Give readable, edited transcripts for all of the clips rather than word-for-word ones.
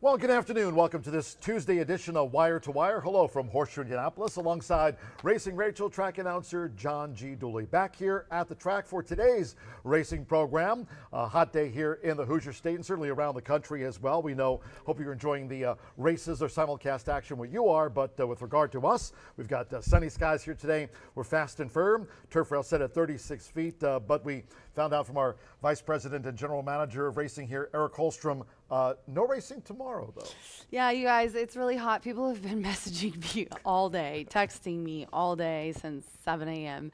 Well, good afternoon. Welcome to this Tuesday edition of Wire to Wire. Hello from Horseshoe Indianapolis, alongside Racing Rachel, track announcer John G. Dooley. Back here at the track for today's racing program. A hot day here in the Hoosier State and certainly around the country as well. We know, hope you're enjoying the races or simulcast action where you are, but with regard to us, we've got sunny skies here today. We're fast and firm. Turf rail set at 36 feet, but we found out from our Vice President and General Manager of Racing here, Eric Holstrom, no racing tomorrow, though. Yeah, you guys, it's really hot. People have been messaging me all day, texting me all day since 7 a.m.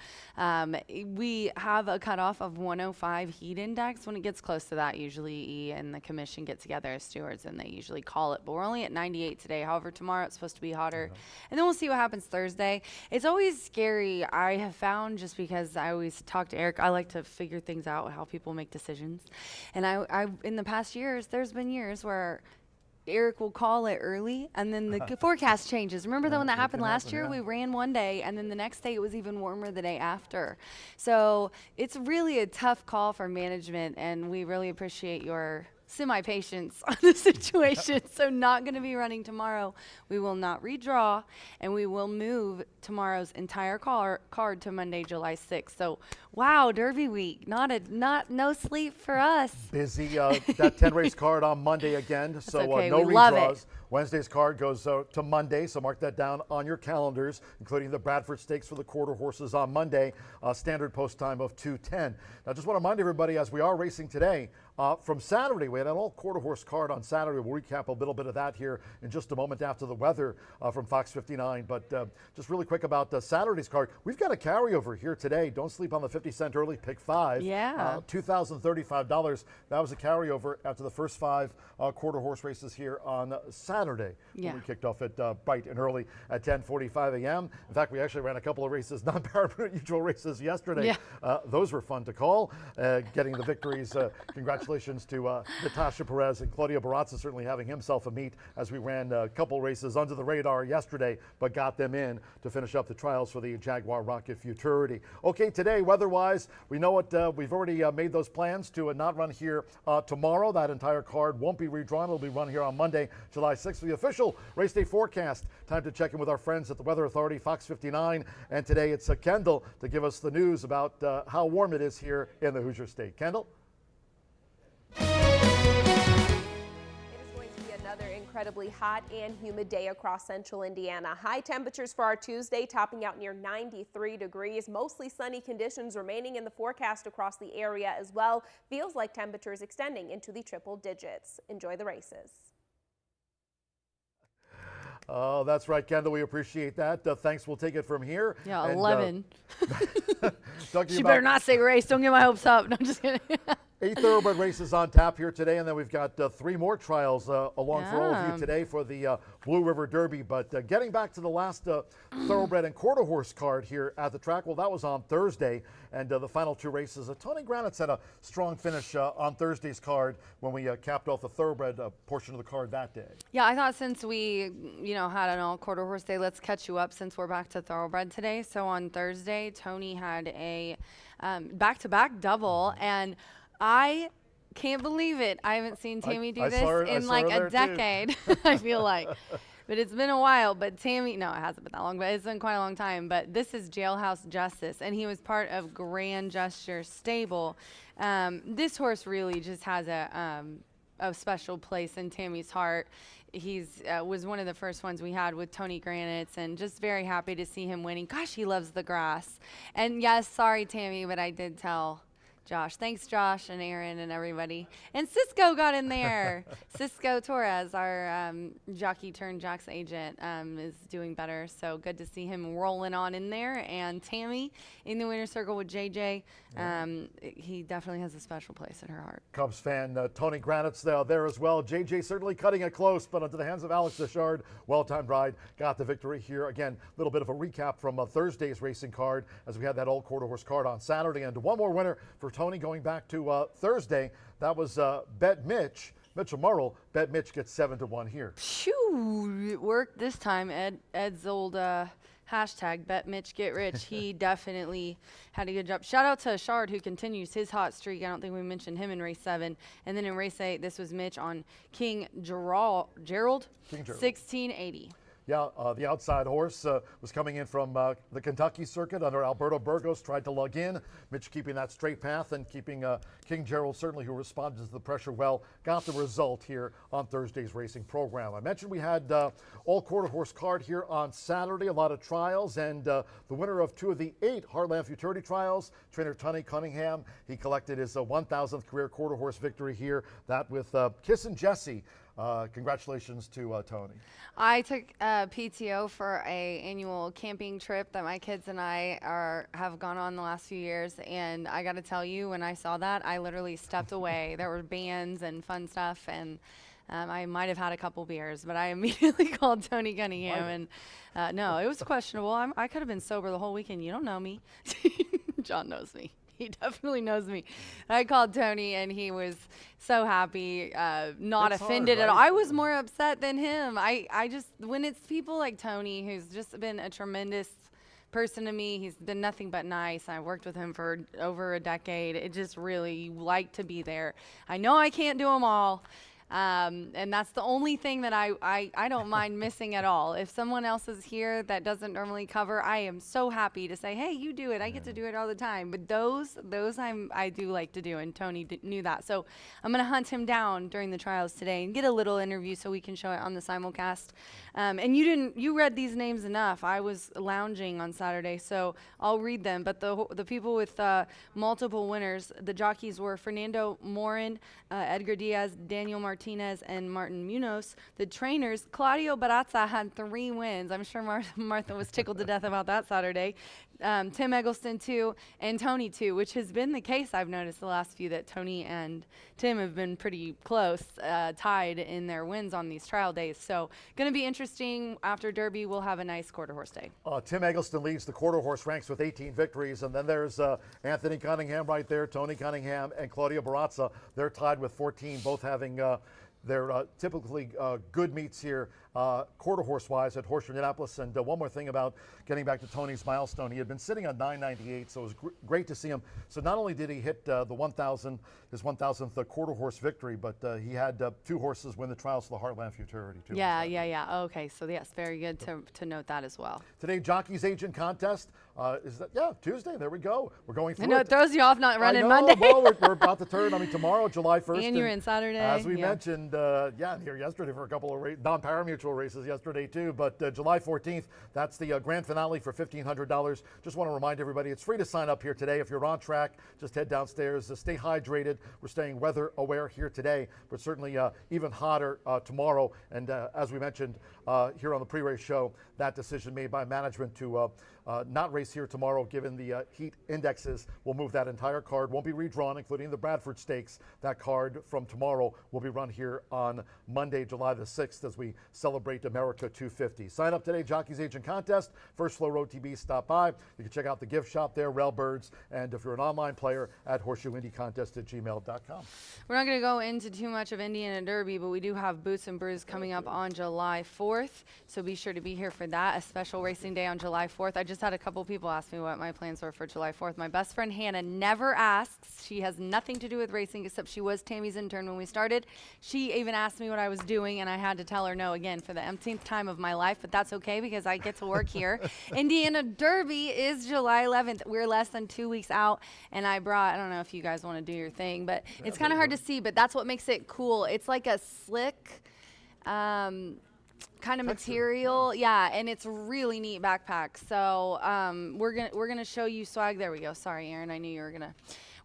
We have a cutoff of 105 heat index. When it gets close to that, usually E and the commission get together as stewards and they usually call it. But we're only at 98 today. However, tomorrow it's supposed to be hotter. And then we'll see what happens Thursday. It's always scary, I have found, just because I always talk to Eric. I like to figure things out, how people make decisions. And I in the past years, there's been years where Eric will call it early and then the forecast changes. Remember that when that happened last year? We ran one day and then the next day it was even warmer the day after. So it's really a tough call for management, and we really appreciate your semi-patience on the situation. So not going to be running tomorrow. We will not redraw, and we will move tomorrow's entire card to Monday, July 6th. So wow, Derby week, no sleep for us. Busy, that 10 race card on Monday again, so okay. No we love redraws. it. Wednesday's card goes to Monday, so mark that down on your calendars, including the Bradford Stakes for the quarter horses on Monday, standard post time of 2:10. Now, just want to remind everybody, as we are racing today, from Saturday, we had an all quarter horse card on Saturday. We'll recap a little bit of that here in just a moment after the weather from Fox 59. But just really quick about Saturday's card. We've got a carryover here today. Don't sleep on the 50-cent early pick 5. Yeah. $2,035. That was a carryover after the first 5 quarter horse races here on Saturday. Yeah. We kicked off at bright and early at 10:45 a.m. In fact, we actually ran a couple of races, non-paramutual races yesterday. Yeah. Those were fun to call. Getting the victories. Congratulations to Natasha Perez and Claudia Barazza, certainly having himself a meet as we ran a couple races under the radar yesterday, but got them in to finish up the trials for the Jaguar Rocket Futurity. Okay, today, weather-wise, we know what we've already made those plans to not run here tomorrow. That entire card won't be redrawn. It'll be run here on Monday, July 6th. The official race day forecast. Time to check in with our friends at the Weather Authority, Fox 59. And today it's Kendall to give us the news about how warm it is here in the Hoosier State. Kendall? It is going to be another incredibly hot and humid day across central Indiana. High temperatures for our Tuesday topping out near 93 degrees. Mostly sunny conditions remaining in the forecast across the area as well. Feels like temperatures extending into the triple digits. Enjoy the races. Oh, that's right, Kendall. We appreciate that. Thanks. We'll take it from here. Yeah, and, 11. She better not say race. Don't get my hopes up. No, I'm just kidding. 8 thoroughbred races on tap here today, and then we've got 3 more trials along for all of you today for the Blue River Derby. But getting back to the last thoroughbred and quarter horse card here at the track, well, that was on Thursday, and the final 2 races. Tony Granitz had a strong finish on Thursday's card when we capped off the thoroughbred portion of the card that day. Yeah, I thought since we, had an all quarter horse day, let's catch you up since we're back to thoroughbred today. So on Thursday, Tony had a back-to-back double, and I can't believe it. I haven't seen Tammy do this in like a decade, I feel like. But it's been a while. But Tammy, no, it hasn't been that long, but it's been quite a long time. But this is Jailhouse Justice, and he was part of Grand Gesture Stable. This horse really just has a special place in Tammy's heart. He's was one of the first ones we had with Tony Granitz, and just very happy to see him winning. Gosh, he loves the grass. And yes, sorry, Tammy, but I did tell Josh. Thanks, Josh and Aaron and everybody. And Cisco got in there. Cisco Torres, our jockey turned Jack's agent, is doing better. So good to see him rolling on in there. And Tammy in the winner's circle with JJ. He definitely has a special place in her heart. Cubs fan Tony Granitz there as well. JJ certainly cutting it close, but into the hands of Alex Deschard. Well-timed ride. Got the victory here. Again, a little bit of a recap from Thursday's racing card as we had that old quarter horse card on Saturday. And one more winner for Tony going back to Thursday. That was Bet Mitch. Mitchell Murrell. Bet Mitch gets 7-1 here. Phew, it worked this time. Ed's old Hashtag bet Mitch get rich. He definitely had a good job. Shout out to Shard, who continues his hot streak. I don't think we mentioned him in race 7. And then in race 8, this was Mitch on King Gerald, 1680. Yeah, the outside horse was coming in from the Kentucky circuit under Alberto Burgos, tried to lug in. Mitch keeping that straight path and keeping King Gerald, certainly, who responded to the pressure well, got the result here on Thursday's racing program. I mentioned we had all quarter horse card here on Saturday, a lot of trials, and the winner of 2 of the 8 Heartland Futurity trials, trainer Tony Cunningham, he collected his 1,000th career quarter horse victory here, that with Kissin' Jesse. Congratulations to Tony. I took PTO for a annual camping trip that my kids and I have gone on the last few years, and I got to tell you, when I saw that, I literally stepped away. There were bands and fun stuff, and I might have had a couple beers, but I immediately called Tony Cunningham, and no, it was questionable. I could have been sober the whole weekend. You don't know me. John knows me. He definitely knows me. I called Tony, and he was so happy, not It's offended hard, at all. right? I was more upset than him. I just, when it's people like Tony, who's just been a tremendous person to me, he's been nothing but nice. I worked with him for over a decade. It just really like to be there. I know I can't do them all. And that's the only thing that I don't mind missing at all. If someone else is here that doesn't normally cover, I am so happy to say, hey, you do it. I get to do it all the time. But those I do like to do, and Tony knew that. So I'm going to hunt him down during the trials today and get a little interview so we can show it on the simulcast. And you read these names enough. I was lounging on Saturday, so I'll read them. But the people with multiple winners, the jockeys were Fernando Morin, Edgar Diaz, Daniel Martinez, and Martin Munoz. The trainers, Claudio Barazza had 3 wins. I'm sure Martha was tickled to death about that Saturday. Tim Eggleston 2, and Tony 2, which has been the case, I've noticed the last few, that Tony and Tim have been pretty close, tied in their wins on these trial days. So going to be interesting. After Derby, we'll have a nice quarter horse day. Tim Eggleston leads the quarter horse ranks with 18 victories, and then there's Anthony Cunningham right there, Tony Cunningham, and Claudio Barazza. They're tied with 14, both having their typically good meets here quarter horse wise at Horseshoe Indianapolis. And one more thing about getting back to Tony's milestone, he had been sitting on 998, so it was great to see him. So not only did he hit his 1,000th quarter horse victory, but he had 2 horses win the trials for the Heartland Futurity too. Yeah. Okay, so yes, very good to note that as well. Today, Jockey's Agent Contest. Is that, yeah, Tuesday, there we go. We're going through I know it. it throws you off not running I know, Monday. well, we're about to turn, tomorrow, July 1st. And you're in Saturday. As we mentioned, and here yesterday for a couple of non-parimutuel races yesterday too, but July 14th, that's the grand finale for $1,500. Just want to remind everybody, it's free to sign up here today. If you're on track, just head downstairs, stay hydrated. We're staying weather aware here today, but certainly even hotter tomorrow. And as we mentioned here on the pre-race show, that decision made by management to not race here tomorrow, given the heat indexes, will move that entire card. Won't be redrawn, including the Bradford Stakes. That card from tomorrow will be run here on Monday, July the 6th, as we celebrate America 250. Sign up today, Jockey's Agent Contest. First Flow Road TV, stop by. You can check out the gift shop there, Railbirds, and if you're an online player, at horseshoeindycontest@gmail.com. We're not going to go into too much of Indiana Derby, but we do have Boots and Brews coming up on July 4th, so be sure to be here for that, a special racing day on July 4th. I just had a couple people ask me what my plans were for July 4th. My best friend Hannah never asks. She has nothing to do with racing, except she was Tammy's intern when we started. She even asked me what I was doing, and I had to tell her no again for the umpteenth time of my life, but that's okay because I get to work here. Indiana Derby is July 11th. We're less than 2 weeks out, and I don't know if you guys want to do your thing, but it's kind of hard to see, but that's what makes it cool. It's like a slick kind of material, yeah, and it's really neat backpack. So we're gonna show you swag. There we go. Sorry, Aaron, I knew you were gonna.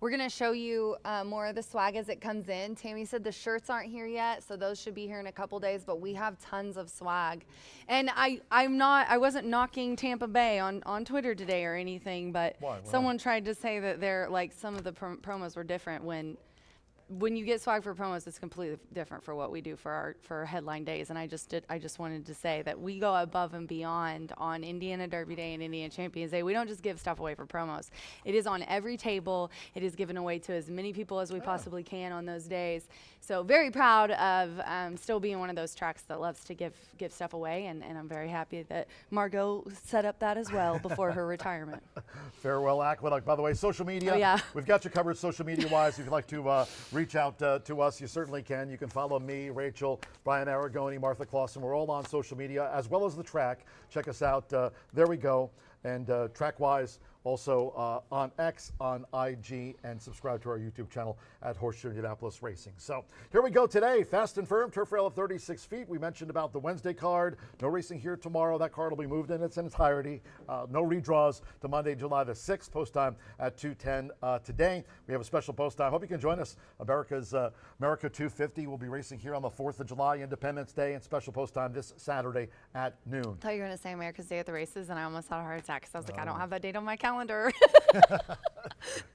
We're gonna show you more of the swag as it comes in. Tammy said the shirts aren't here yet, so those should be here in a couple days. But we have tons of swag, and I wasn't knocking Tampa Bay on Twitter today or anything, but Why? someone tried to say that they're like some of the promos were different when when you get swag for promos, it's completely different for what we do for our headline days. And I just wanted to say that we go above and beyond on Indiana Derby Day and Indiana Champions Day. We don't just give stuff away for promos. It is on every table. It is given away to as many people as we possibly can on those days. So very proud of still being one of those tracks that loves to give stuff away. And I'm very happy that Margot set up that as well before her retirement. Farewell, Aqueduct. By the way, social media. Oh, yeah. We've got you covered social media-wise. If you'd like to reach out to us, you certainly can. You can follow me, Rachel, Brian Aragoni, Martha Clausen. We're all on social media, as well as the track. Check us out. There we go. And track-wise, also on X, on IG, and subscribe to our YouTube channel at Horseshoe Indianapolis Racing. So here we go today. Fast and firm, turf rail of 36 feet. We mentioned about the Wednesday card. No racing here tomorrow. That card will be moved in its entirety. No redraws to Monday, July the 6th. Post time at 2:10 today. We have a special post time. Hope you can join us. America 250 will be racing here on the 4th of July, Independence Day, and special post time this Saturday at noon. I thought you were going to say America's Day at the races, and I almost had a heart attack because I was like, I don't have that date on my calendar.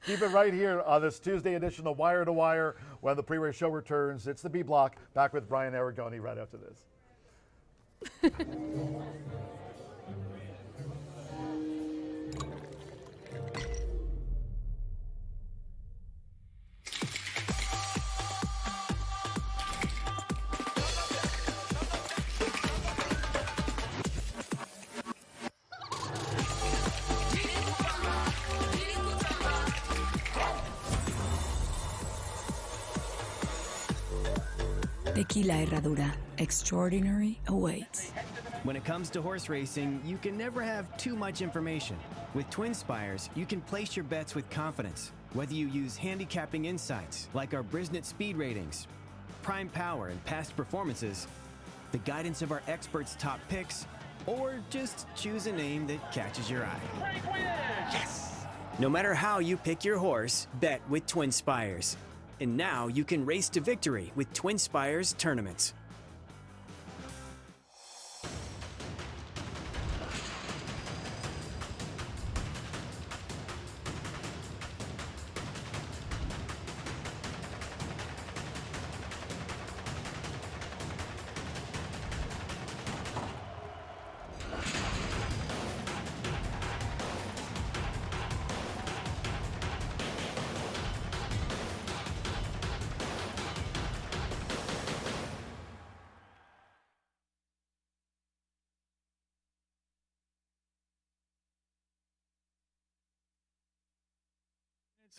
Keep it right here on this Tuesday edition of Wire to Wire when the pre-race show returns. It's the B Block, back with Brian Aragoni right after this. Tequila Herradura. Extraordinary awaits. When it comes to horse racing, you can never have too much information. With Twin Spires, you can place your bets with confidence. Whether you use handicapping insights, like our Brisnet speed ratings, prime power and past performances, the guidance of our experts' top picks, or just choose a name that catches your eye. Yes! No matter how you pick your horse, bet with Twin Spires. And now you can race to victory with Twin Spires tournaments.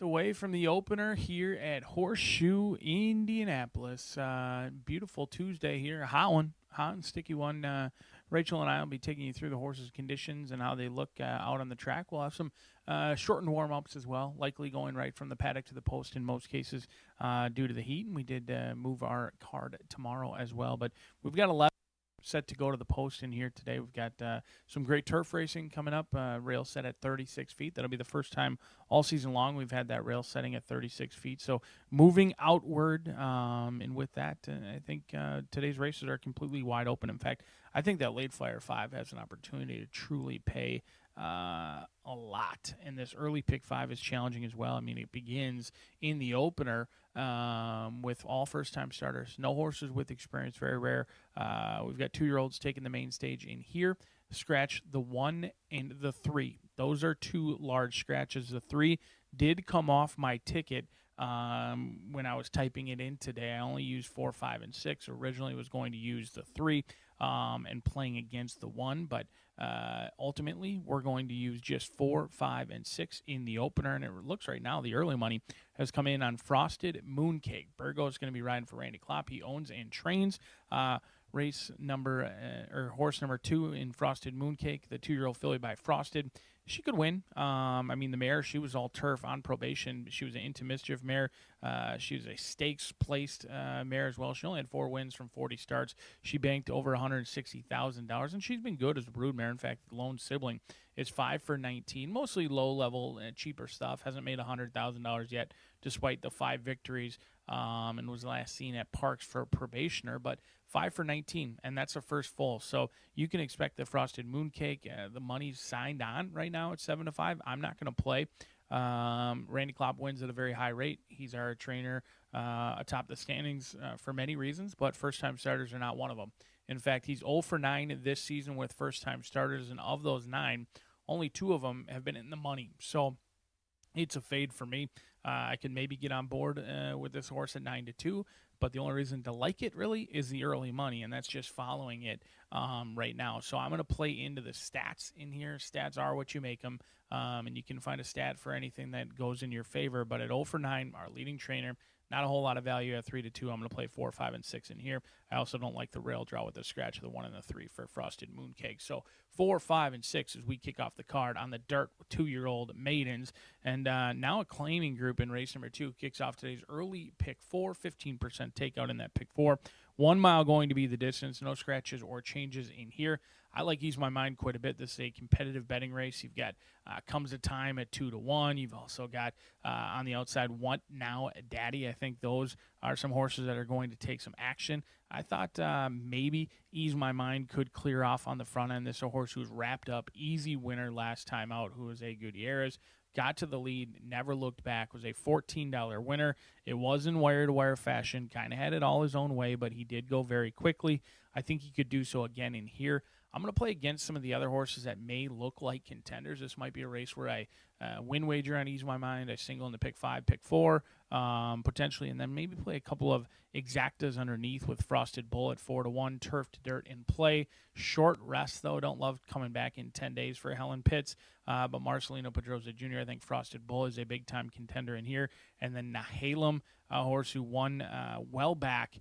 Away from the opener here at Horseshoe Indianapolis. Beautiful Tuesday here. Hot and sticky one. Rachel and I will be taking you through the horses' conditions and how they look out on the track. We'll have some shortened warm-ups as well, likely going right from the paddock to the post in most cases due to the heat. And we did move our card tomorrow as well. But we've got 11 set to go to the post in here today. We've got some great turf racing coming up. Rail set at 36 feet. That'll be the first time all season long we've had that rail setting at 36 feet. So moving outward, and with that, I think today's races are completely wide open. In fact, I think that late flyer 5 has an opportunity to truly pay a lot, and this early pick 5 is challenging as well. I mean, it begins in the opener with all first-time starters, no horses with experience, very rare. We've got 2-year-olds taking the main stage in here. Scratch the 1 and the 3. Those are 2 large scratches. The 3 did come off my ticket when I was typing it in today. I only used 4, 5, and 6. Originally was going to use the 3 and playing against the 1, but ultimately we're going to use just 4, 5, and 6 in the opener. And it looks right now the early money has come in on Frosted Mooncake. Burgo is going to be riding for Randy Klopp. He owns and trains race number or horse number 2 in Frosted Mooncake, the 2-year-old filly by Frosted. She could win. I mean, the mare, she was all turf on probation. She was an Into Mischief mare. She was a stakes-placed mare as well. She only had 4 wins from 40 starts. She banked over $160,000, and she's been good as a brood mare. In fact, the lone sibling is 5 for 19, mostly low-level and cheaper stuff. Hasn't made $100,000 yet, despite the 5 victories, and was last seen at Parks for a probationer, but 5 for 19, and that's her first full. So you can expect the Frosted Mooncake. The money's signed on right now at 7-5. I'm not going to play. Randy Klopp wins at a very high rate. He's our trainer atop the standings for many reasons, but first-time starters are not one of them. In fact, he's 0 for 9 this season with first-time starters, and of those 9, only 2 of them have been in the money. So it's a fade for me. I could maybe get on board with this horse at 9-2, but the only reason to like it really is the early money, and that's just following it right now. So I'm going to play into the stats in here. Stats are what you make them, and you can find a stat for anything that goes in your favor. But at 0 for 9, our leading trainer, not a whole lot of value at 3-2. I'm going to play 4, 5, and 6 in here. I also don't like the rail draw with the scratch of the 1 and the 3 for Frosted Mooncake. So 4, 5, and 6 as we kick off the card on the dirt with 2-year-old maidens. And now a claiming group in race number 2 kicks off today's early pick 4, 15% takeout in that pick 4. 1 mile going to be the distance. No scratches or changes in here. I like Ease My Mind quite a bit. This is a competitive betting race. You've got Comes a Time at 2-1. You've also got on the outside What Now Daddy. I think those are some horses that are going to take some action. I thought maybe Ease My Mind could clear off on the front end. This is a horse who's wrapped up. Easy winner last time out, who was a Gutierrez. Got to the lead, never looked back, was a $14 winner. It was in wire-to-wire fashion, kind of had it all his own way, but he did go very quickly. I think he could do so again in here. I'm going to play against some of the other horses that may look like contenders. This might be a race where I win wager on Ease My Mind. I single in the pick 5, pick 4, potentially, and then maybe play a couple of exactas underneath with Frosted Bull at 4-1, Turf to Dirt in play. Short rest, though. Don't love coming back in 10 days for Helen Pitts, but Marcelino Pedroza Jr., I think Frosted Bull is a big-time contender in here. And then Nahalem, a horse who won well back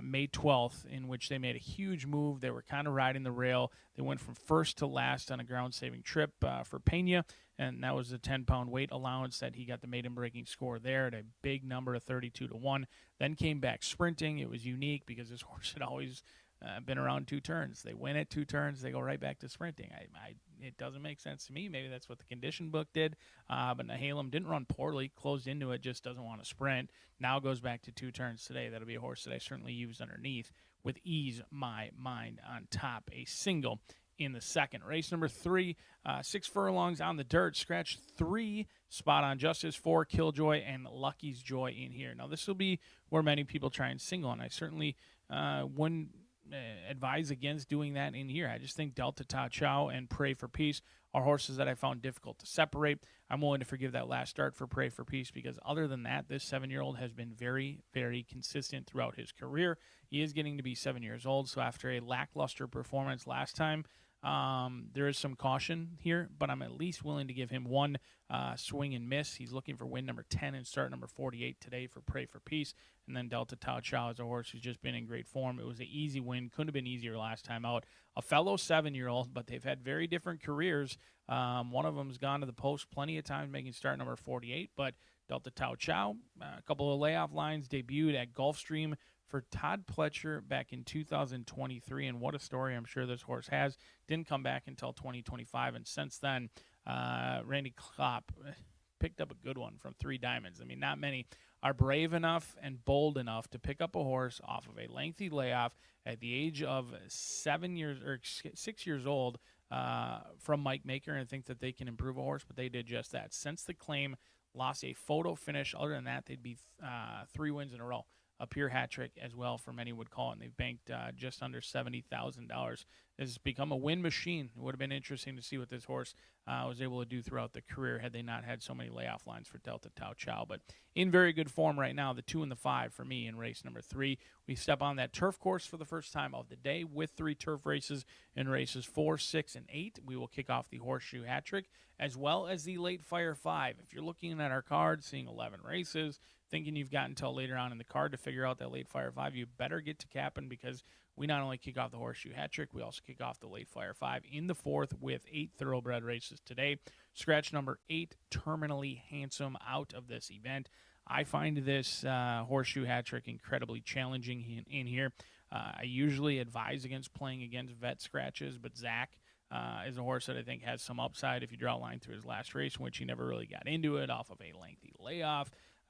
May 12th, in which they made a huge move. They were kind of riding the rail. They went from first to last on a ground-saving trip for Pena, and that was the 10-pound weight allowance that he got the maiden-breaking score there at a big number of 32-1. Then came back sprinting. It was unique because this horse had always been around 2 turns. They win at 2 turns. They go right back to sprinting. It doesn't make sense to me. Maybe that's what the condition book did. But Nahalem didn't run poorly, closed into it, just doesn't want to sprint. Now goes back to 2 turns today. That'll be a horse that I certainly use underneath with Ease My Mind on top. A single in the second. Race number 3, 6 furlongs on the dirt. Scratch 3, Spot on Justice, 4, Killjoy, and Lucky's Joy in here. Now, this will be where many people try and single, and I certainly wouldn't advise against doing that in here. I just think Delta Ta Chow and Pray for Peace are horses that I found difficult to separate. I'm willing to forgive that last start for Pray for Peace because other than that, this 7-year-old has been very, very consistent throughout his career. He is getting to be 7 years old, so after a lackluster performance last time, there is some caution here, but I'm at least willing to give him one swing and miss. He's looking for win number 10 and start number 48 today for Pray for Peace. And then Delta Tao Chow is a horse who's just been in great form. It was an easy win. Couldn't have been easier last time out. A fellow 7-year-old, but they've had very different careers. One of them's gone to the post plenty of times, making start number 48. But Delta Tao Chow, a couple of layoff lines, debuted at Gulfstream for Todd Pletcher back in 2023, and what a story I'm sure this horse has. Didn't come back until 2025, and since then, Randy Klopp picked up a good one from 3 Diamonds. I mean, not many are brave enough and bold enough to pick up a horse off of a lengthy layoff at the age of 6 years old from Mike Maker and think that they can improve a horse, but they did just that. Since the claim, lost a photo finish. Other than that, they'd be 3 wins in a row. A pure hat trick as well, for many would call it, and they've banked just under $70,000. This has become a win machine. It would have been interesting to see what this horse was able to do throughout the career had they not had so many layoff lines for Delta Tao Chow. But in very good form right now, the 2 and the 5 for me in race number 3. We step on that turf course for the first time of the day with 3 turf races in races 4, 6, and 8. We will kick off the Horseshoe Hat Trick as well as the Late Fire 5. If you're looking at our card, seeing 11 races, thinking you've got until later on in the card to figure out that Late Fire 5, you better get to capping because we not only kick off the Horseshoe Hat Trick, we also kick off the Late Fire 5 in the 4th with 8 thoroughbred races today. Scratch number 8, Terminally Handsome, out of this event. I find this Horseshoe Hat Trick incredibly challenging in here. I usually advise against playing against vet scratches, but Zach is a horse that I think has some upside if you draw a line through his last race, in which he never really got into it off of a lengthy layoff.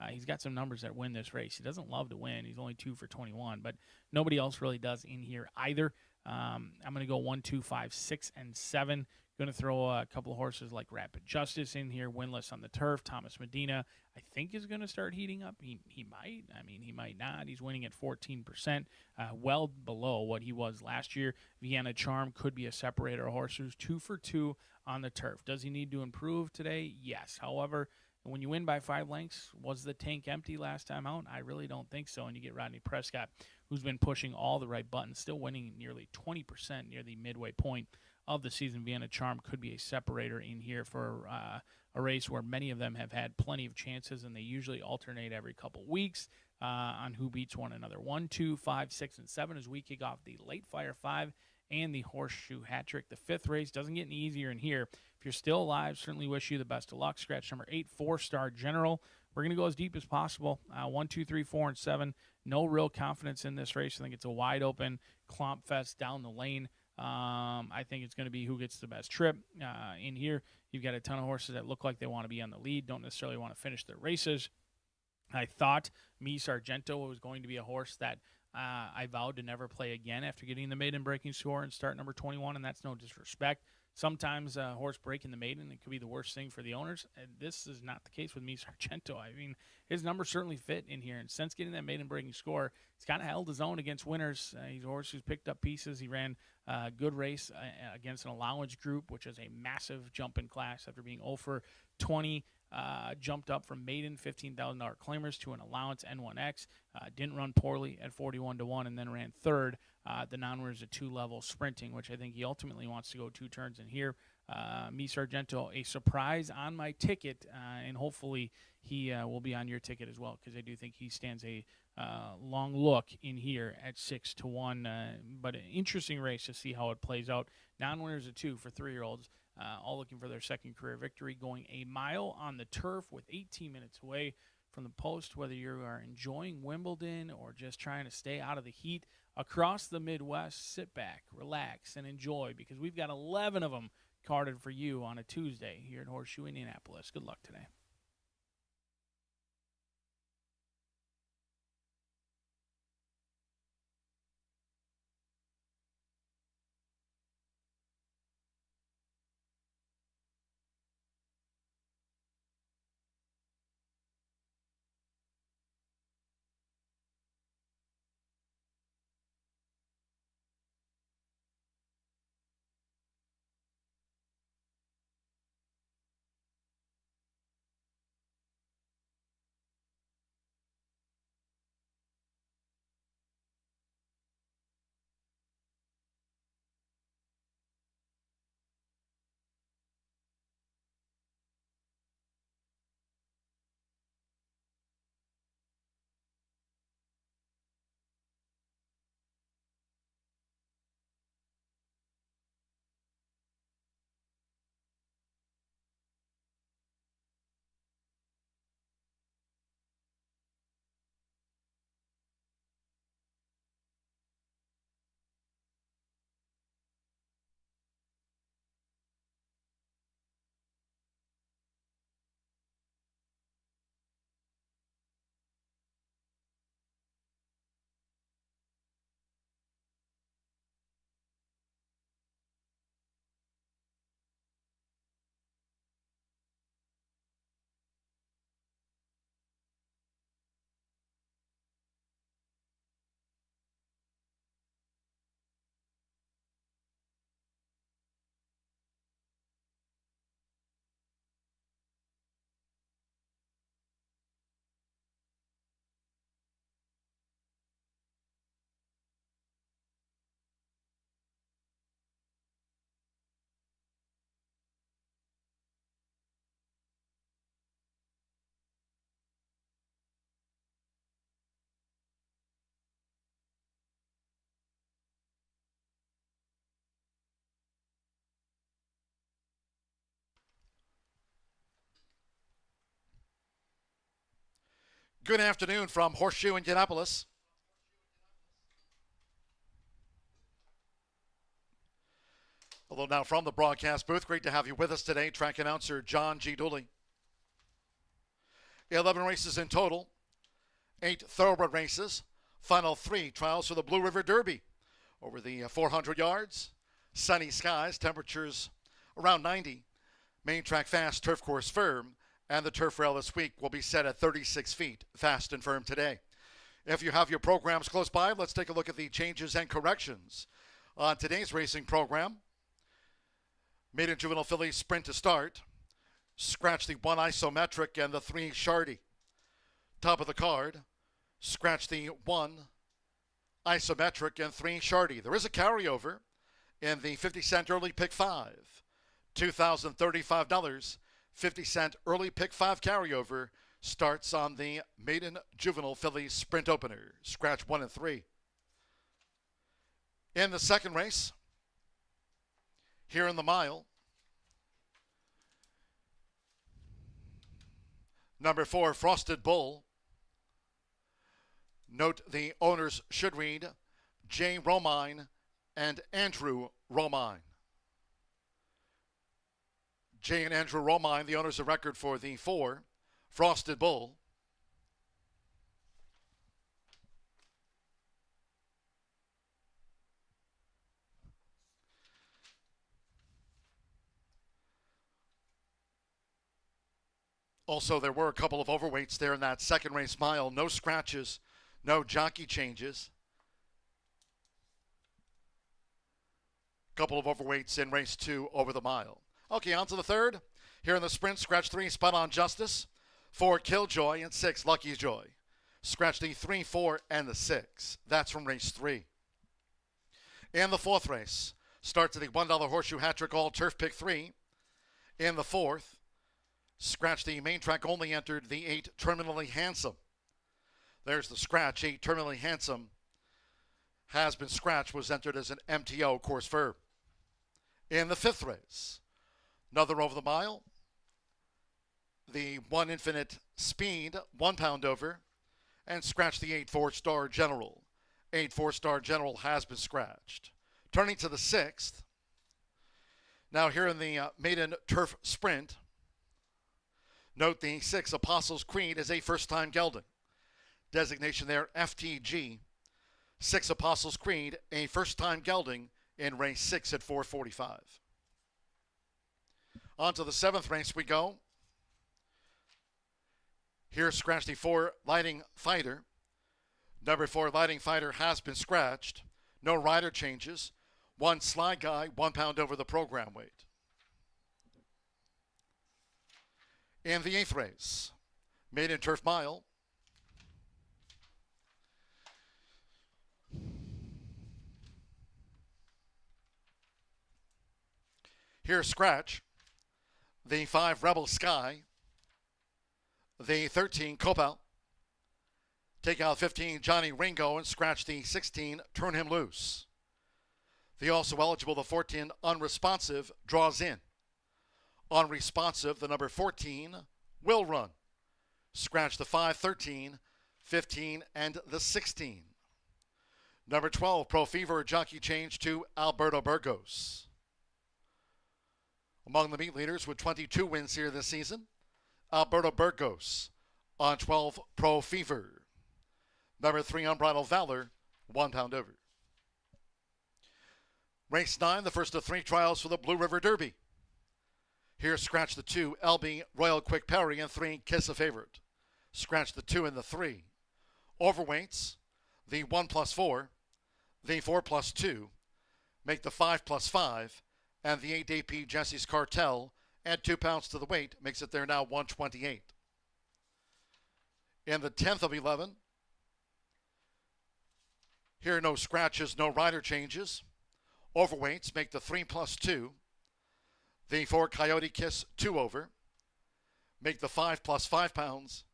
He's got some numbers that win this race. He doesn't love to win. He's only 2 for 21, but nobody else really does in here either. I'm going to go 1, 2, 5, 6, and 7. Going to throw a couple of horses like Rapid Justice in here, winless on the turf. Thomas Medina, I think, is going to start heating up. He might. I mean, he might not. He's winning at 14%, well below what he was last year. Vienna Charm could be a separator of horses, 2 for 2 on the turf. Does he need to improve today? Yes. However, when you win by 5 lengths, was the tank empty last time out? I really don't think so. And you get Rodney Prescott, who's been pushing all the right buttons, still winning nearly 20% near the midway point of the season. Vienna Charm could be a separator in here for a race where many of them have had plenty of chances, and they usually alternate every couple weeks on who beats one another. 1, 2, 5, 6, and 7 as we kick off the Late Fire 5 and the Horseshoe Hat Trick. The 5th race doesn't get any easier in here. If you're still alive, certainly wish you the best of luck. Scratch number 8, 4-Star General. We're going to go as deep as possible. 1, 2, 3, 4, and 7. No real confidence in this race. I think it's a wide open clomp fest down the lane. I think it's going to be who gets the best trip. In here, you've got a ton of horses that look like they want to be on the lead, don't necessarily want to finish their races. I thought Mi Sargento was going to be a horse that I vowed to never play again after getting the maiden breaking score in start number 21, and that's no disrespect. Sometimes a horse breaking the maiden, it could be the worst thing for the owners. And this is not the case with Mi Sargento. I mean, his numbers certainly fit in here. And since getting that maiden breaking score, he's kind of held his own against winners. He's a horse who's picked up pieces. He ran a good race against an allowance group, which is a massive jump in class after being 0 for 20. Jumped up from maiden $15,000 claimers to an allowance N1X. Didn't run poorly at 41-1, and then ran third. The non-winners at 2-level sprinting, which I think he ultimately wants to go 2 turns in here. Mi Sargento, a surprise on my ticket, and hopefully he will be on your ticket as well, because I do think he stands a long look in here at 6-1. But an interesting race to see how it plays out. Non-winners at 2 for 3-year-olds. All looking for their second career victory, going a mile on the turf with 18 minutes away from the post. Whether you are enjoying Wimbledon or just trying to stay out of the heat across the Midwest, sit back, relax, and enjoy, because we've got 11 of them carded for you on a Tuesday here at Horseshoe Indianapolis. Good luck today. Good afternoon from Horseshoe Indianapolis. Hello now from the broadcast booth. Great to have you with us today. Track announcer John G. Dooley. 11 races in total, 8 thoroughbred races. Final 3 trials for the Blue River Derby. Over the 400 yards, sunny skies, temperatures Around 90, main track fast, turf course firm, and the turf rail this week will be set at 36 feet, fast and firm today. If you have your programs close by, let's take a look at the changes and corrections on today's racing program. Maiden Juvenile Fillies sprint to start. Scratch the 1 isometric and the 3 shardy. Top of the card, scratch the 1 isometric and 3 shardy. There is a carryover in the 50-cent early pick 5. $2,035, 50-cent early pick 5 carryover starts on the Maiden Juvenile Fillies sprint opener. Scratch 1 and 3. In the second race, here in the mile, number 4, Frosted Bull. Note the owners should read Jay Romine and Andrew Romine. Jay and Andrew Romine, the owners of record for the 4, Frosted Bull. Also, there were a couple of overweights there in that second race mile. No scratches, no jockey changes. Couple of overweights in race 2 over the mile. Okay, on to the third. Here in the sprint, scratch 3, Spot on Justice. 4, Killjoy, and 6, Lucky's Joy. Scratch the 3, 4, and the 6. That's from race 3. In the fourth race, starts at the $1 Horseshoe Hat-Trick All Turf Pick 3. In the fourth, scratch the main track only entered the 8, Terminally Handsome. There's the scratch. 8, Terminally Handsome has been scratched, was entered as an MTO course verb. In the fifth race, another over the mile, the 1 Infinite Speed, 1 pound over, and scratch the 8, 4-Star General. 8, 4-Star General has been scratched. Turning to the sixth, now here in the Maiden Turf Sprint, note the 6, Apostles Creed, is a first-time gelding. Designation there, FTG. 6, Apostles Creed, a first-time gelding in race 6 at 4:45. On to the seventh race we go. Here, scratch the 4, Lighting Fighter. Number 4, Lighting Fighter has been scratched. No rider changes. 1, Sly Guy, 1 pound over the program weight. In the eighth race, Maiden Turf Mile, here, scratch the 5, Rebel Sky, the 13, Copal, take out 15, Johnny Ringo, and scratch the 16, Turn Him Loose. The also eligible, the 14, Unresponsive, draws in. Unresponsive, the number 14, Will Run. Scratch the 5, 13, 15, and the 16. Number 12, Pro Fever, jockey change to Alberto Burgos. Among the meet leaders with 22 wins here this season, Alberto Burgos on 12, Pro Fever. Number 3, Unbridled Valor, 1 pound over. Race 9, the first of 3 trials for the Blue River Derby. Here, scratch the 2, LB Royal Quick Perry, and 3, Kiss a Favorite. Scratch the 2 and the 3. Overweights, the 1 plus 4, the 4 plus 2, make the 5 plus 5, and the 8 AP Jesse's Cartel, add 2 pounds to the weight, makes it there now 128. In the 10th of 11, here no scratches, no rider changes. Overweights make the 3 plus 2, the 4 Coyote Kiss 2 over, make the 5 plus 5 pounds,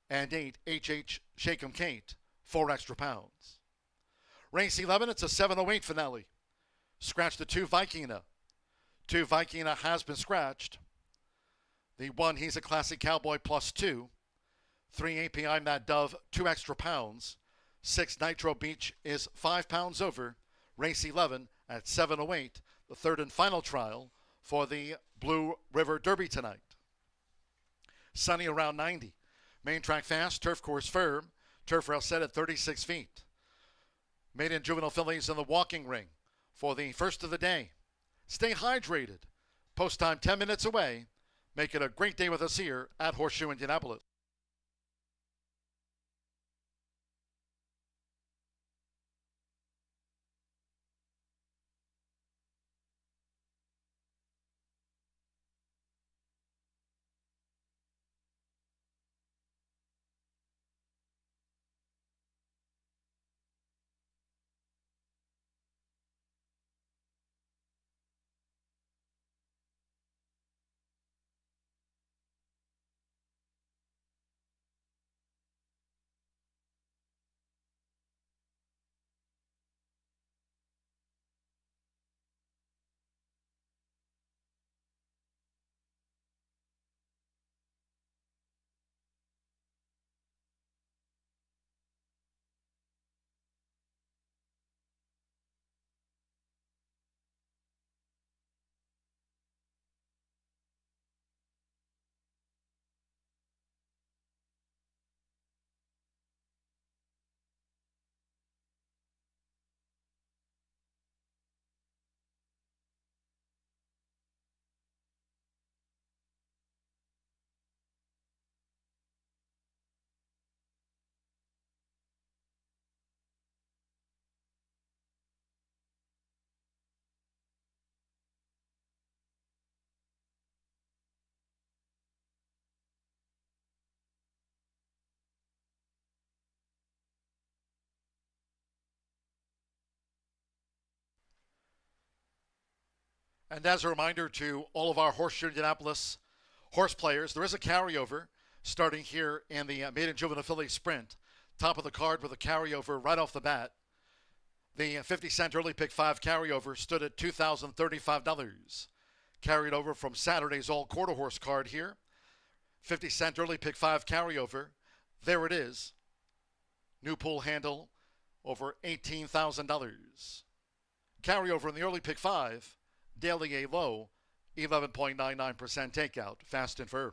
and 8 HH Shake 'em Kate, 4 extra pounds. Race 11, it's a 7:08 finale. Scratch the 2 Vikina. 2 Vikina has been scratched. The 1 He's a Classic Cowboy plus 2. 3 API Mad Dove, 2 extra pounds. 6 Nitro Beach is 5 pounds over. Race 11 at 7:08, the third and final trial for the Blue River Derby tonight. Sunny around 90. Main track fast, turf course firm. Turf rail set at 36 feet. Maiden Juvenile Fillies in the walking ring for the first of the day. Stay hydrated. Post time 10 minutes away. Make it a great day with us here at Horseshoe Indianapolis. And as a reminder to all of our Horseshoe Indianapolis horse players, there is a carryover starting here in the maiden juvenile filly sprint. Top of the card with a carryover right off the bat. The 50-cent early pick 5 carryover stood at $2,035. Carried over from Saturday's all quarter horse card here. 50-cent early pick 5 carryover. There it is. New pool handle over $18,000. Carryover in the early pick 5. Daily a low, 11.99% takeout. Fast and Fur.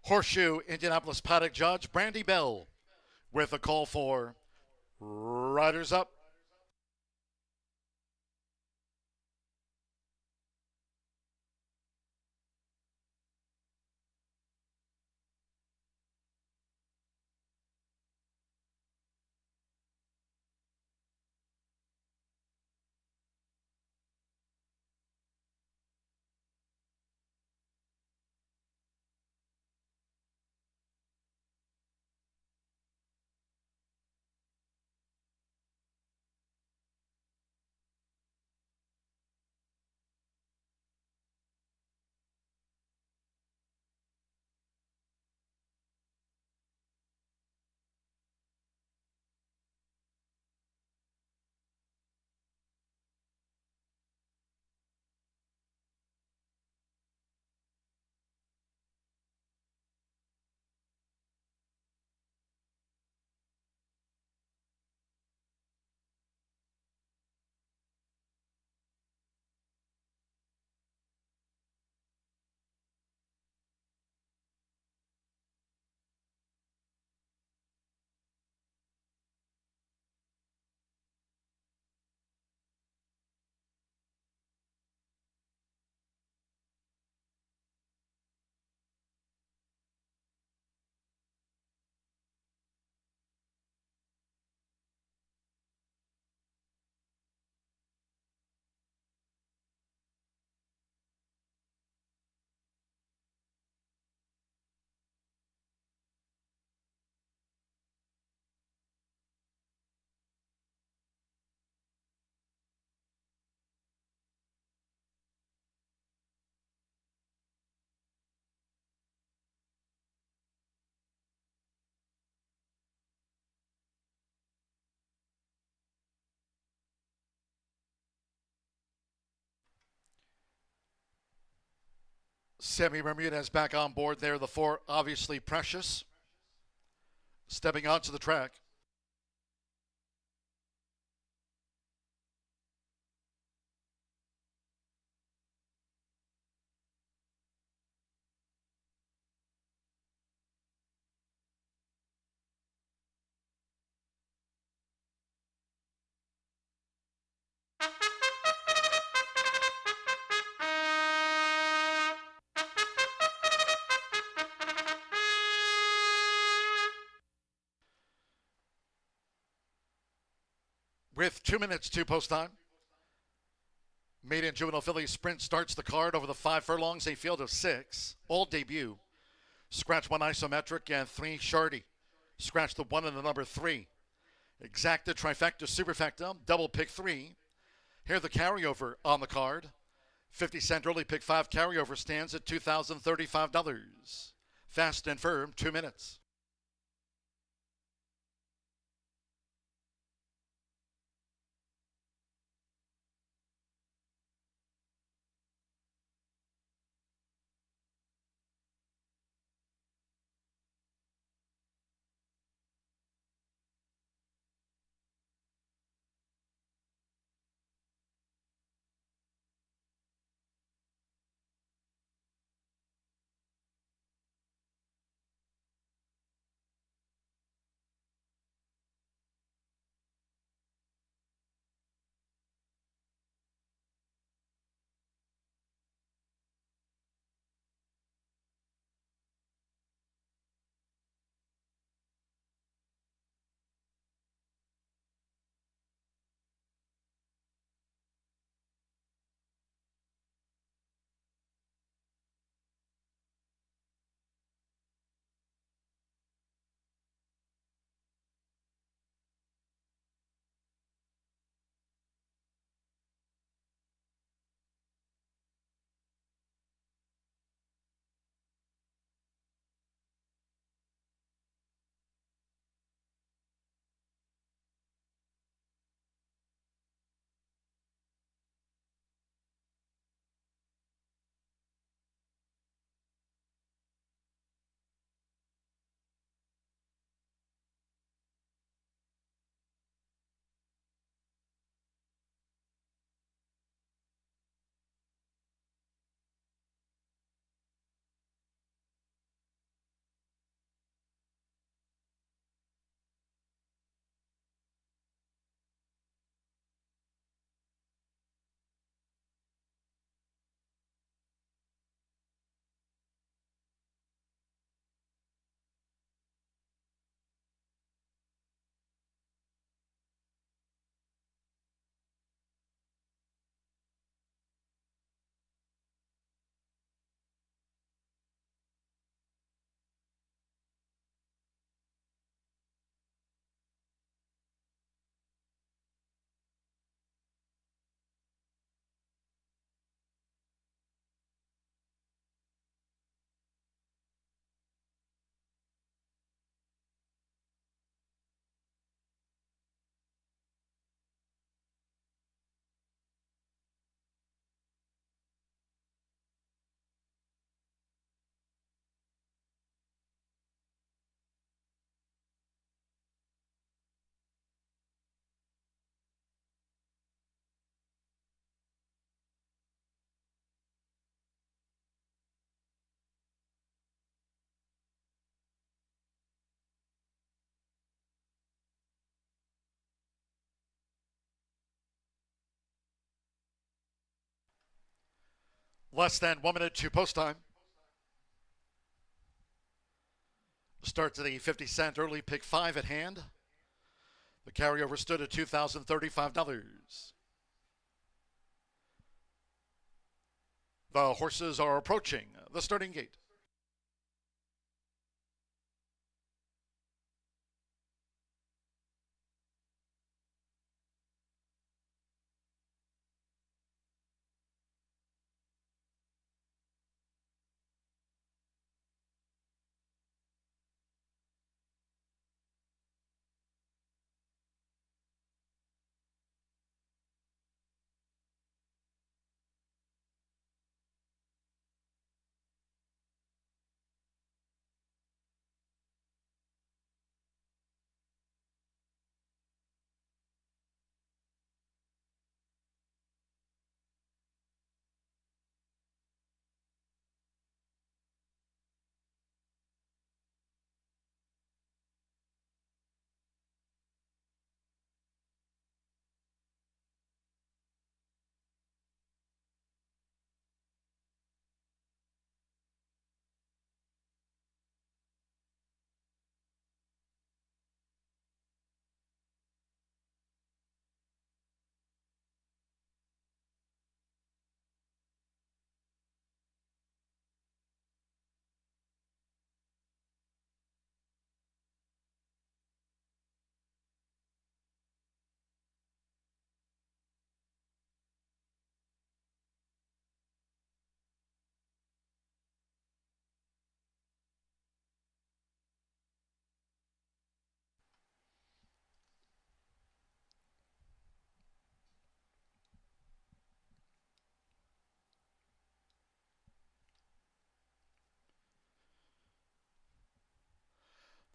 Horseshoe Indianapolis paddock judge Brandy Bell with a call for riders up. Sammy Bermudez back on board there. The four, obviously Precious, stepping onto the track. With 2 minutes to post time, Maiden Juvenile Filly Sprint starts the card over the 5 furlongs, a field of 6, all debut. Scratch 1 isometric and 3 Shardy. Scratch the 1 and the number 3. Exacta, trifecta, superfecta, double pick 3. Here the carryover on the card. 50-cent early pick 5 carryover stands at $2,035. Fast and firm, 2 minutes. Less than 1 minute to post time. Start to the 50-cent early pick 5 at hand. The carryover stood at $2,035. The horses are approaching the starting gate.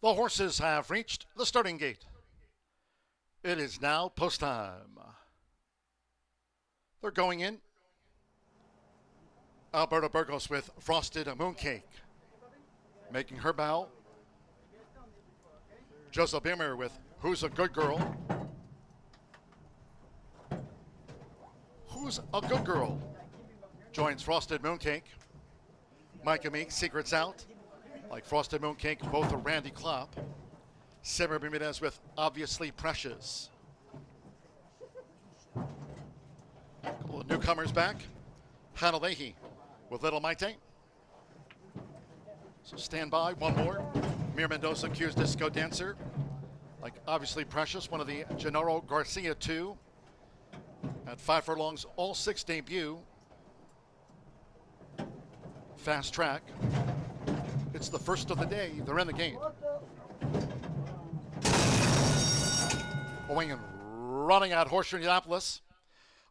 The horses have reached the starting gate. It is now post time. They're going in. Alberta Burgos with Frosted Mooncake. Making her bow. Joseph Bimmer with Who's a Good Girl. Who's a Good Girl joins Frosted Mooncake. Micah Meek, Secrets Out. Like Frosted Mooncake, both are Randy Klopp. Simmer Bermudez with Obviously Precious. A couple of newcomers back. Hannah Leahy with Little Maite. So stand by, one more. Mir Mendoza, Q's Disco Dancer. Like Obviously Precious, one of the Gennaro Garcia 2. At 5 furlongs, all 6 debut. Fast Track. It's the first of the day. They're in the game. Going and running at Horseshoe Indianapolis.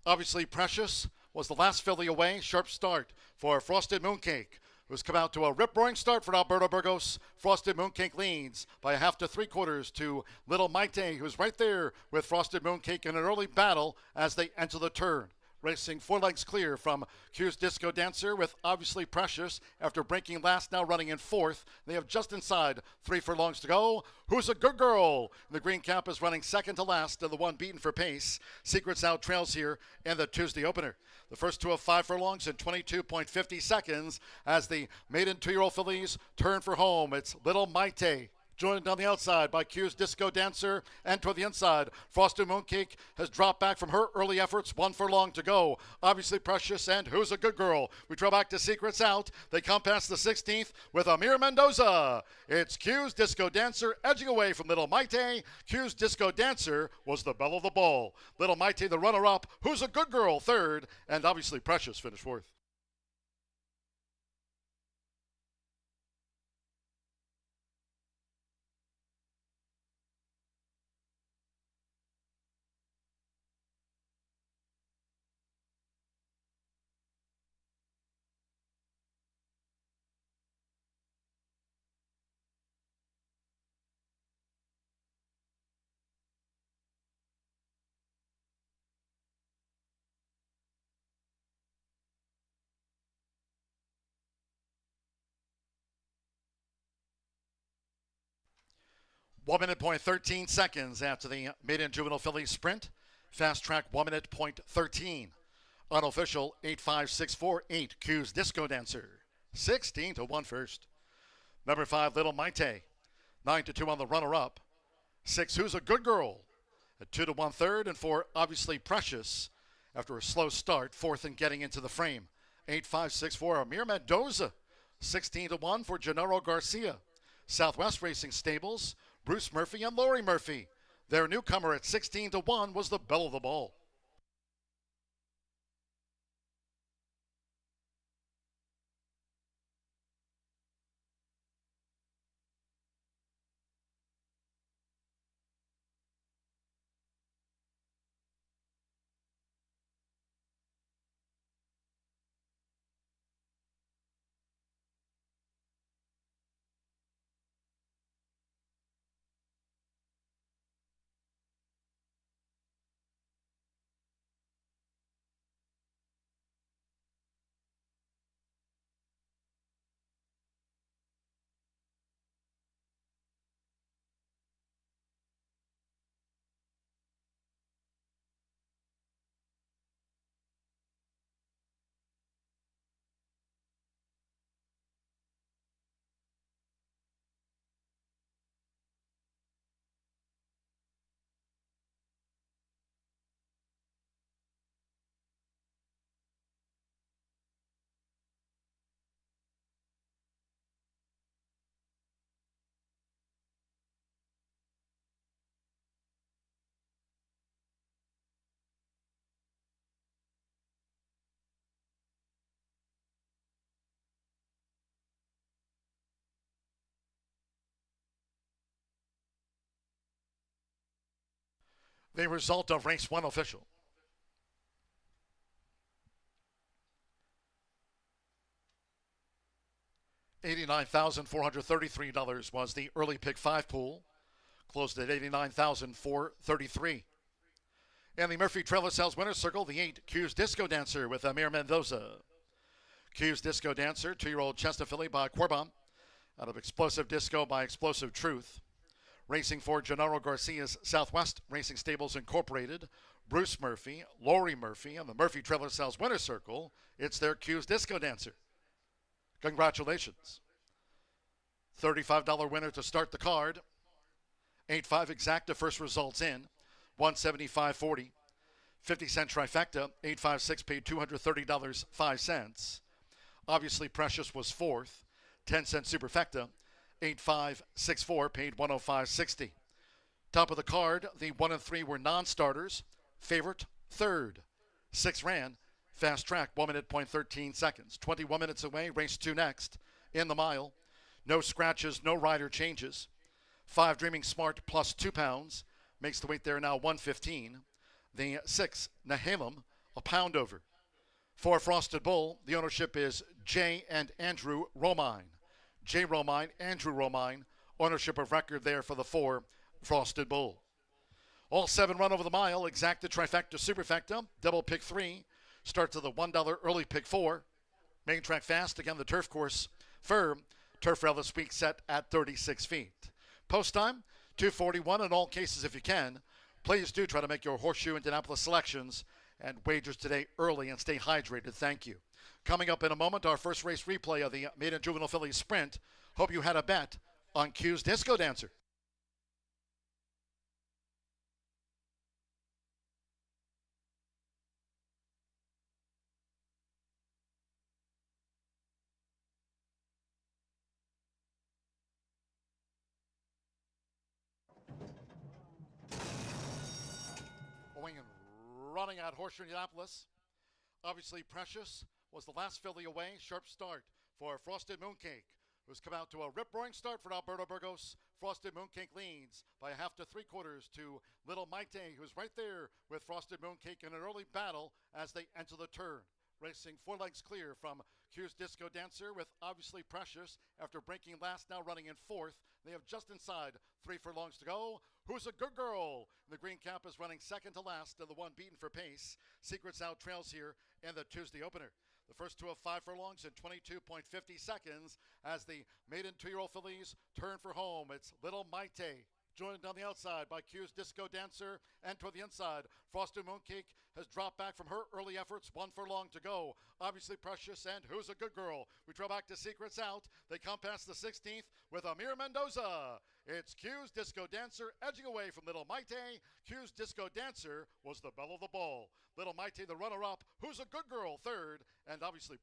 Obviously Precious was the last filly away. Sharp start for Frosted Mooncake, who's come out to a rip-roaring start for Alberta Burgos. Frosted Mooncake leads by 1/2 to 3/4 to Little Maite, who's right there with Frosted Mooncake in an early battle as they enter the turn. Racing 4 legs clear from Q's Disco Dancer with Obviously Precious after breaking last, now running in 4th. They have just inside 3 furlongs to go. Who's a Good Girl? The green cap is running second to last, and the one beaten for pace. Secrets Out trails here in the Tuesday opener. The first 2 of 5 furlongs in 22.50 seconds as the maiden 2-year-old fillies turn for home. It's Little Maite, joined on the outside by Q's Disco Dancer, and toward the inside, Frosted Mooncake has dropped back from her early efforts. 1 furlong to go. Obviously Precious and Who's a Good Girl. We draw back to Secrets Out. They come past the 16th with Amir Mendoza. It's Q's Disco Dancer edging away from Little Maite. Q's Disco Dancer was the belle of the ball. Little Maite, the runner-up. Who's a Good Girl, 3rd, and Obviously Precious finished 4th. One minute point 13 seconds after the maiden juvenile filly sprint. Fast Track 1 minute point 13. Unofficial 85648 Q's Disco Dancer. 16-1 first. Number 5, Little Maite. 9-2 on the runner-up. 6, Who's a Good Girl? At 2-1 third, and 4, Obviously Precious. After a slow start, fourth and getting into the frame. 8-5-6-4, Amir Mendoza. 16-1 for Gennaro Garcia. Southwest Racing Stables, Bruce Murphy and Lori Murphy. Their newcomer at 16-1 was the belle of the ball. The result of race 1 official. $89,433 was the early pick 5 pool. Closed at $89,433. And the Murphy Trailer Sales Winner's Circle, the 8, Q's Disco Dancer with Amir Mendoza. Q's Disco Dancer, 2-year-old Chestnut filly by Corbin. Out of Explosive Disco by Explosive Truth. Racing for Gennaro Garcia's Southwest Racing Stables Incorporated, Bruce Murphy, Lori Murphy, and the Murphy Trailer Sales Winner's Circle. It's their Q's Disco Dancer. Congratulations. $35 winner to start the card. 8-5 exacta, first results in. 175.40. 50-cent trifecta, 856 paid $230.05. Obviously Precious was fourth. 10-cent superfecta, 8564 paid $105.60. Top of the card, the 1 and 3 were non-starters. Favorite, third. 6 ran. Fast track, 1 minute, 13 seconds. 21 minutes away, race 2 next. In the mile. No scratches, no rider changes. 5 Dreaming Smart plus 2 pounds. Makes the weight there now 115. The 6, Nahalem, a pound over. 4 Frosted Bull, the ownership is Jay and Andrew Romine. Jay Romine, Andrew Romine, ownership of record there for the 4 Frosted Bull. All 7 run over the mile, exacta, trifecta, superfecta, double pick 3, starts at the $1 early pick 4. Main track fast, again the turf course firm. Turf rail this week set at 36 feet. Post time, 2:41 in all cases if you can. Please do try to make your Horseshoe Indianapolis selections and wagers today early and stay hydrated. Thank you. Coming up in a moment, our first race replay of the Maiden Juvenile Fillies Sprint. Hope you had a bet on Q's Disco Dancer. Going and running at Horseshoe Indianapolis. Obviously Precious was the last filly away. Sharp start for Frosted Mooncake, who's come out to a rip-roaring start for Alberto Burgos. Frosted Mooncake leads by a half to 3/4 to Little Maite, who's right there with Frosted Mooncake in an early battle as they enter the turn. Racing 4 legs clear from Q's Disco Dancer with Obviously Precious after breaking last, now running in 4th. They have just inside 3 furlongs to go. Who's a Good Girl? The green cap is running second to last and the one beaten for pace. Secrets Out trails here in the Tuesday opener. The first 2 of 5 furlongs in 22.50 seconds as the maiden 2-year-old fillies turn for home. It's Little Maite joined on the outside by Q's Disco Dancer, and toward the inside, Frosted Mooncake has dropped back from her early efforts. 1 furlong to go. Obviously Precious and Who's a Good Girl. We trail back to Secrets Out. They come past the 16th with Amir Mendoza. It's Q's Disco Dancer edging away from Little Maite. Q's Disco Dancer was the belle of the ball. Little Maite the runner-up. Who's a Good Girl third, and obviously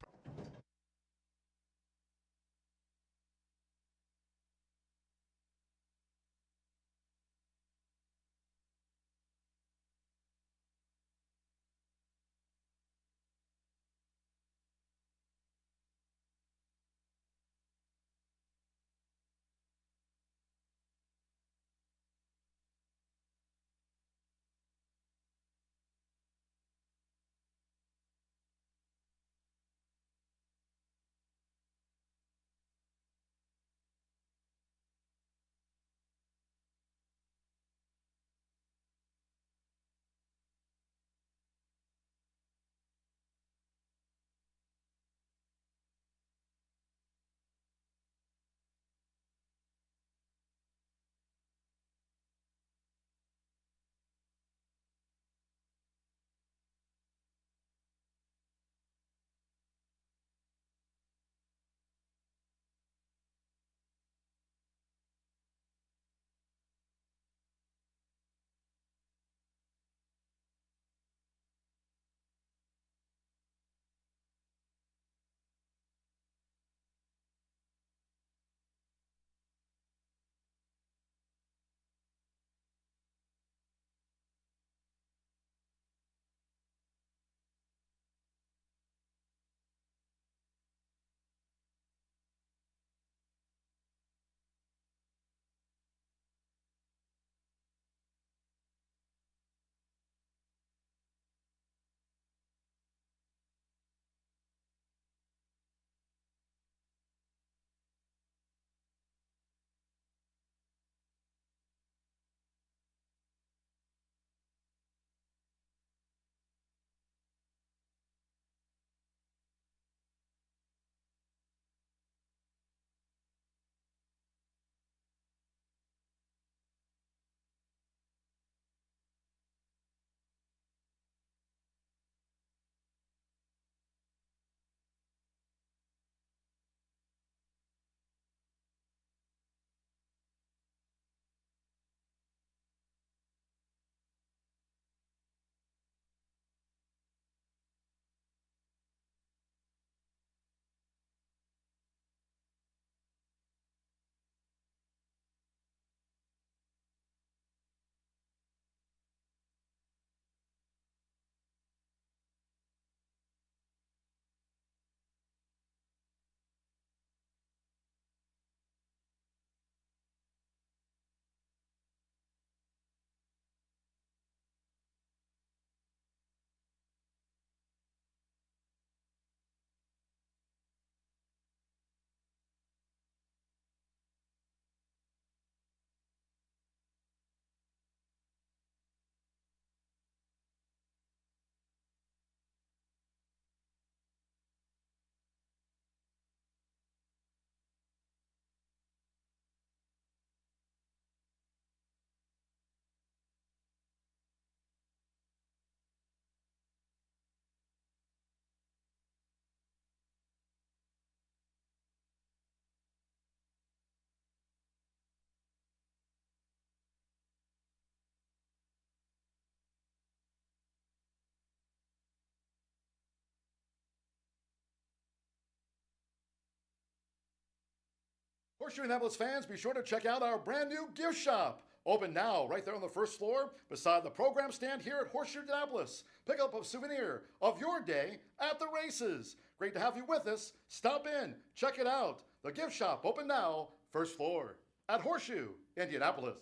Horseshoe Indianapolis fans, be sure to check out our brand new gift shop. Open now, right there on the first floor, beside the program stand here at Horseshoe Indianapolis. Pick up a souvenir of your day at the races. Great to have you with us. Stop in, check it out. The gift shop open now, first floor at Horseshoe Indianapolis.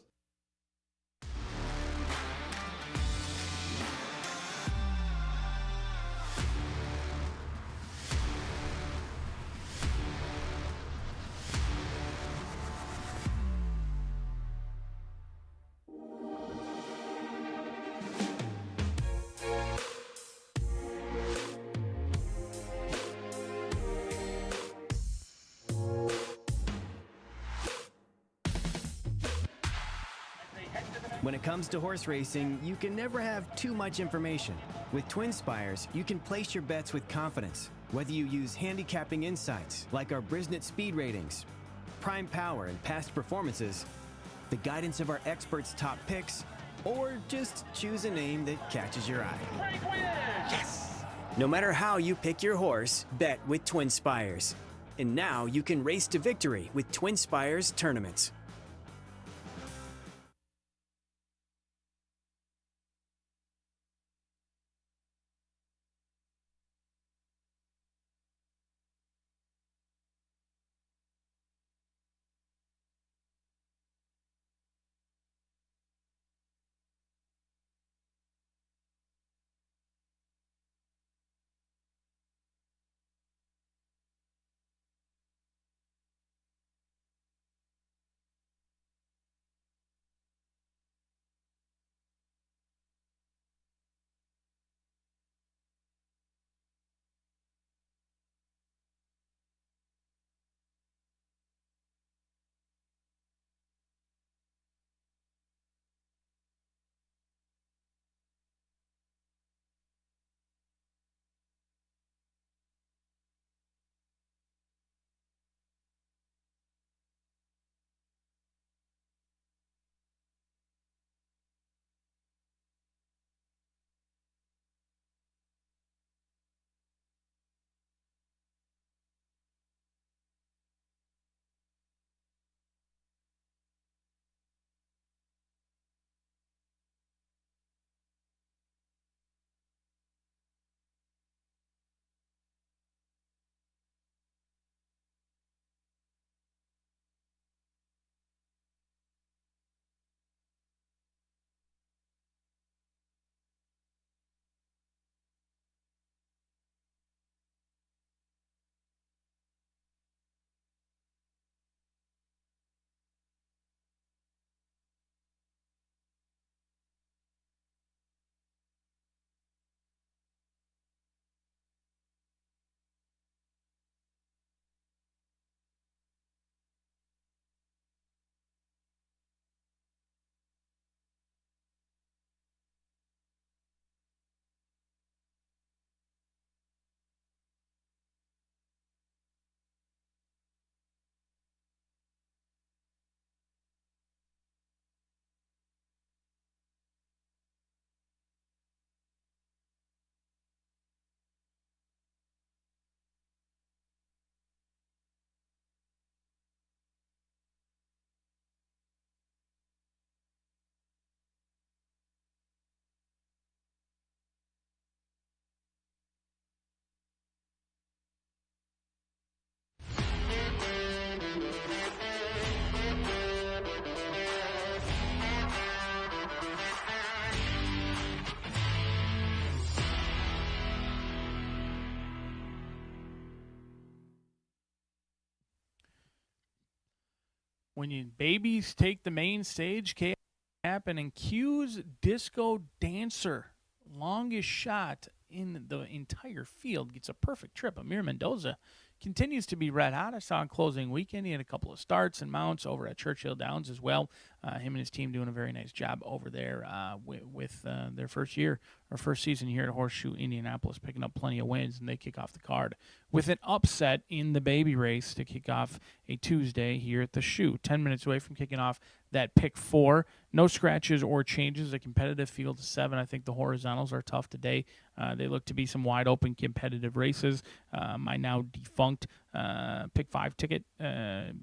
When it comes to horse racing, you can never have too much information. With Twin Spires, you can place your bets with confidence, whether you use handicapping insights like our Brisnet speed ratings, prime power and past performances, the guidance of our experts' top picks, or just choose a name that catches your eye. Yes! No matter how you pick your horse, bet with Twin Spires. And now you can race to victory with Twin Spires tournaments. When you babies take the main stage, happen and Q's Disco Dancer, longest shot in the entire field, gets a perfect trip. Amir Mendoza continues to be red hot. I saw on closing weekend he had a couple of starts and mounts over at Churchill Downs as well. Him and his team doing a very nice job over there with their first season here at Horseshoe Indianapolis, picking up plenty of wins, and they kick off the card with an upset in the baby race to kick off a Tuesday here at the Shoe. 10 minutes away from kicking off that pick 4. No scratches or changes. A competitive field of 7. I think the horizontals are tough today. They look to be some wide open competitive races. My now defunct pick 5 ticket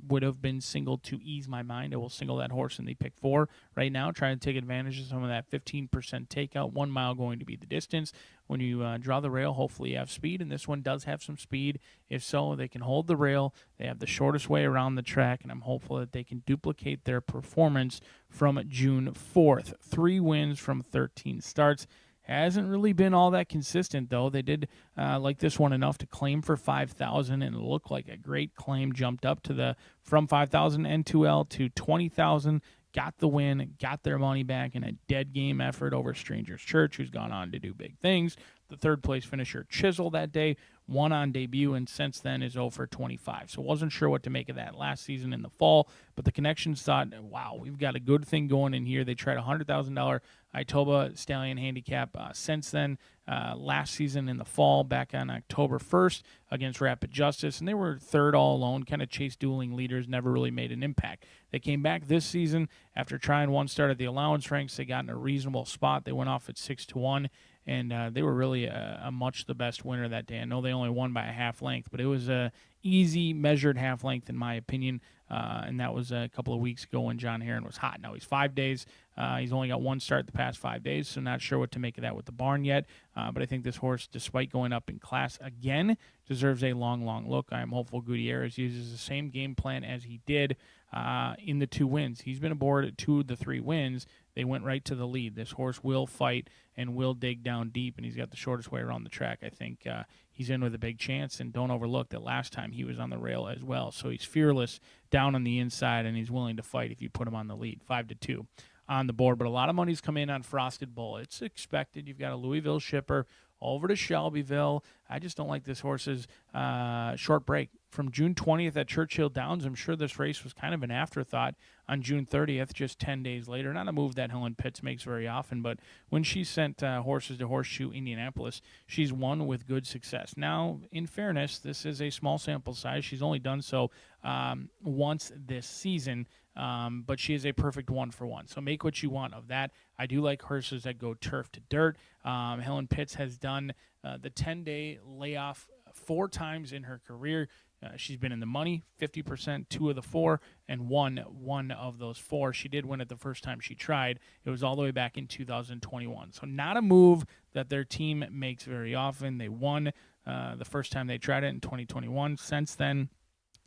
would have been singled to ease my mind. I will single that horse in the pick 4 right now, trying to take advantage of some of that 15% takeout. 1 mile going to be the distance. When you draw the rail, hopefully you have speed, and this one does have some speed. If so, they can hold the rail. They have the shortest way around the track, and I'm hopeful that they can duplicate their performance from June 4th. 3 wins from 13 starts. Hasn't really been all that consistent, though. They did like this one enough to claim for 5,000, and it looked like a great claim. Jumped up to the from 5,000 N2L to 20,000. Got the win, got their money back in a dead game effort over Strangers Church, who's gone on to do big things. The third place finisher Chisel that day won on debut, and since then is 0 for 25. So wasn't sure what to make of that last season in the fall, but the connections thought, wow, we've got a good thing going in here. They tried a $100,000 Itoba Stallion handicap since then, last season in the fall, back on October 1st against Rapid Justice, and they were third all alone, kind of chase dueling leaders, never really made an impact. They came back this season after trying one start at the allowance ranks. They got in a reasonable spot. They went off at 6-1, and they were really a much the best winner that day. I know they only won by a half length, but it was a easy measured half length in my opinion, and that was a couple of weeks ago when John Heron was hot. Now he's 5 days. He's only got one start the past 5 days, so not sure what to make of that with the barn yet. But I think this horse, despite going up in class again, deserves a long, long look. I am hopeful Gutierrez uses the same game plan as he did in the 2 wins. He's been aboard at 2 of the 3 wins. They went right to the lead. This horse will fight and will dig down deep, and he's got the shortest way around the track. I think he's in with a big chance, and don't overlook that last time he was on the rail as well. So he's fearless down on the inside, and he's willing to fight if you put him on the lead. 5-2 on the board, but a lot of money's come in on Frosted Bull. It's expected. You've got a Louisville shipper over to Shelbyville. I just don't like this horse's short break. From June 20th at Churchill Downs, I'm sure this race was kind of an afterthought on June 30th, just 10 days later. Not a move that Helen Pitts makes very often, but when she sent horses to Horseshoe Indianapolis, she's won with good success. Now, in fairness, this is a small sample size. She's only done so once this season, but she is a perfect 1-for-1. So make what you want of that. I do like horses that go turf to dirt. Helen Pitts has done the 10-day layoff 4 times in her career. She's been in the money, 50%, 2 of the 4, and won 1 of those 4. She did win it the first time she tried. It was all the way back in 2021. So not a move that their team makes very often. They won the first time they tried it in 2021. Since then,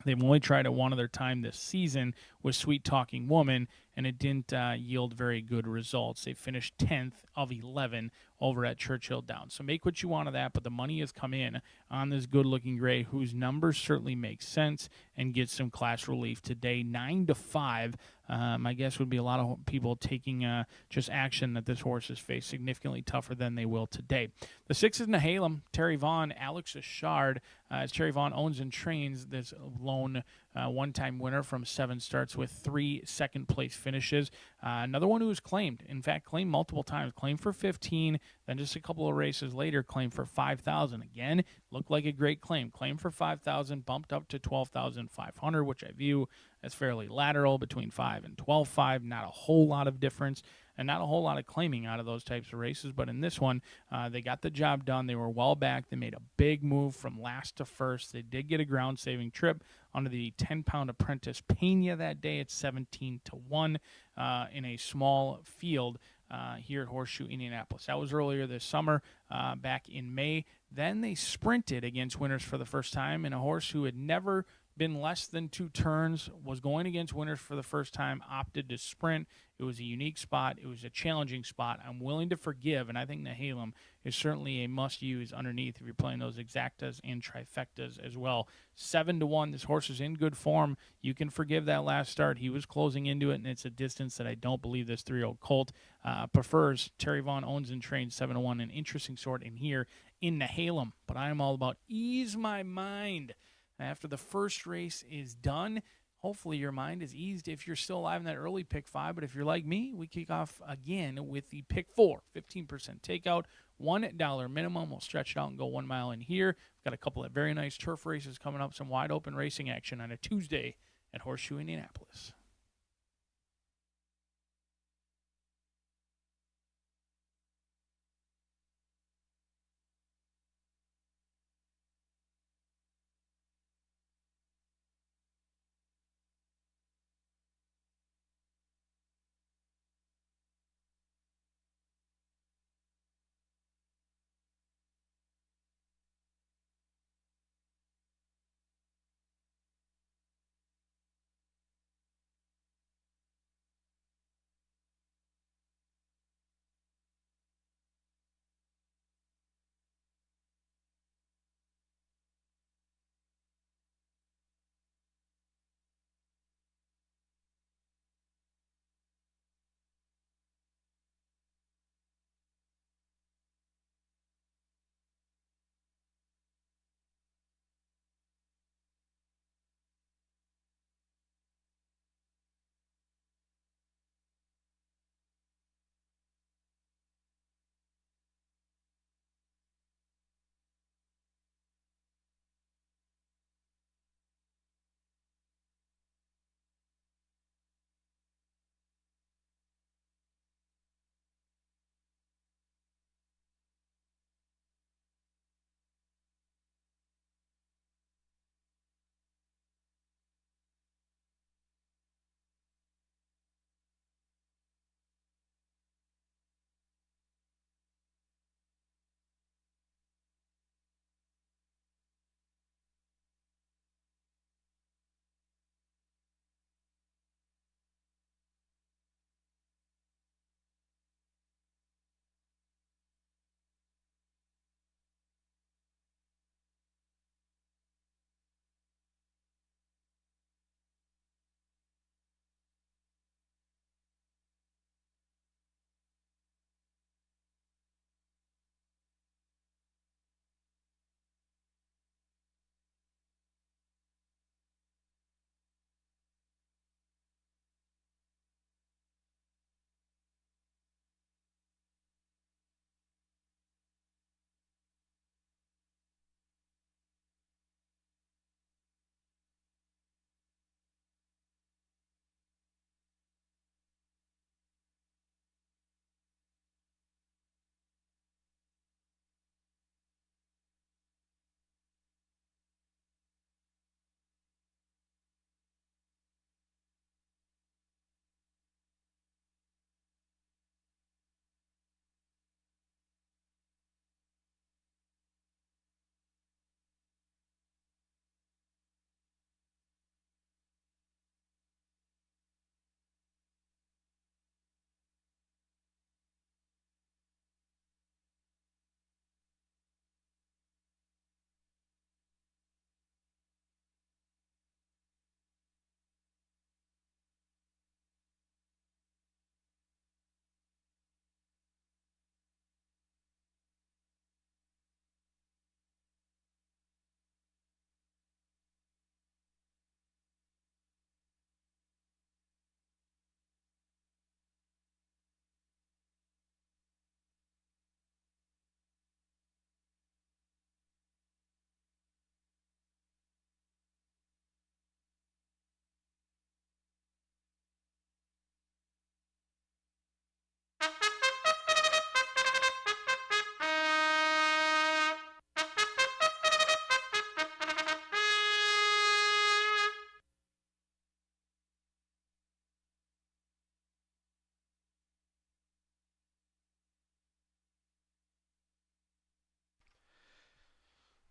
they've only tried it one other time this season with Sweet Talking Woman, and it didn't yield very good results. They finished 10th of 11 over at Churchill Downs. So make what you want of that, but the money has come in on this good-looking gray, whose numbers certainly make sense and get some class relief today. 9-5. My guess would be a lot of people taking just action that this horse has faced significantly tougher than they will today. The 6 is Nehalem, Terry Vaughn, Alex Ashard, as Terry Vaughn owns and trains this lone one-time winner from 7 starts with 3 second-place finishes. Another one who was claimed, in fact, claimed multiple times, claimed for 15, then just a couple of races later, claimed for 5,000. Again, looked like a great claim. Claimed for 5,000, bumped up to 12,500, which I view as fairly lateral between 5 and 12.5. Not a whole lot of difference, and not a whole lot of claiming out of those types of races. But in this one, they got the job done. They were well back. They made a big move from last to first. They did get a ground-saving trip under the 10-pound apprentice Pena that day at 17-1 in a small field here at Horseshoe Indianapolis. That was earlier this summer, back in May. Then they sprinted against winners for the first time, and a horse who had never been less than 2 turns, was going against winners for the first time, opted to sprint. It was a unique spot. It was a challenging spot. I'm willing to forgive, and I think Nehalem is certainly a must-use underneath if you're playing those exactas and trifectas as well. 7-1. This horse is in good form. You can forgive that last start. He was closing into it, and it's a distance that I don't believe this 3-year-old colt prefers. Terry Vaughn owns and trains 7-1, an interesting sort in here in Nehalem. But I am all about ease my mind. After the first race is done, hopefully your mind is eased if you're still alive in that early pick 5. But if you're like me, we kick off again with the pick 4, 15% takeout, $1 minimum. We'll stretch it out and go 1 mile in here. We've got a couple of very nice turf races coming up, some wide open racing action on a Tuesday at Horseshoe Indianapolis.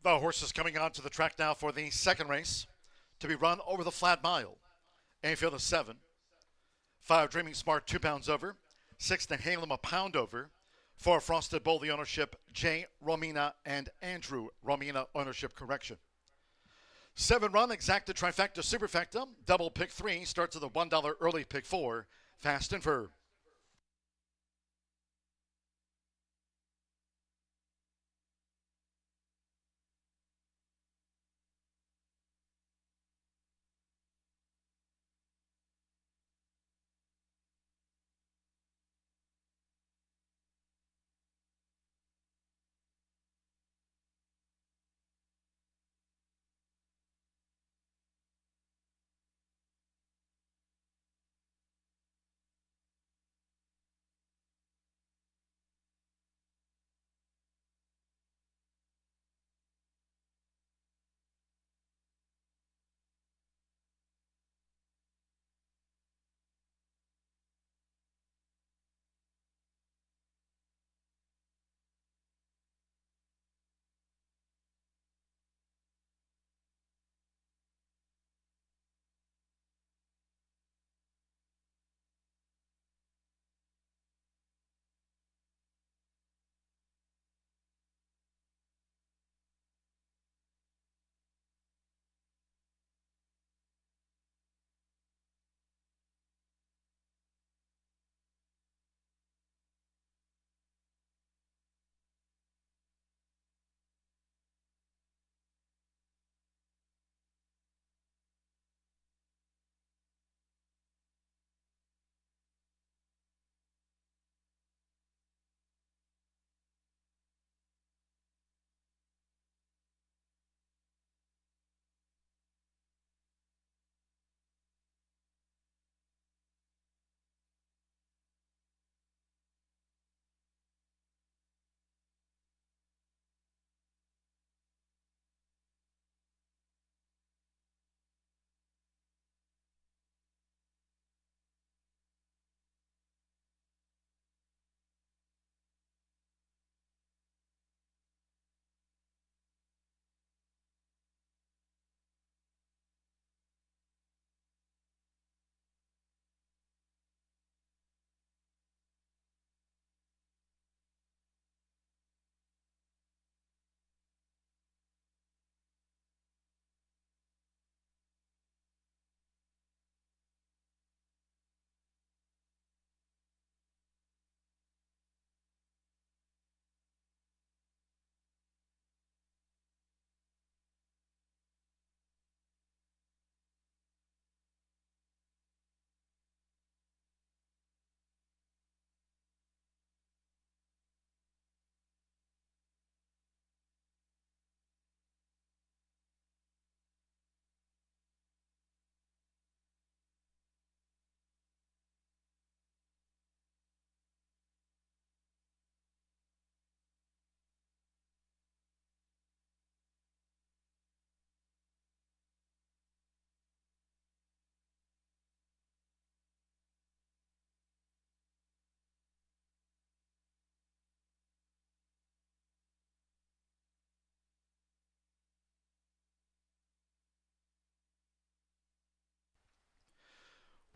The horses coming onto the track now for the second race to be run over the flat mile. Afield is 7. 5 Dreaming Smart 2 pounds over. 6 Nehalem a pound over. 4 Frosted Bull the ownership J. Romina and Andrew Romina ownership correction. 7 run Exacta Trifecta Superfecta double pick 3 starts at the $1 early pick 4 Fast and Firm.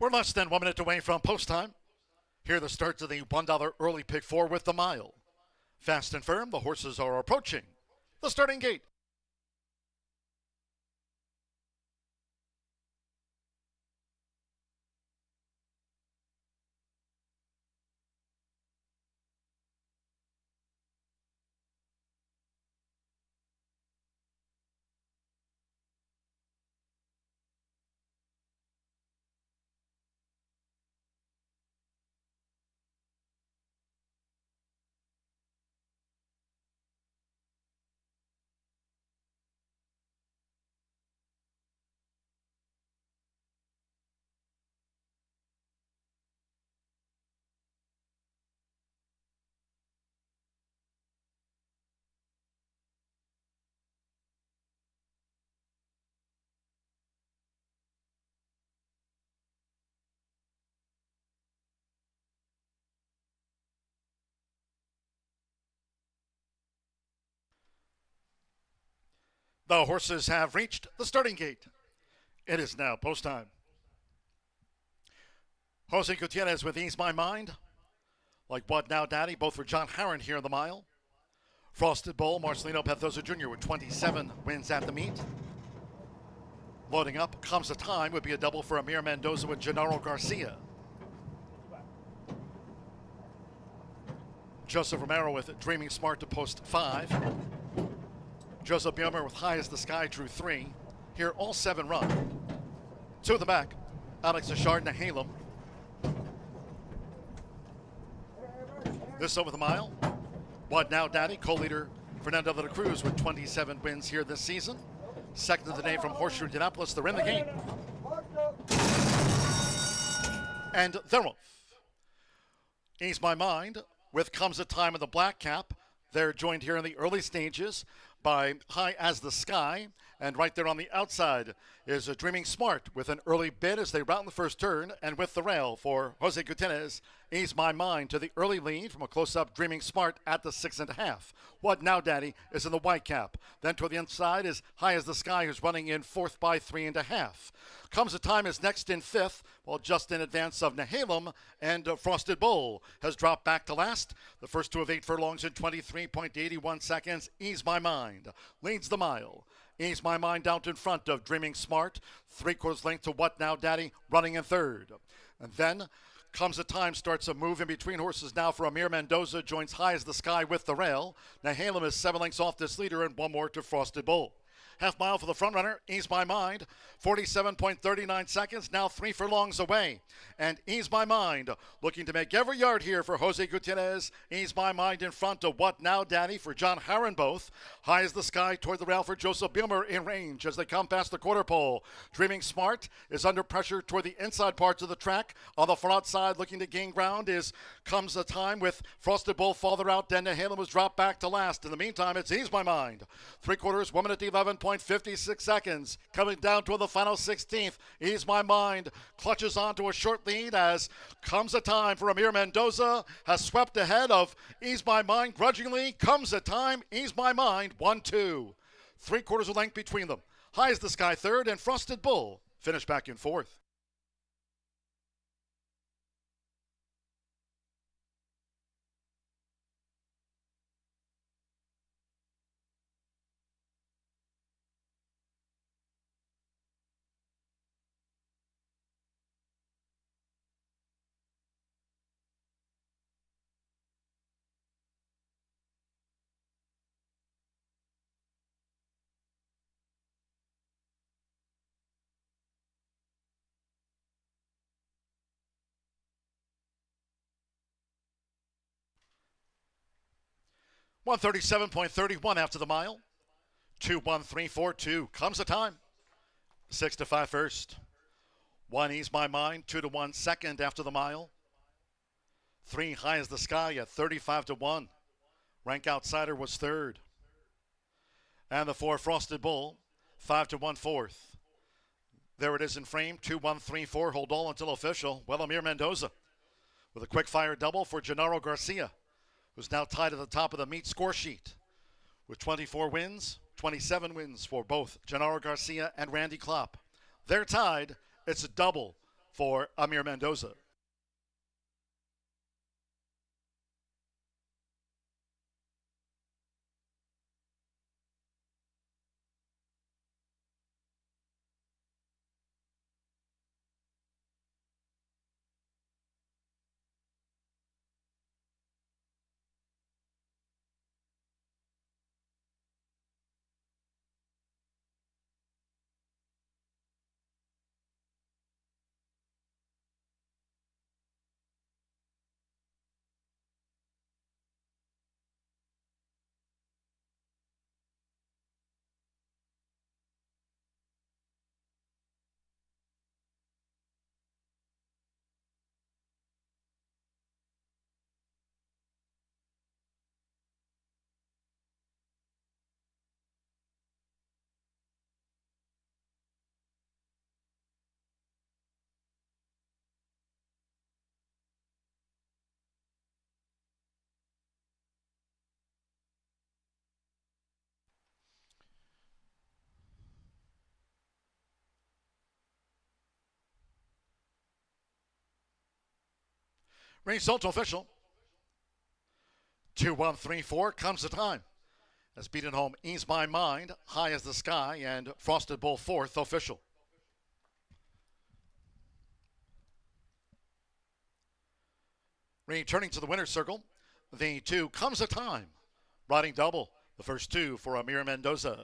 We're less than 1 minute away from post time. Here are the starts of the $1 early pick 4 with the mile. Fast and Firm, the horses are approaching the starting gate. The horses have reached the starting gate. It is now post time. Jose Gutierrez with Ease My Mind. Like What Now Daddy, both for John Harron here in the mile. Frosted Bowl, Marcelino Pethosa Jr. with 27 wins at the meet. Loading up, Comes a Time would be a double for Amir Mendoza with Gennaro Garcia. Joseph Romero with Dreaming Smart to post 5. Joseph Biomer with High as the Sky drew 3. Here all 7 run. 2 at the back, Alex Achard and Halem. This over the mile. What Now Daddy, co-leader Fernando de la Cruz with 27 wins here this season. Second of the day from Horseshoe Indianapolis. They're in the game. And they're off. Ease My Mind with Comes a Time in the black cap. They're joined here in the early stages by High as the Sky. And right there on the outside is a Dreaming Smart with an early bid as they route in the first turn. And with the rail for Jose Gutierrez, Ease My Mind to the early lead from a close-up Dreaming Smart at the 6.5. What Now Daddy is in the white cap. Then toward the inside is High as the Sky, who's running in 4th by 3.5. Comes a Time is next in 5th, while just in advance of Nehalem, and Frosted Bowl has dropped back to last. The first 2 of 8 furlongs in 23.81 seconds. Ease My Mind leads the mile. Ease My Mind out in front of Dreaming Smart. 3/4 length to What Now Daddy running in 3rd. And then Comes a Time starts a move in between horses now for Amir Mendoza. Joins High as the Sky with the rail. Nehalem is 7 lengths off this leader and 1 more to Frosted Bowl. Half mile for the front runner, Ease My Mind, 47.39 seconds, now 3 furlongs away. And Ease My Mind looking to make every yard here for Jose Gutierrez. Ease My Mind in front of What Now Daddy for John Harron both. High as the Sky toward the rail for Joseph Bilmer in range as they come past the quarter pole. Dreaming Smart is under pressure toward the inside parts of the track. On the front side looking to gain ground is Comes a Time with Frosted Bowl farther out. Then Nehalem was dropped back to last. In the meantime, it's Ease My Mind. 3/4, 1 minute 11.56 seconds. Coming down toward the final 16th. Ease My Mind clutches onto a short lead as Comes a Time for Amir Mendoza has swept ahead of Ease My Mind grudgingly. Comes a Time, Ease My Mind, 1-2. 3/4 of length between them. High as the Sky 3rd and Frosted Bull finished back in 4th. .137.31 after the mile. 2:13.42. Comes a Time. 6-5 first. 1 Ease My Mind. 2-1 second after the mile. 3 High as the Sky at 35-1. Rank Outsider was 3rd. And the 4 Frosted Bull. 5-1 4th. There it is in frame. 2-1-3-4. Hold all until official. Well, Amir Mendoza with a quick fire double for Gennaro Garcia, who's now tied at the top of the meet score sheet with 24 wins, 27 wins for both Gennaro Garcia and Randy Klopp. They're tied. It's a double for Amir Mendoza. Result official. 2-1-3-4 comes the time. As beat at home, Ease My Mind, High as the Sky, and Frosted Bowl fourth official. Returning to the winner's circle, the 2 comes a time. Riding double, the first 2 for Amir Mendoza.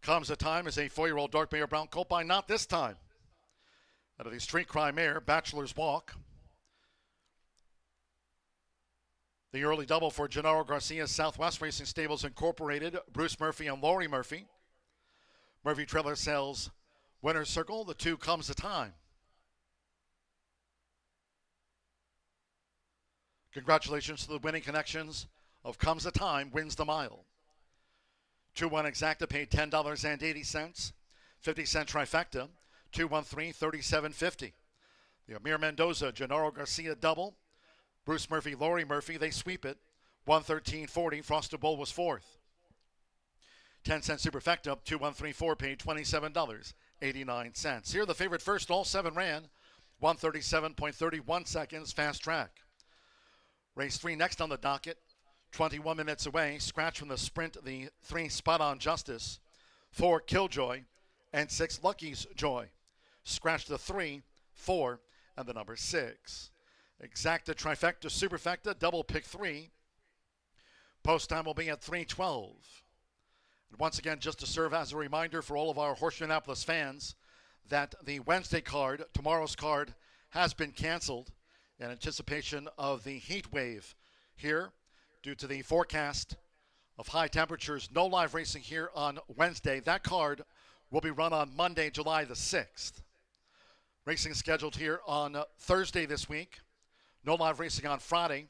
Comes a time is a 4-year-old dark mare brown colt by Not This Time. Out of the Street Cry mare, Bachelor's Walk. The early double for Gennaro Garcia's Southwest Racing Stables Incorporated, Bruce Murphy and Lori Murphy. Murphy Trailer Sales winner's circle, the 2 comes a time. Congratulations to the winning connections of Comes a Time Wins the Mile. 2-1 Exacta paid $10.80. 50-cent trifecta, 2-1-3, $37.50. The Amir Mendoza, Gennaro Garcia double. Bruce Murphy, Lori Murphy, they sweep it. 113.40. Frosted Bowl was fourth. 10-cent superfecta, 2-1-3-4 paid $27.89. Here the favorite first, all 7 ran. 137.31 seconds, fast track. Race 3 next on the docket. 21 minutes away. Scratch from the sprint, the 3 Spot On Justice, 4 Killjoy, and 6 Lucky's Joy. Scratch the 3, 4, and the number 6. Exacta, trifecta, superfecta, double pick 3. Post time will be at 3:12. And once again, just to serve as a reminder for all of our Horseshoe Indianapolis fans that the Wednesday card, tomorrow's card, has been canceled in anticipation of the heat wave here due to the forecast of high temperatures. No live racing here on Wednesday. That card will be run on Monday, July the 6th. Racing scheduled here on Thursday this week. No live racing on Friday.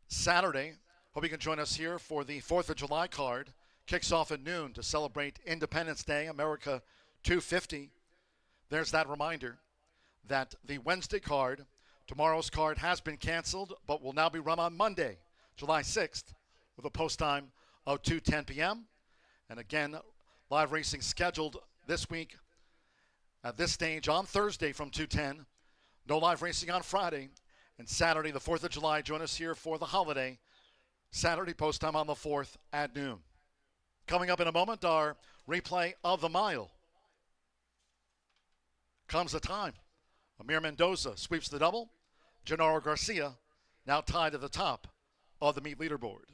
Saturday, hope you can join us here for the 4th of July card. Kicks off at noon to celebrate Independence Day, America 250. There's that reminder that the Wednesday card, tomorrow's card, has been canceled, but will now be run on Monday, July 6th, with a post time of 2:10 p.m. And again, live racing scheduled this week at this stage on Thursday from 2:10. No live racing on Friday. And Saturday, the 4th of July, join us here for the holiday. Saturday post time on the 4th at noon. Coming up in a moment, our replay of the mile. Comes the time. Amir Mendoza sweeps the double. Gennaro Garcia now tied at the top of the meet leaderboard.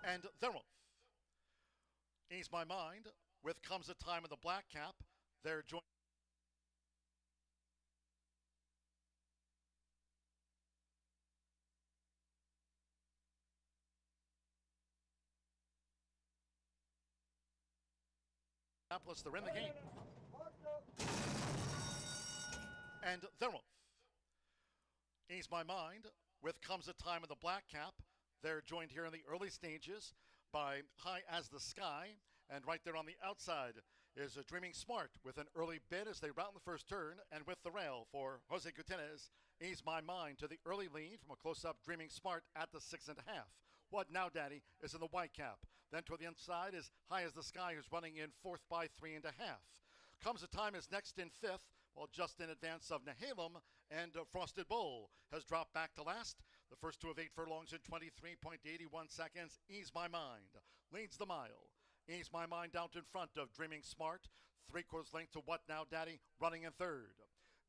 And they're off. Ease My Mind with Comes a Time in the black cap. They're joined. They're in the game. And they're off. Ease My Mind with Comes a Time in the black cap. They're joined here in the early stages by High as the Sky, and right there on the outside is a Dreaming Smart with an early bid as they round the first turn, and with the rail for Jose Gutierrez. Ease My Mind to the early lead from a close-up Dreaming Smart at the 6.5. What Now Daddy is in the white cap. Then toward the inside is High as the Sky, who's running in fourth by 3.5. Comes a Time is next in fifth, while just in advance of Nehalem, and Frosted Bowl has dropped back to last. The first 2 of 8 furlongs in 23.81 seconds. Ease My Mind leads the mile. Ease My Mind out in front of Dreaming Smart. 3/4 length to What Now Daddy running in third.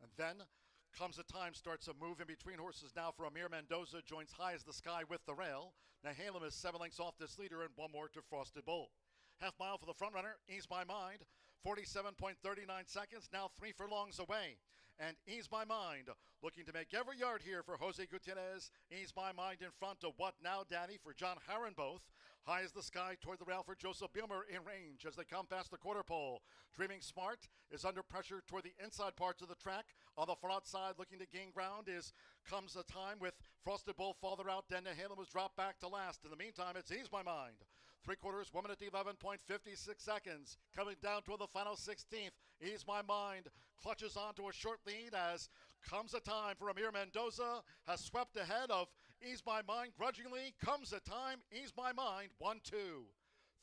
And then Comes a Time starts a move in between horses now for Amir Mendoza. Joins High as the Sky with the rail. Nehalem is 7 lengths off this leader and 1 more to Frosted Bowl. Half mile for the front runner. Ease My Mind. 47.39 seconds. Now 3 furlongs away. And Ease My Mind looking to make every yard here for Jose Gutierrez. Ease My Mind in front of What Now Daddy for John Harron both. High as the Sky toward the rail for Joseph Bilmer in range as they come past the quarter pole. Dreaming Smart is under pressure toward the inside parts of the track. On the front side looking to gain ground is Comes a Time with Frosted Bowl farther out. Then Nehalem was dropped back to last. In the meantime, it's Ease My Mind. 3/4, 1 minute 11.56 seconds. Coming down toward the final 16th. Ease My Mind clutches onto a short lead as Comes a Time for Amir Mendoza has swept ahead of Ease My Mind grudgingly. Comes a Time, Ease My Mind, 1-2.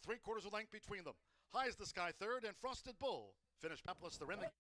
3/4 of length between them. High as the Sky third, and Frosted Bull finished Indianapolis. They're in the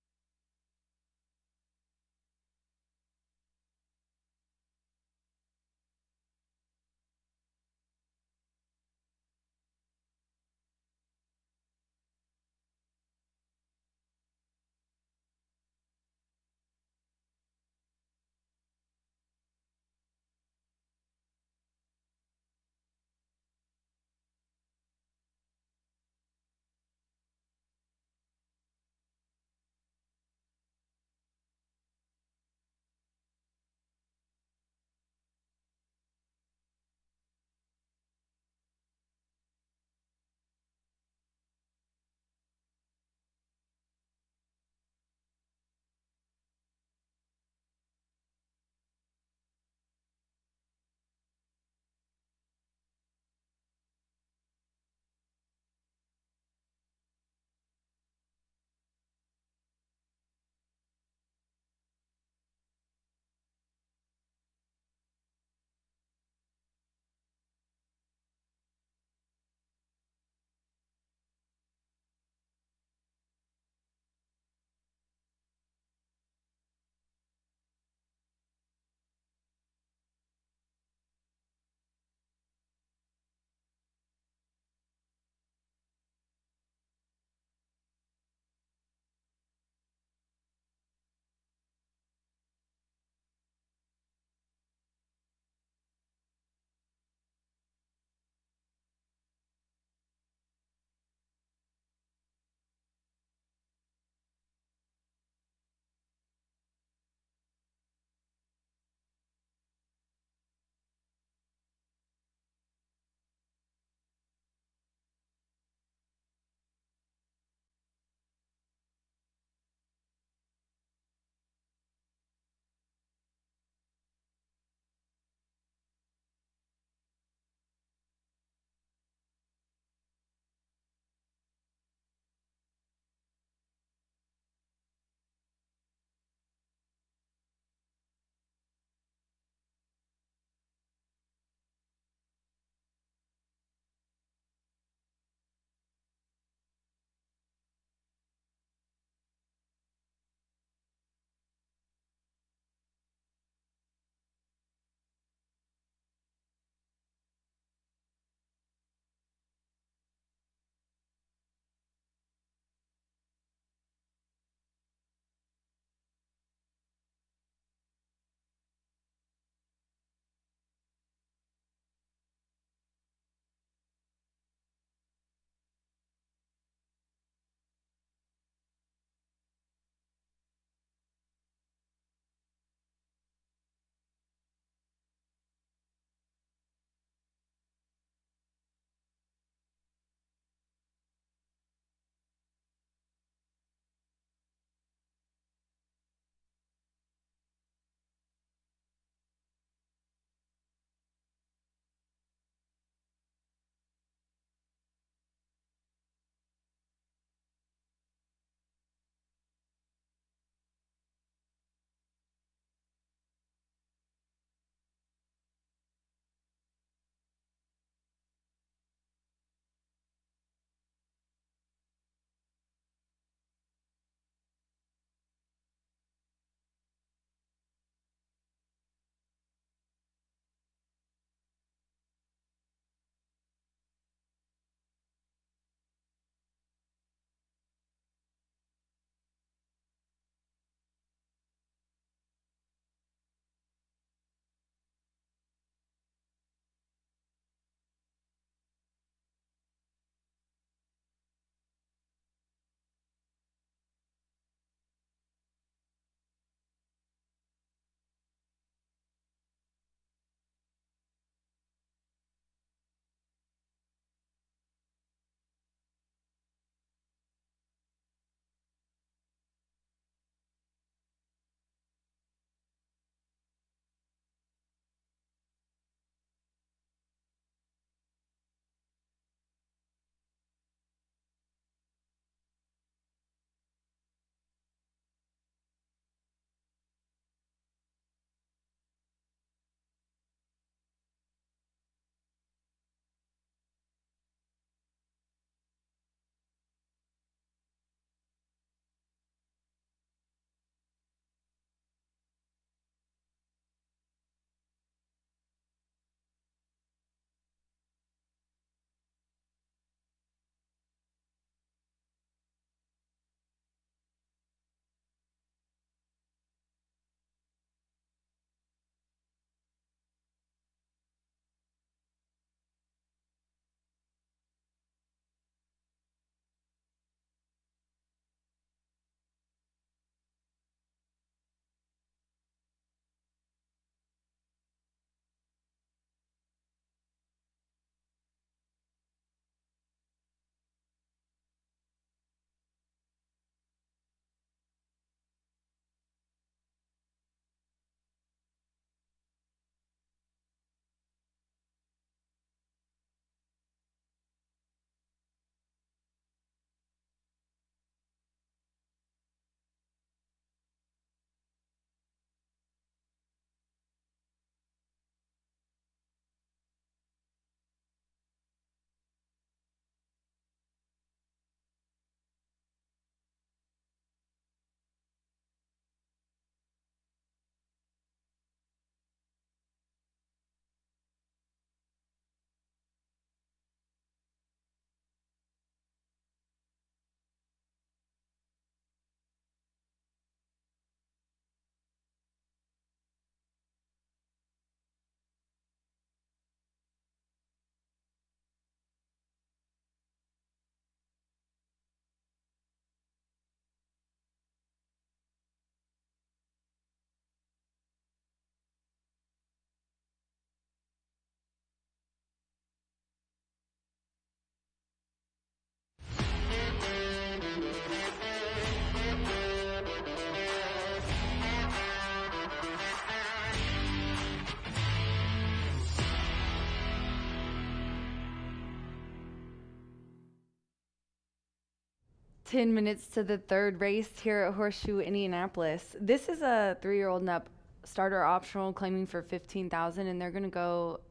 10 minutes to the third race here at Horseshoe Indianapolis. This is a 3-year-old and up starter optional claiming for 15,000, and they're going to go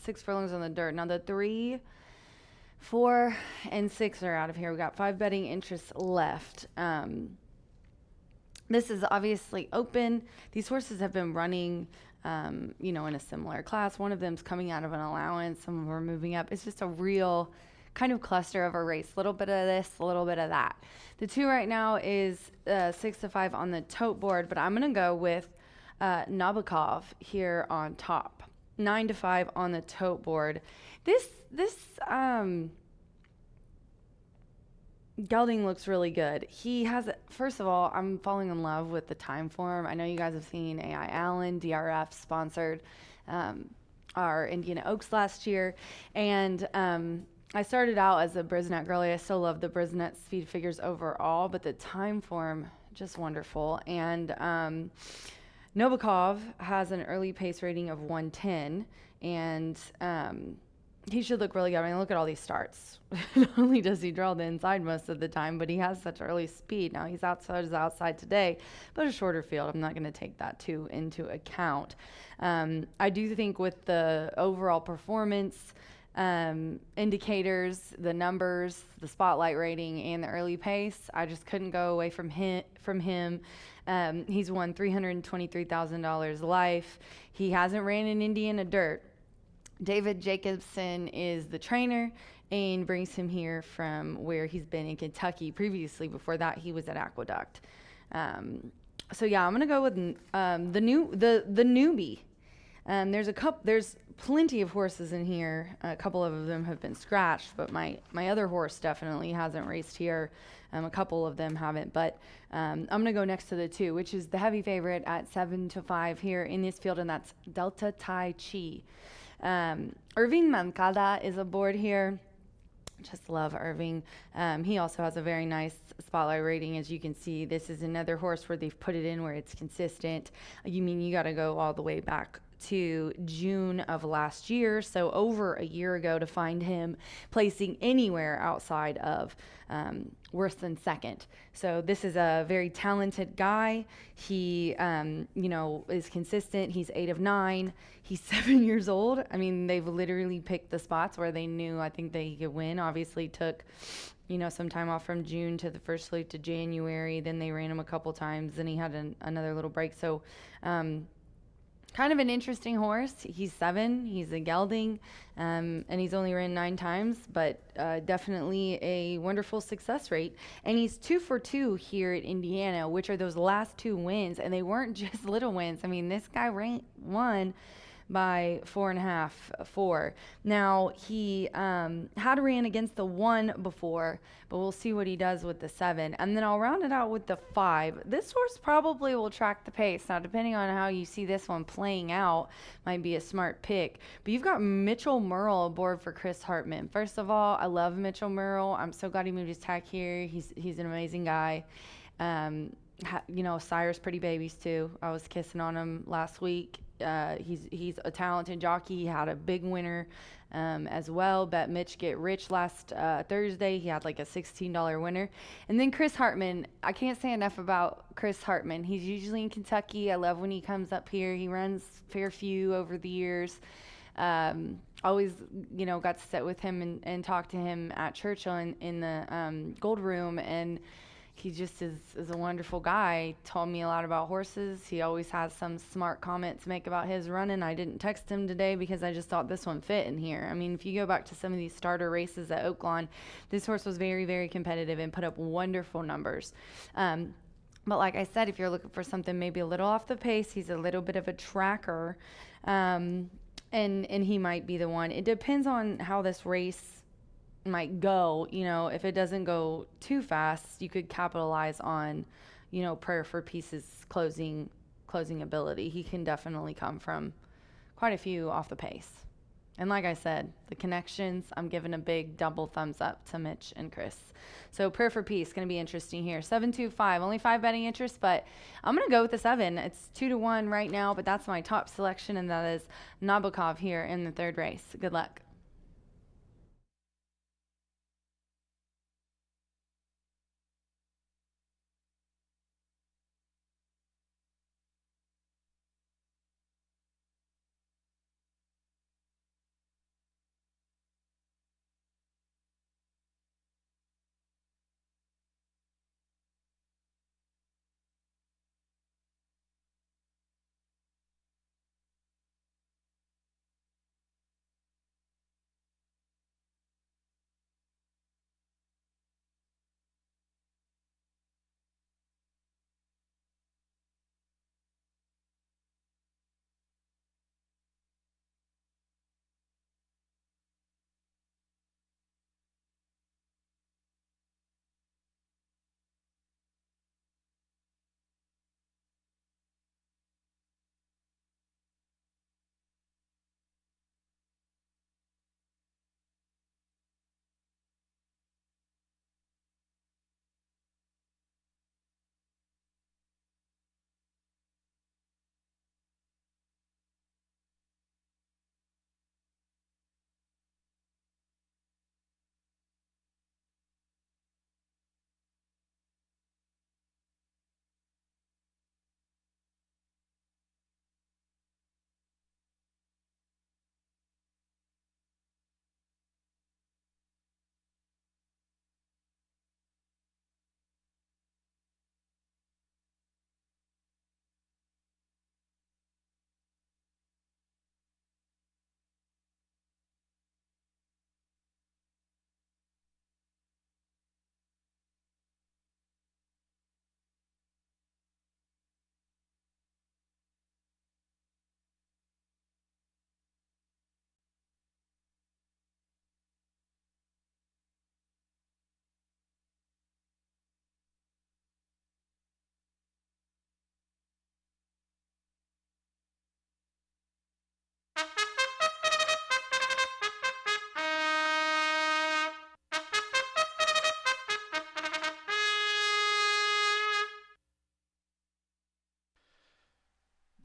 6 furlongs on the dirt. Now the 3, 4, and 6 are out of here. We got 5 betting interests left. This is obviously open. These horses have been running, you know, in a similar class. One of them's coming out of an allowance. Some of them are moving up. It's just a real kind of cluster of a race. A little bit of this, a little bit of that. The 2 right now is 6 to 5 on the tote board, but I'm going to go with Nabokov here on top. 9 to 5 on the tote board. This gelding looks really good. He has, first of all, I'm falling in love with the time form. I know you guys have seen A.I. Allen, DRF sponsored our Indiana Oaks last year. And I started out as a Brisnet girlie. I still love the Brisnet speed figures overall, but the time form, just wonderful. And Nabokov has an early pace rating of 110, and he should look really good. I mean, look at all these starts. Not only does he draw the inside most of the time, but he has such early speed. Now, he's outside today, but a shorter field. I'm not going to take that too into account. I do think with the overall performance indicators, the numbers, the spotlight rating, and the early pace, I just couldn't go away from him. He's won $323,000 life. He hasn't ran in Indiana dirt. David Jacobson is the trainer and brings him here from where he's been in Kentucky previously. Before that, he was at Aqueduct. So yeah, I'm gonna go with the newbie. There's plenty of horses in here. A couple of them have been scratched, but my other horse definitely hasn't raced here. A couple of them haven't, but I'm gonna go next to the 2, which is the heavy favorite at 7 to 5 here in this field, and that's Delta Tai Chi. Irving Mancada is aboard here. Just love Irving. He also has a very nice spotlight rating. As you can see, this is another horse where they've put it in where it's consistent. You got to go all the way back to June of last year, so over a year ago, to find him placing anywhere outside of worse than second. So this is a very talented guy. He is consistent. He's 8 of 9. He's 7 years old. I mean, they've literally picked the spots where they knew, I think, they could win. Obviously took some time off from June to the first week to January. Then they ran him a couple times. Then he had another little break. So kind of an interesting horse. He's 7. He's a gelding, and he's only ran 9 times, but definitely a wonderful success rate. And he's 2 for 2 here at Indiana, which are those last 2 wins, and they weren't just little wins. I mean, this guy won by 4.5, 4. Now, he had ran against the 1 before, but we'll see what he does with the 7. And then I'll round it out with the 5. This horse probably will track the pace. Now, depending on how you see this one playing out, might be a smart pick. But you've got Mitchell Merle aboard for Chris Hartman. First of all, I love Mitchell Merle. I'm so glad he moved his tack here. He's an amazing guy. Sire's pretty babies too. I was kissing on him last week. He's a talented jockey. He had a big winner as well. Bet Mitch Get Rich last Thursday. He had like a $16 winner. And then Chris Hartman. I can't say enough about Chris Hartman. He's usually in Kentucky. I love when he comes up here. He runs Fairview over the years. Always, got to sit with him and talk to him at Churchill in the Gold Room, and he just is a wonderful guy. Told me a lot about horses. He always has some smart comment to make about his running. I didn't text him today because I just thought this one fit in here. I mean, if you go back to some of these starter races at Oaklawn, this horse was very, very competitive and put up wonderful numbers. But like I said, if you're looking for something maybe a little off the pace, he's a little bit of a tracker, and he might be the one. It depends on how this race might go. If it doesn't go too fast, you could capitalize on Prayer for Peace's closing ability. He can definitely come from quite a few off the pace. And like I said, the connections, I'm giving a big double thumbs up to Mitch and Chris. So Prayer for Peace going to be interesting here. 7-2-5, only 5 betting interest, but I'm going to go with the 7. It's 2-1 right now, but that's my top selection, and that is Nabokov here in the 3rd race. Good luck.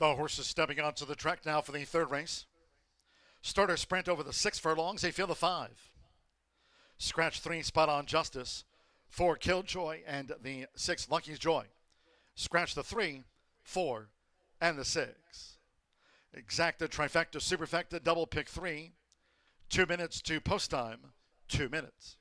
The horses stepping onto the track now for the third race. Starter sprint over the 6 furlongs. They feel the 5. Scratch 3, Spot On Justice. 4, Killjoy, and the 6, Lucky's Joy. Scratch the 3, 4, and the 6. Exacta, trifecta, superfecta, double pick 3. 2 minutes to post time. 2 minutes.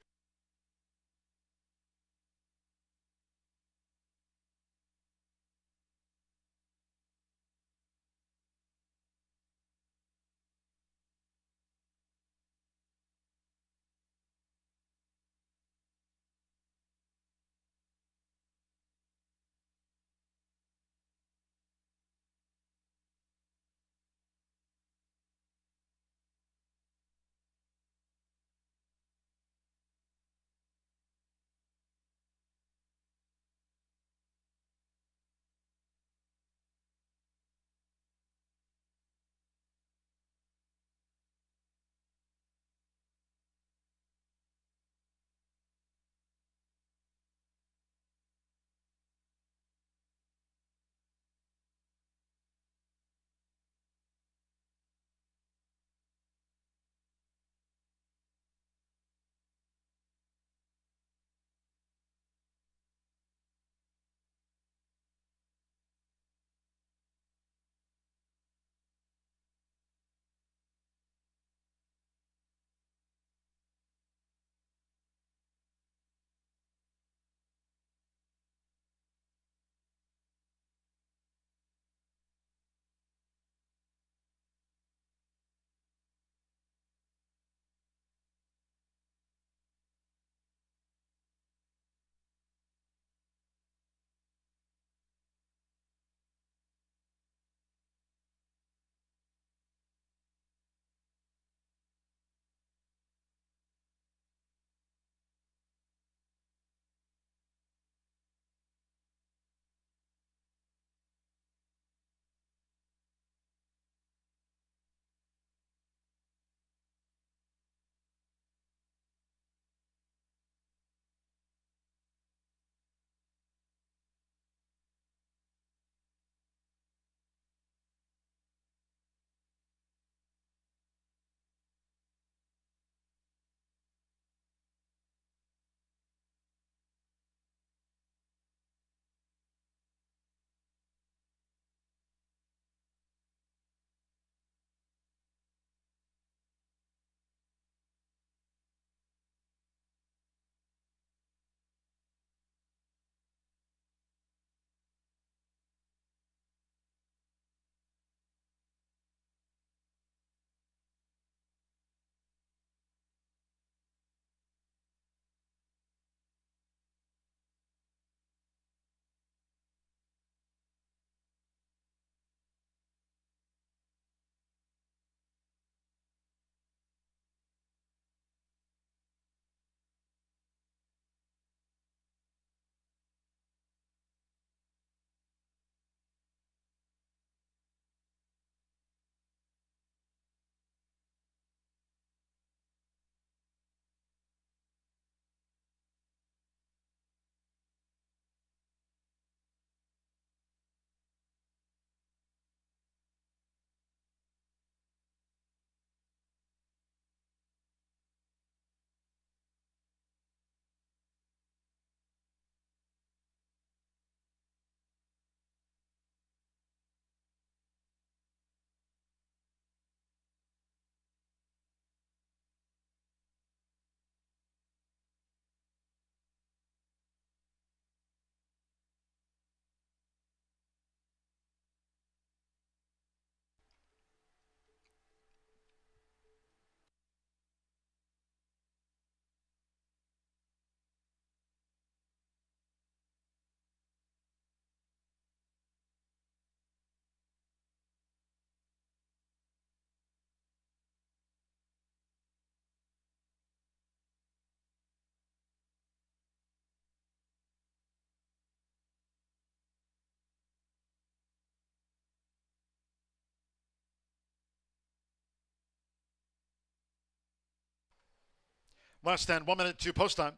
Less than 1 minute to post time.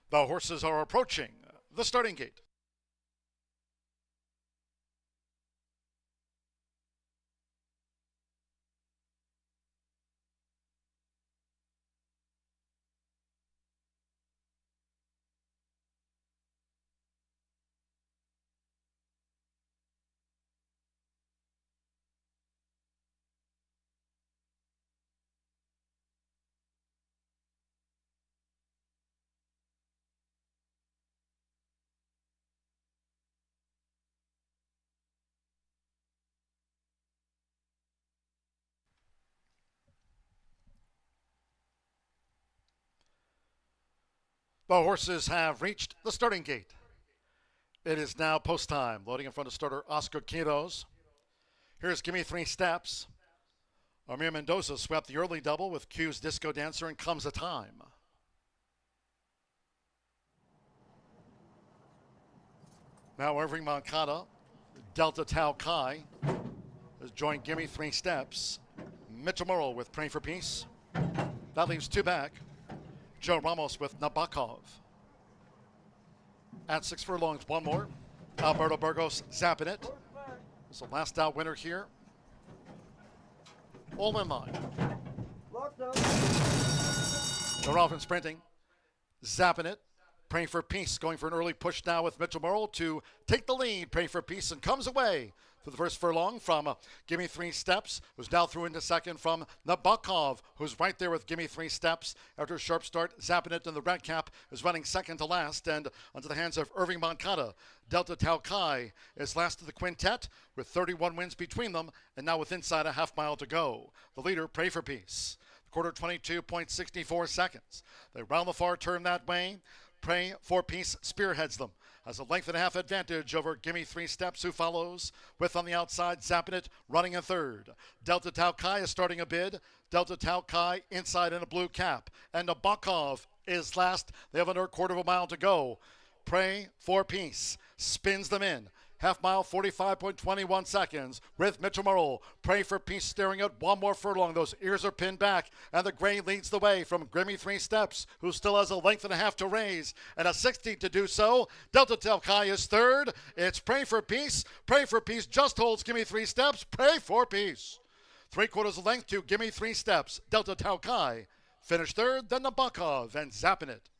The horses are approaching the starting gate. The horses have reached the starting gate. It is now post time. Loading in front of starter Oscar Quiroz. Here's Gimme 3 Steps. Amir Mendoza swept the early double with Q's Disco Dancer and Comes a Time. Now Irving Moncada, Delta Tau Kai has joined Gimme 3 Steps. Mitchell Murrow with Pray for Peace. That leaves 2 back. Joe Ramos with Nabokov. At 6 furlongs, 1 more. Alberto Burgos zapping it. It's the last out winner here. All in line. They're off and sprinting. Zapping it. Praying for Peace. Going for an early push now with Mitchell Murrow to take the lead. Praying for Peace and comes away for the first furlong from Gimme 3 Steps, who's now through into second from Nabokov, who's right there with Gimme 3 Steps. After a sharp start, zapping it in the red cap is running second to last and onto the hands of Irving Moncada. Delta Tau Kai is last of the quintet with 31 wins between them and now with inside a half mile to go. The leader, Pray for Peace. Quarter 22.64 seconds. They round the far turn that way. Pray for Peace spearheads them. Has a length and a half advantage over Gimme 3 Steps, who follows with on the outside, zapping it, running in third. Delta Tau Kai is starting a bid. Delta Tau Kai inside in a blue cap. And Nabokov is last. They have another quarter of a mile to go. Pray for Peace spins them in. Half mile, 45.21 seconds with Mitchell Murrow. Pray for Peace staring at 1 more furlong. Those ears are pinned back, and the gray leads the way from Gimme 3 Steps, who still has a length and a half to raise and a 60 to do so. Delta Tau Kai is third. It's Pray for Peace. Pray for Peace just holds Gimme 3 Steps. Pray for Peace. 3/4 of length to Gimme 3 Steps. Delta Tau Kai finished third, then Nabokov and zapping it.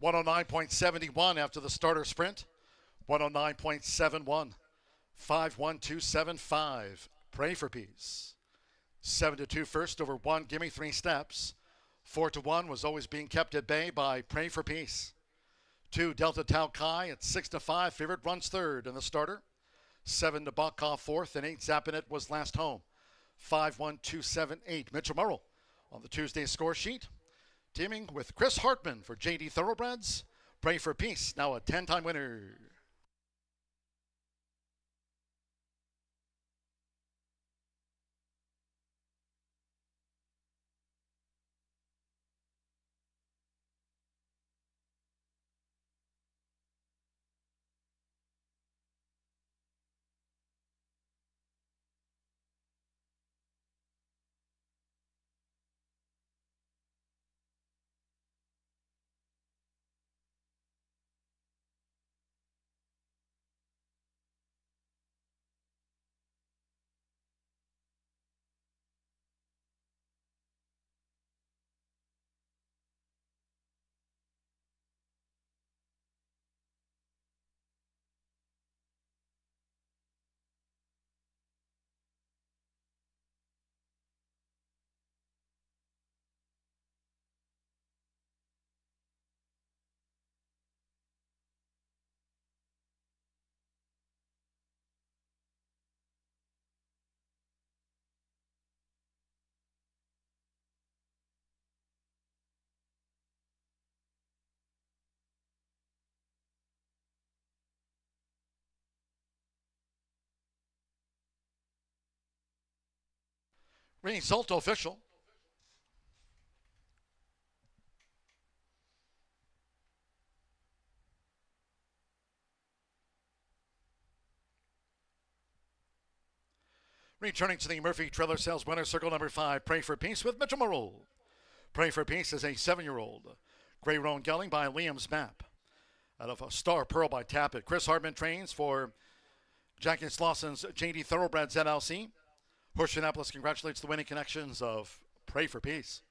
(109.71) after the starter sprint. 109.71. 5-1-2-7-5. Pray for Peace. 7-2 first over 1. Gimme 3 Steps. 4-1 was always being kept at bay by Pray for Peace. 2 Delta Tau Kai at 6-5. Favorite runs third in the starter. 7 Nabokov fourth and 8 zapping it was last home. 5-1-2-7-8. Mitchell Murrow on the Tuesday score sheet. Teaming with Chris Hartman for JD Thoroughbreds. Pray for Peace, now a 10-time winner. Result official. Returning to the Murphy Trailer Sales winner circle number 5, Pray for Peace with Mitchell Murrow. Pray for Peace is a 7-year-old. Gray Roan Gelding by Liam's Map. Out of a Star Pearl by Tappet. Chris Hartman trains for Jackie Slosson's JD Thoroughbreds LLC. Horseshoe Indianapolis congratulates the winning connections of Pray for Peace.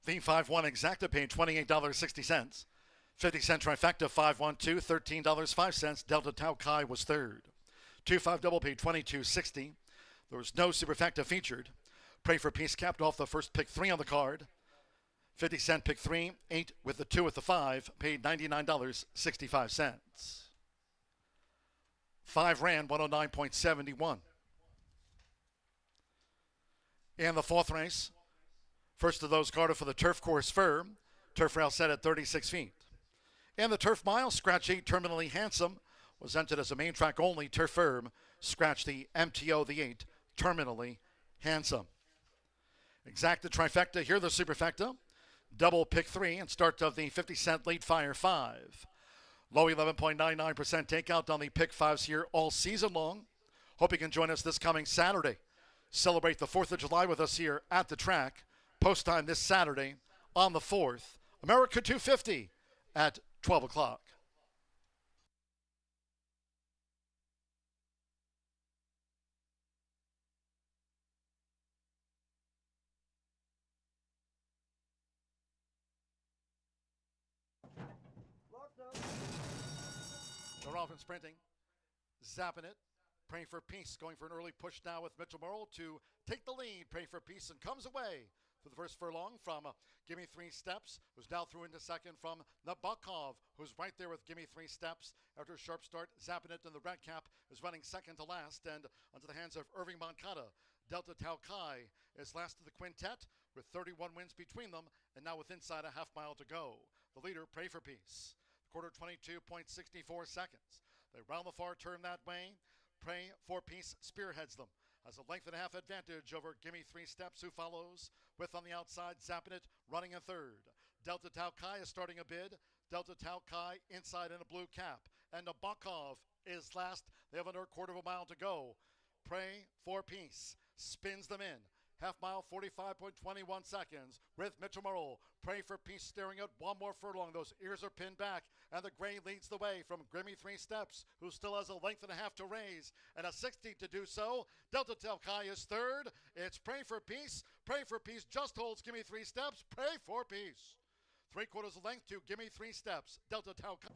The 5-1 exacta paid $28.60. 50-cent trifecta 5-1-2, $13.05. Delta Tau Chi was third. 2-5 double paid $22.60. There was no superfecta featured. Pray for Peace capped off the first pick 3 on the card. 50-cent pick 3, 8 with the 2 with the 5, paid $99.65. 5 ran 109.71. And the fourth race, first of those carded for the turf course fur. Turf rail set at 36 feet. And the turf mile, scratch 8, terminally handsome, was entered as a main track only. Turf firm, scratch the MTO, the 8, terminally handsome. Exacta trifecta, here the superfecta. Double pick 3 and start of the 50-cent late fire 5. Low 11.99% takeout on the pick 5s here all season long. Hope you can join us this coming Saturday. Celebrate the 4th of July with us here at the track. Post time this Saturday on the 4th. America 250 at 12 o'clock. They're off and sprinting. Zapping it. Praying for Peace. Going for an early push now with Mitchell Merle to take the lead. Praying for Peace and comes away for the first furlong from Gimme 3 Steps, who's now through into second from Nabokov, who's right there with Gimme 3 Steps. After a sharp start, Zapping It in the red cap is running second to last and onto the hands of Irving Moncada. Delta Tau Chi is last of the quintet with 31 wins between them and now with inside a half mile to go. The leader, Pray for Peace. Quarter 22.64 seconds. They round the far turn that way. Pray for Peace spearheads them. Has a length and a half advantage over Gimme 3 Steps, who follows. With on the outside, Zapping It running in third. Delta Tau Chi is starting a bid. Delta Tau Chi inside in a blue cap. And Nabokov is last. They have under a quarter of a mile to go. Pray for Peace spins them in. Half mile, 45.21 seconds with Mitchell Merle. Pray for Peace staring out one more furlong. Those ears are pinned back, and the gray leads the way from Gimme 3 Steps, who still has a length and a half to raise, and a 60 to do so. Delta Tau Chi is third. It's Pray for Peace. Pray for Peace just holds Gimme 3 Steps. Pray for Peace. 3/4 of length to Gimme 3 Steps. Delta Tau Chi.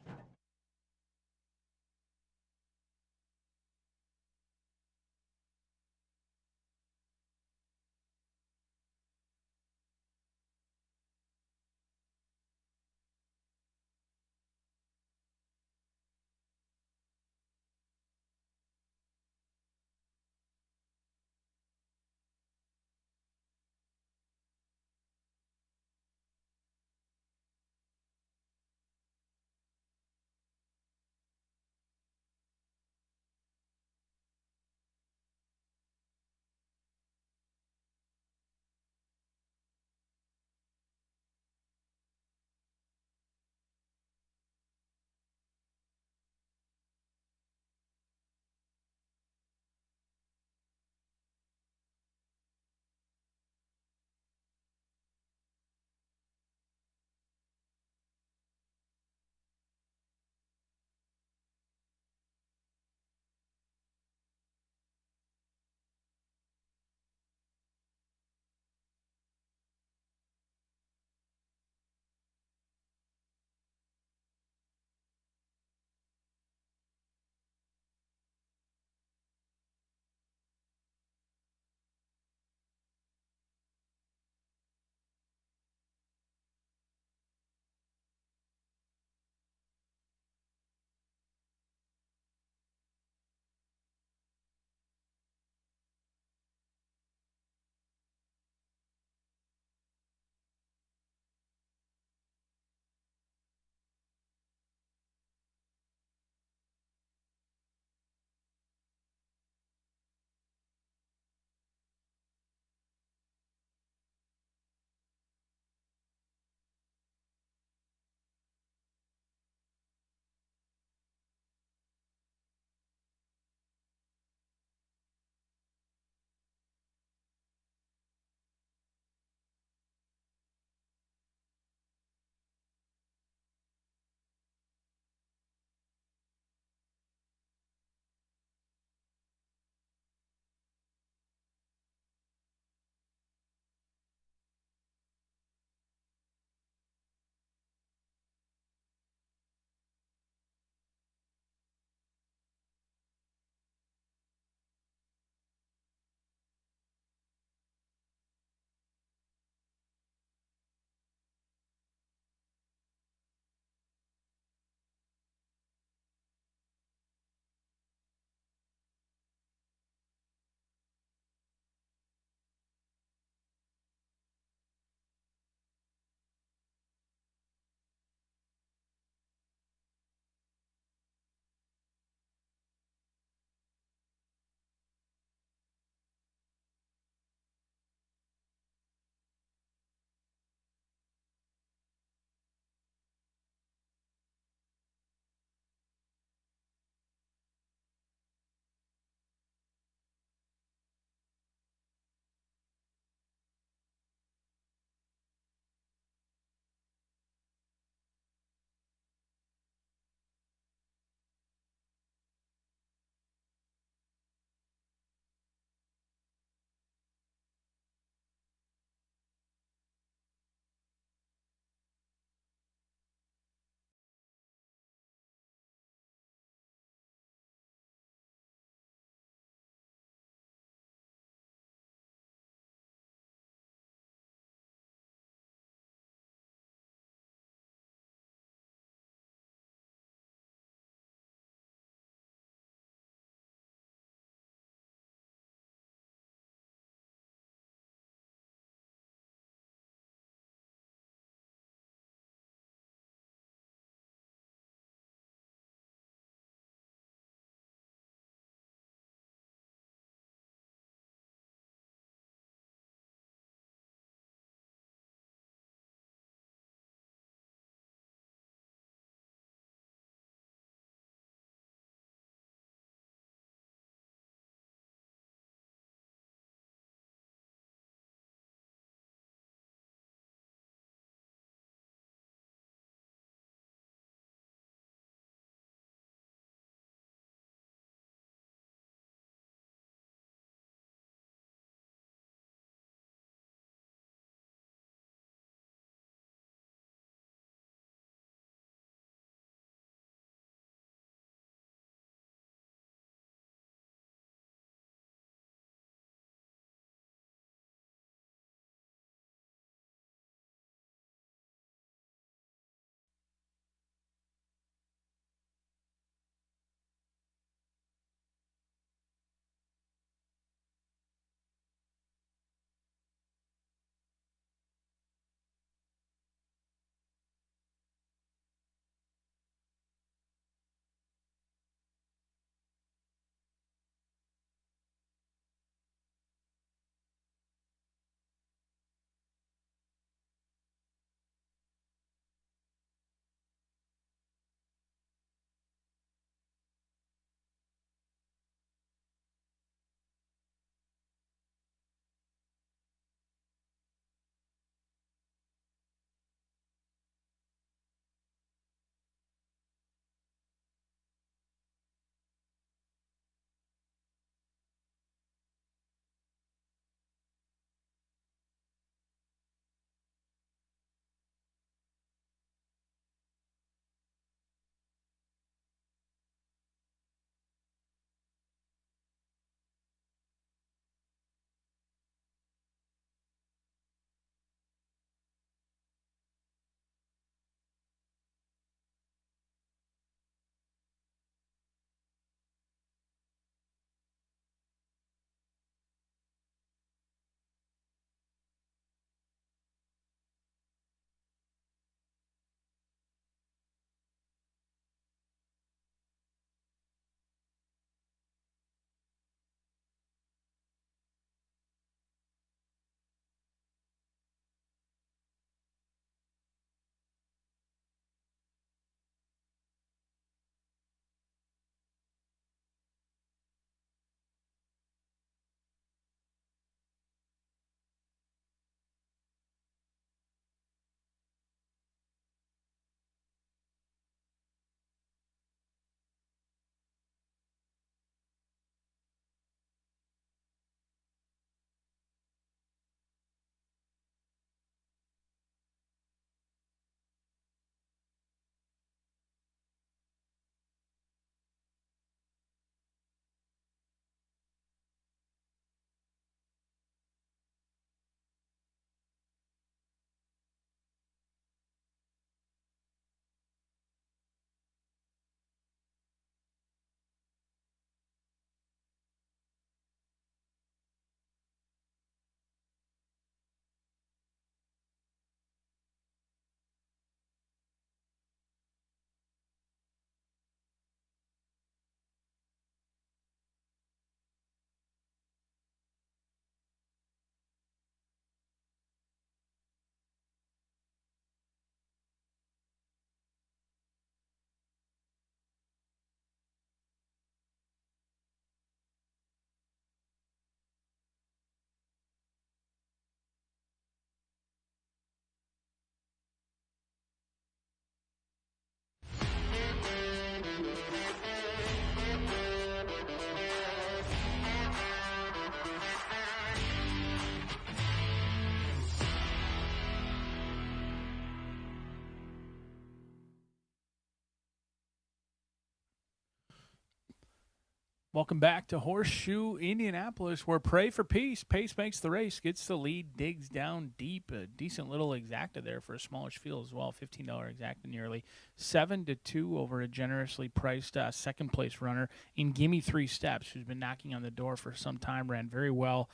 Welcome back to Horseshoe Indianapolis, where pray for peace. Pace makes the race, gets the lead, digs down deep. A decent little exacta there for a smallish field as well. $15 exacta nearly. 7-2 over a generously priced second-place runner in Gimme 3 Steps, who's been knocking on the door for some time. Ran very well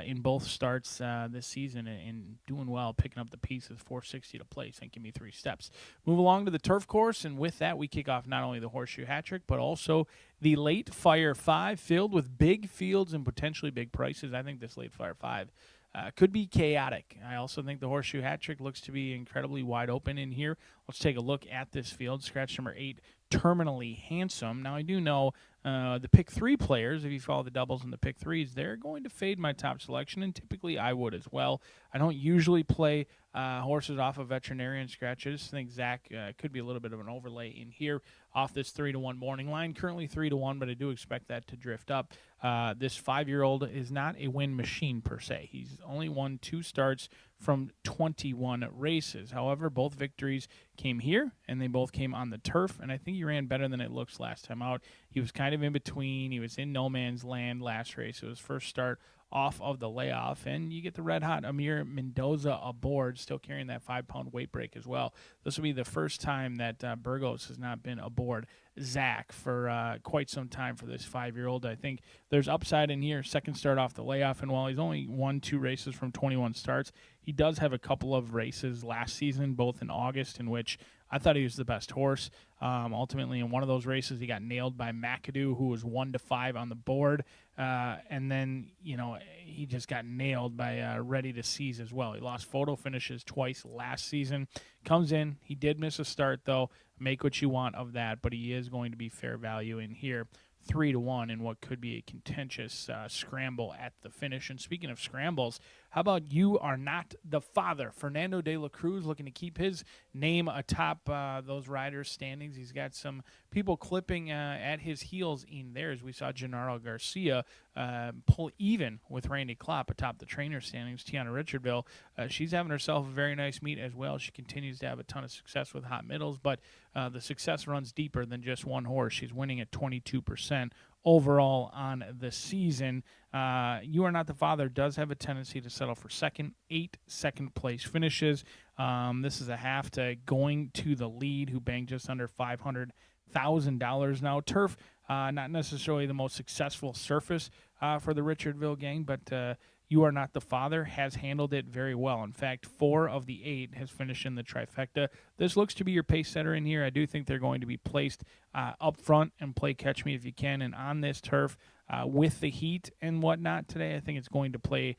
in both starts this season and doing well, picking up the pieces. 460 to place and Gimme 3 Steps. Move along to the turf course, and with that, we kick off not only the Horseshoe Hat Trick, but also the Late Fire 5, filled with big fields and potentially big prices. I think this Late Fire 5 could be chaotic. I also think the Horseshoe Hat Trick looks to be incredibly wide open in here. Let's take a look at this field. Scratch number 8, Terminally Handsome. Now, I do know the pick 3 players, if you follow the doubles and the pick 3s, they're going to fade my top selection, and typically I would as well. I don't usually play horses off of veterinarian scratches. I think Zach could be a little bit of an overlay in here off this 3-1 morning line. Currently 3-1, but I do expect that to drift up. This 5-year-old is not a win machine per se. He's only won 2 starts from 21 races. However, both victories came here, and they both came on the turf, and I think he ran better than it looks last time out. He was kind of in between. He was in no man's land last race. It was first start off of the layoff, and you get the red-hot Amir Mendoza aboard, still carrying that 5-pound weight break as well. This will be the first time that Burgos has not been aboard Zach for quite some time for this 5-year-old. I think there's upside in here. Second start off the layoff, and while he's only won 2 races from 21 starts, he does have a couple of races last season, both in August, in which I thought he was the best horse. Ultimately, in one of those races, he got nailed by McAdoo, who was 1-5 on the board. And then, he just got nailed by Ready to Seize as well. He lost photo finishes twice last season. Comes in. He did miss a start, though. Make what you want of that, but he is going to be fair value in here. 3-1 in what could be a contentious scramble at the finish. And speaking of scrambles, how about You Are Not the Father? Fernando de la Cruz looking to keep his name atop those riders' standings. He's got some people clipping at his heels in theirs. We saw Gennaro Garcia pull even with Randy Klopp atop the trainer standings. Tiana Richardville, she's having herself a very nice meet as well. She continues to have a ton of success with hot middles, but the success runs deeper than just one horse. She's winning at 22% overall on the season. You Are Not the Father does have a tendency to settle for second, 8 second-place finishes. This is a half to going to the lead, who banked just under $500,000. Now, turf, not necessarily the most successful surface for the Richardville gang, but You Are Not the Father has handled it very well. In fact, 4 of the 8 has finished in the trifecta. This looks to be your pace setter in here. I do think they're going to be placed up front and play catch me if you can. And on this turf, with the heat and whatnot today, I think it's going to play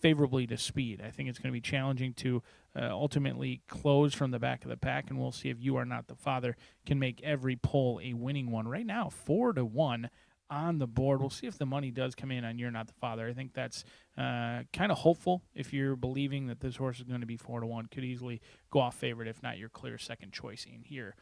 favorably to speed. I think it's going to be challenging to ultimately close from the back of the pack, and we'll see if You Are Not the Father can make every pull a winning one. Right now, 4-1 on the board. We'll see if the money does come in on You're Not the Father. I think that's kind of hopeful if you're believing that this horse is going to be 4-1. Could easily go off favorite, if not your clear second choice in here.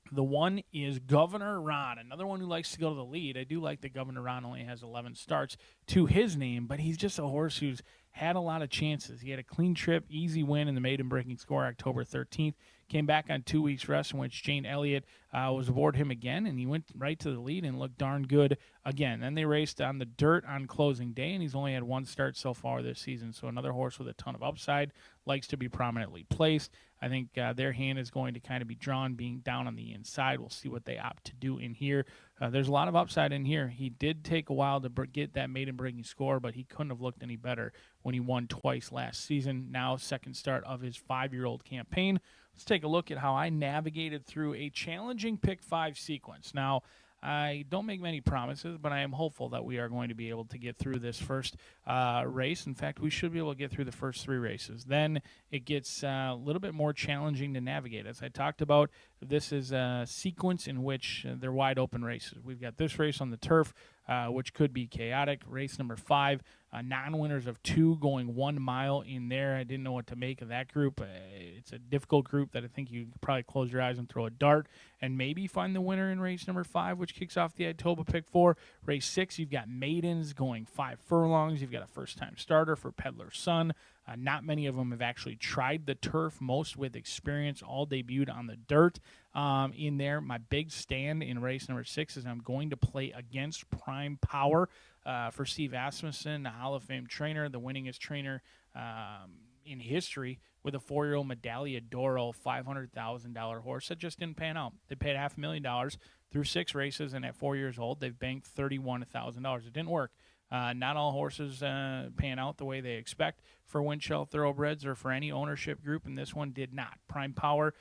The one is Governor Ron, another one who likes to go to the lead. I do like that Governor Ron only has 11 starts to his name, but he's just a horse who's had a lot of chances. He had a clean trip, easy win in the maiden breaking score October 13th. Came back on 2 weeks rest, in which Jane Elliott was aboard him again, and he went right to the lead and looked darn good again. Then they raced on the dirt on closing day, and he's only had 1 start so far this season. So another horse with a ton of upside, likes to be prominently placed. I think their hand is going to kind of be drawn being down on the inside. We'll see what they opt to do in here. There's a lot of upside in here. He did take a while to get that maiden breaking score, but he couldn't have looked any better when he won twice last season. Now second start of his 5-year-old campaign. Let's take a look at how I navigated through a challenging pick 5 sequence. Now, I don't make many promises, but I am hopeful that we are going to be able to get through this first race. In fact, we should be able to get through the first 3 races. Then it gets a little bit more challenging to navigate. As I talked about, this is a sequence in which they're wide open races. We've got this race on the turf, which could be chaotic. Race number 5, non-winners of 2 going 1 mile in there. I didn't know what to make of that group. It's a difficult group that I think you could probably close your eyes and throw a dart and maybe find the winner in race number 5, which kicks off the Itoba pick 4. Race 6, you've got maidens going 5 furlongs. You've got a first-time starter for Peddler's Son. Not many of them have actually tried the turf, most with experience, all debuted on the dirt. in there. My big stand in race number 6 is I'm going to play against Prime Power for Steve Asmussen, the Hall of Fame trainer, the winningest trainer in history, with a 4-year-old Medaglia d'Oro $500,000 horse that just didn't pan out. They paid $500,000 through 6 races, and at 4 years old, they've banked $31,000. It didn't work. Not all horses pan out the way they expect for Winchell Thoroughbreds or for any ownership group, and this one did not. Prime Power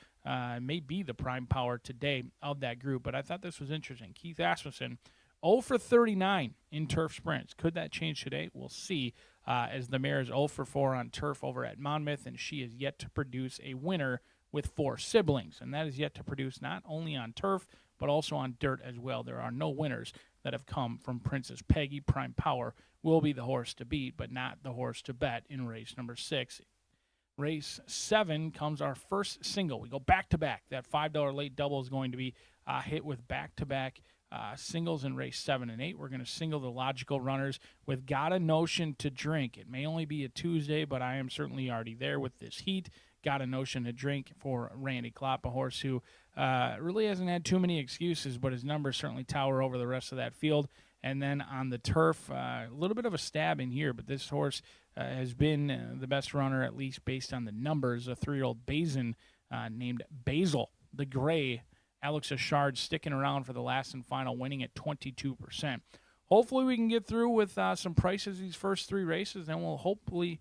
may be the Prime Power today of that group, but I thought this was interesting. Keith Asmussen, 0 for 39 in turf sprints. Could that change today? We'll see, as the mare is 0 for 4 on turf over at Monmouth, and she is yet to produce a winner with 4 siblings, and that is yet to produce not only on turf, but also on dirt as well. There are no winners that have come from Princess Peggy. Prime Power will be the horse to beat, but not the horse to bet in race number 6. Race 7 comes our first single. We go back-to-back. That $5 late double is going to be hit with back-to-back singles in race 7 and 8. We're going to single the logical runners with Got a Notion to Drink. It may only be a Tuesday, but I am certainly already there with this heat. Got a Notion to Drink for Randy Klopp, a horse who really hasn't had too many excuses, but his numbers certainly tower over the rest of that field. And then on the turf, a little bit of a stab in here, but this horse has been the best runner, at least based on the numbers. A 3-year-old Bazin named Basil, the gray. Alex Achard sticking around for the last and final, winning at 22%. Hopefully we can get through with some prices these first 3 races, and we'll hopefully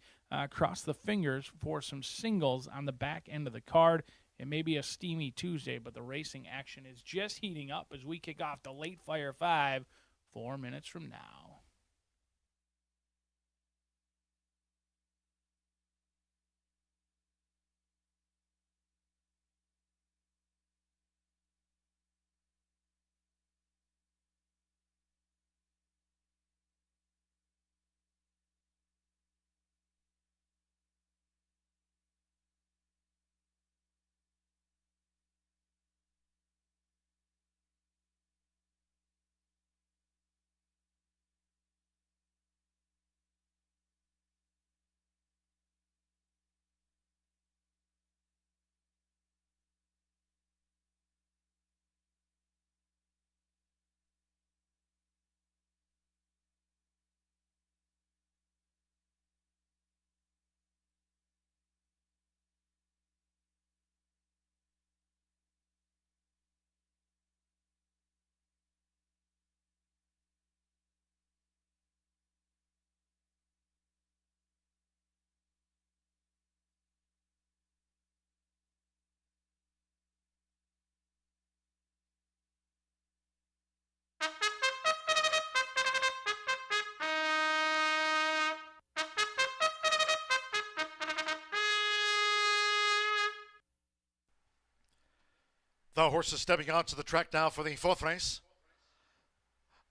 cross the fingers for some singles on the back end of the card. It may be a steamy Tuesday, but the racing action is just heating up as we kick off the Late Fire 5 4 minutes from now. The horses stepping onto the track now for the 4th race.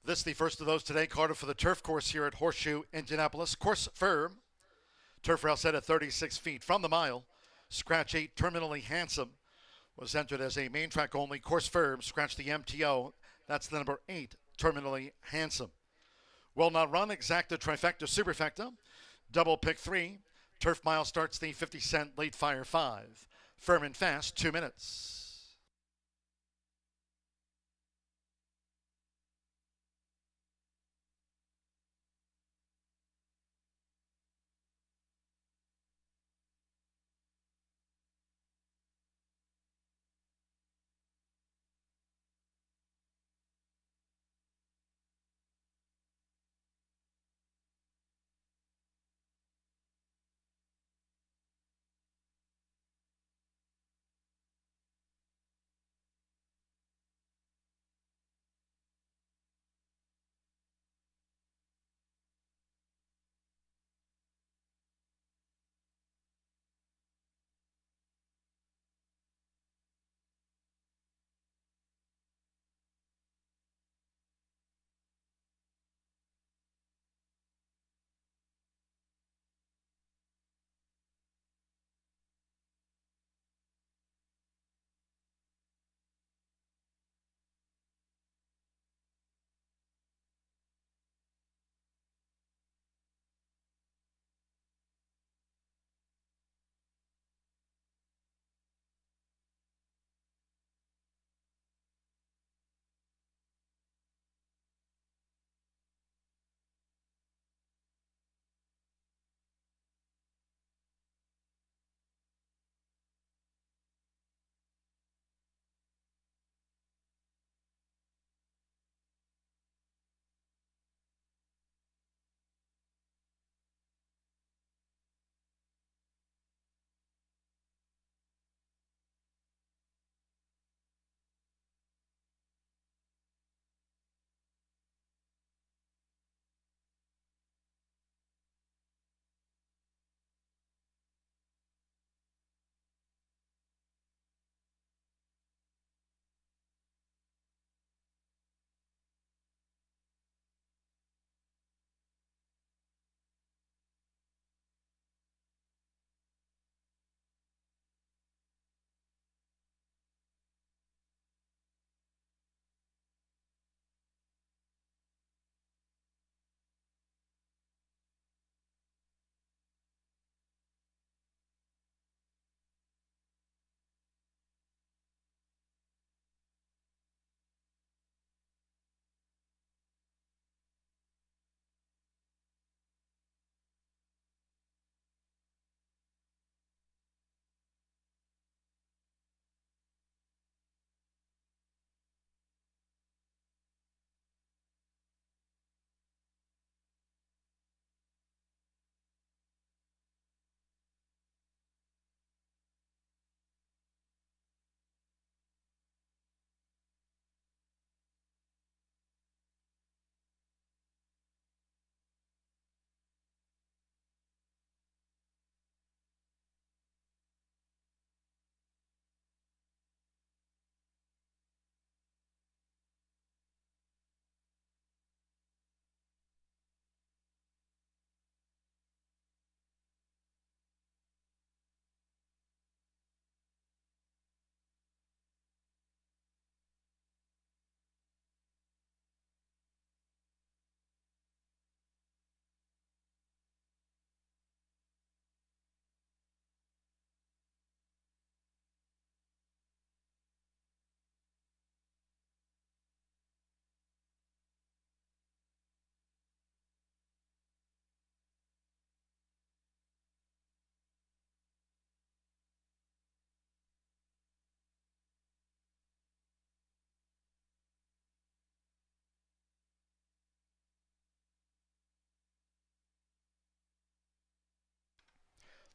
This the first of those today, carded for the turf course here at Horseshoe Indianapolis. Course firm. Turf rail set at 36 feet from the mile. Scratch 8, Terminally Handsome, was entered as a main track only. Course firm, scratch the MTO. That's the number 8, Terminally Handsome. Will Not Run, Exacta, Trifecta, Superfecta. Double pick 3. Turf mile starts the 50-cent Late Fire 5. Firm and fast, 2 minutes.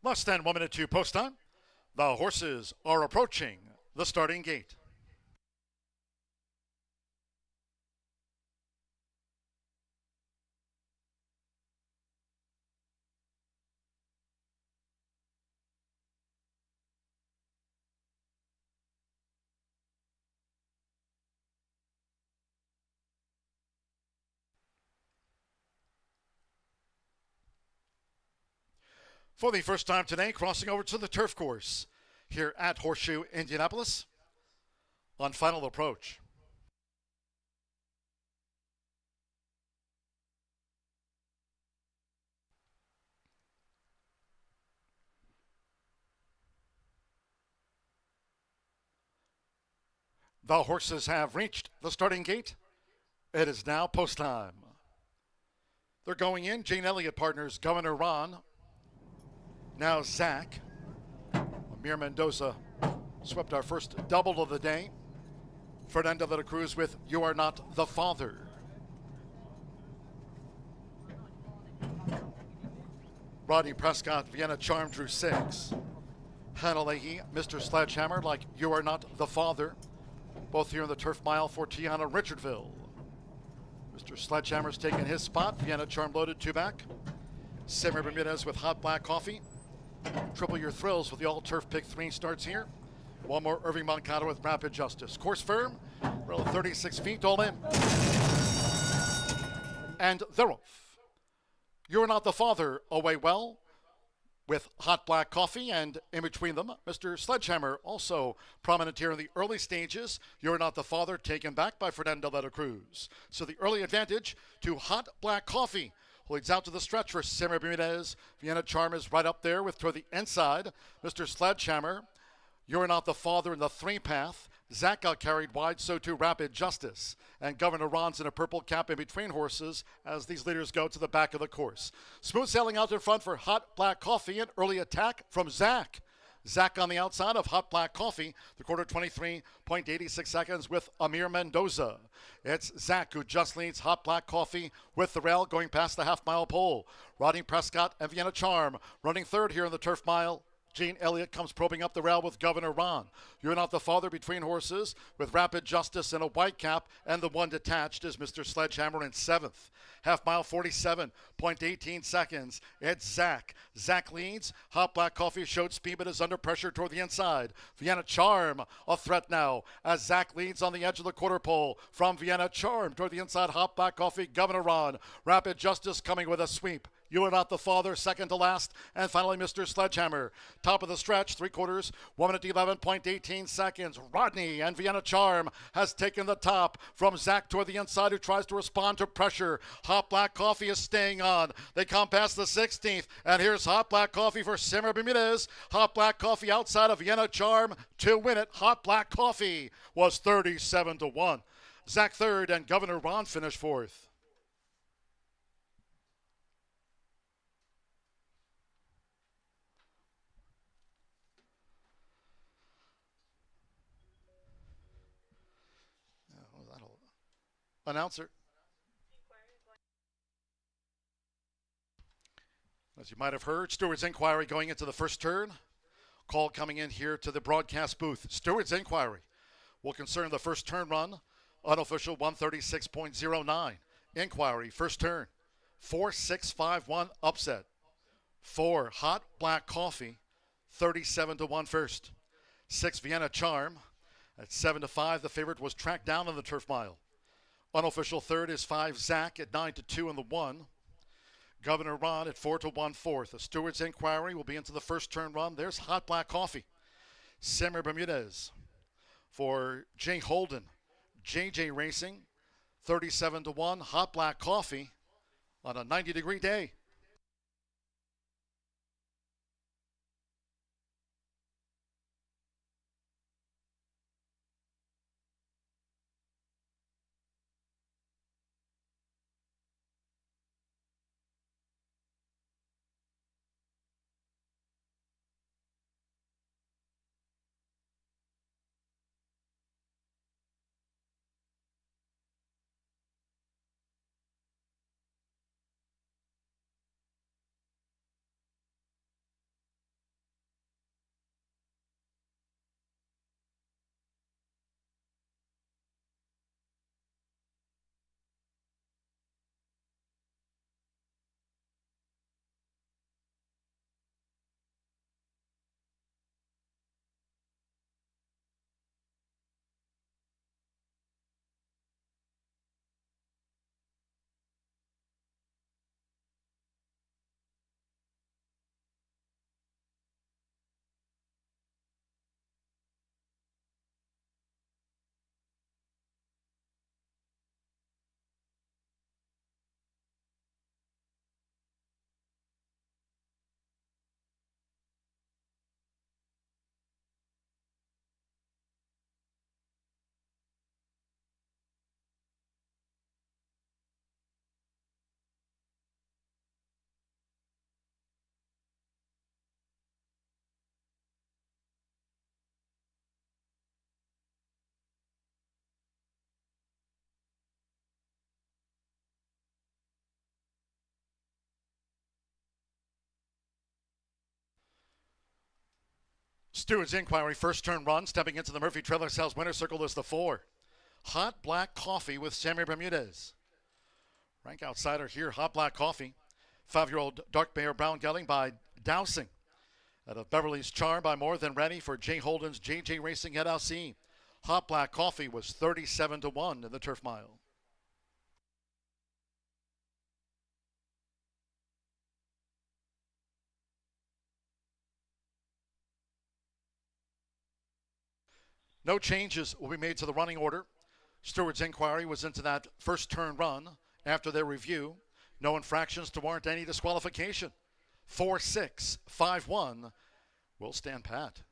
Less than 1 minute to post time. The horses are approaching the starting gate. For the first time today, crossing over to the turf course here at Horseshoe Indianapolis on final approach. The horses have reached the starting gate. It is now post time. They're going in. Jane Elliott partners Governor Ron. Now Zach. Amir Mendoza swept our first double of the day. Fernando de la Cruz with You Are Not the Father. Rodney Prescott, Vienna Charm drew 6. Hannah Leahy, Mr. Sledgehammer, like You Are Not the Father. Both here in the turf mile for Tiana Richardville. Mr. Sledgehammer's taken his spot. Vienna Charm loaded 2 back. Simmer Bermudez with Hot Black Coffee. Triple your thrills with the all-turf pick 3 starts here. One more Irving Moncada with Rapid Justice. Course firm, roll 36 feet, all in. And they're off. You're Not the Father, away well with Hot Black Coffee, and in between them, Mr. Sledgehammer, also prominent here in the early stages. You're Not the Father, taken back by Fernando de la Cruz. So the early advantage to Hot Black Coffee. Leads out to the stretch for Simmer Bermudez. Vienna Charm is right up there with toward the inside. Mr. Sledgehammer, You're Not the Father in the 3-path. Zach got carried wide, so too Rapid Justice. And Governor Ron's in a purple cap in between horses as these leaders go to the back of the course. Smooth sailing out in front for Hot Black Coffee. An early attack from Zach. Zach on the outside of Hot Black Coffee. The quarter 23.86 seconds with Amir Mendoza. It's Zach who just leads Hot Black Coffee with the rail going past the half-mile pole. Rodney Prescott and Vienna Charm running third here in the turf mile. Gene Elliott comes probing up the rail with Governor Ron. You're Not the Father between horses with Rapid Justice in a white cap, and the one detached is Mr. Sledgehammer in 7th. Half mile 47.18 seconds. It's Zach. Zach leads. Hot Black Coffee showed speed but is under pressure toward the inside. Vienna Charm a threat now as Zach leads on the edge of the quarter pole from Vienna Charm toward the inside. Hot Black Coffee, Governor Ron. Rapid Justice coming with a sweep. You Are Not the Father, second to last. And finally, Mr. Sledgehammer. Top of the stretch, 3/4, 1 minute 11.18 seconds. Rodney and Vienna Charm has taken the top from Zach toward the inside, who tries to respond to pressure. Hot Black Coffee is staying on. They come past the 16th, and here's Hot Black Coffee for Simmer Bermudez. Hot Black Coffee outside of Vienna Charm to win it. Hot Black Coffee was 37-1. Zach third, and Governor Ron finished fourth. Announcer. As you might have heard, Stewart's inquiry going into the first turn. Call coming in here to the broadcast booth. Stewart's inquiry will concern the first turn run. Unofficial 136.09. Inquiry, first turn. 4-6-5-1 upset. 4 Hot Black Coffee, 37-1 first. 6 Vienna Charm. At 7-5, the favorite was tracked down in the turf mile. Unofficial third is 5 Zach at 9-2 in the 1. Governor Ron at 4-1 fourth. The Stewart's inquiry will be into the first turn run. There's Hot Black Coffee. Simmer Bermudez for Jay Holden. JJ Racing, 37-1. Hot Black Coffee on a 90-degree day. Stewart's Inquiry, first turn run, stepping into the Murphy Trailer Sales winner circle is the 4. Hot Black Coffee with Sammy Bermudez. Rank outsider here, Hot Black Coffee. 5-year-old Dark Bear Brown Gelding by Dowsing. Out of Beverly's Charm by More Than Ready for Jay Holden's JJ Racing at LC. Hot Black Coffee was 37-1 in the Turf Mile. No changes will be made to the running order. Stewart's Inquiry was into that first turn run after their review. No infractions to warrant any disqualification. 4-6, 5-1 will stand pat.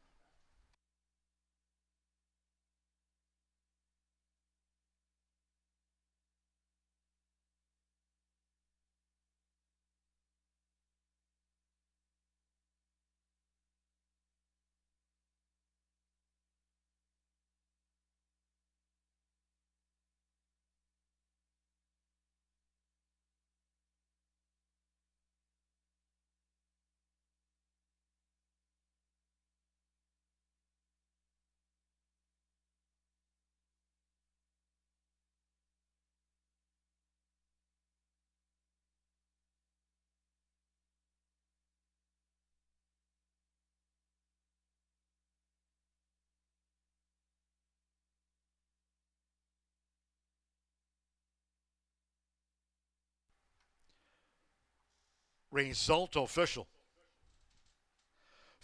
Result official.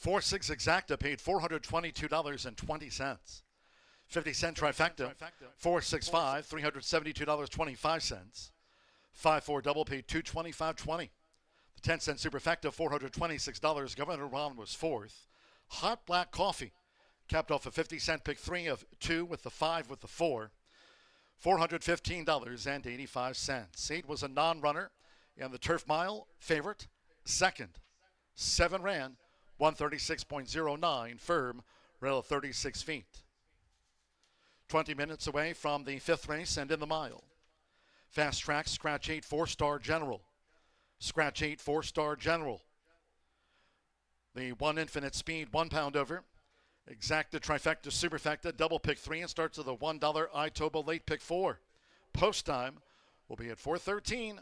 4-6 exacta paid $422.20. 50-cent trifecta, 4-6-5, $372.25. 5-4 double paid $225.20. The 10-cent superfecta, $426. Governor Ron was 4th. Hot Black Coffee capped off a 50-cent pick 3 of 2 with the 5 with the 4. $415.85. 8 was a non-runner. And the Turf Mile favorite, second. 7 ran, 136.09, firm, rail 36 feet. 20 minutes away from the 5th race and in the mile. Fast Track, Scratch 8, 4-star General. Scratch 8, 4-star General. The 1 Infinite Speed, 1 pound over. Exacta, Trifecta, Superfecta, double pick 3, and starts with a $1 Itoba late pick 4. Post time will be at 4:13.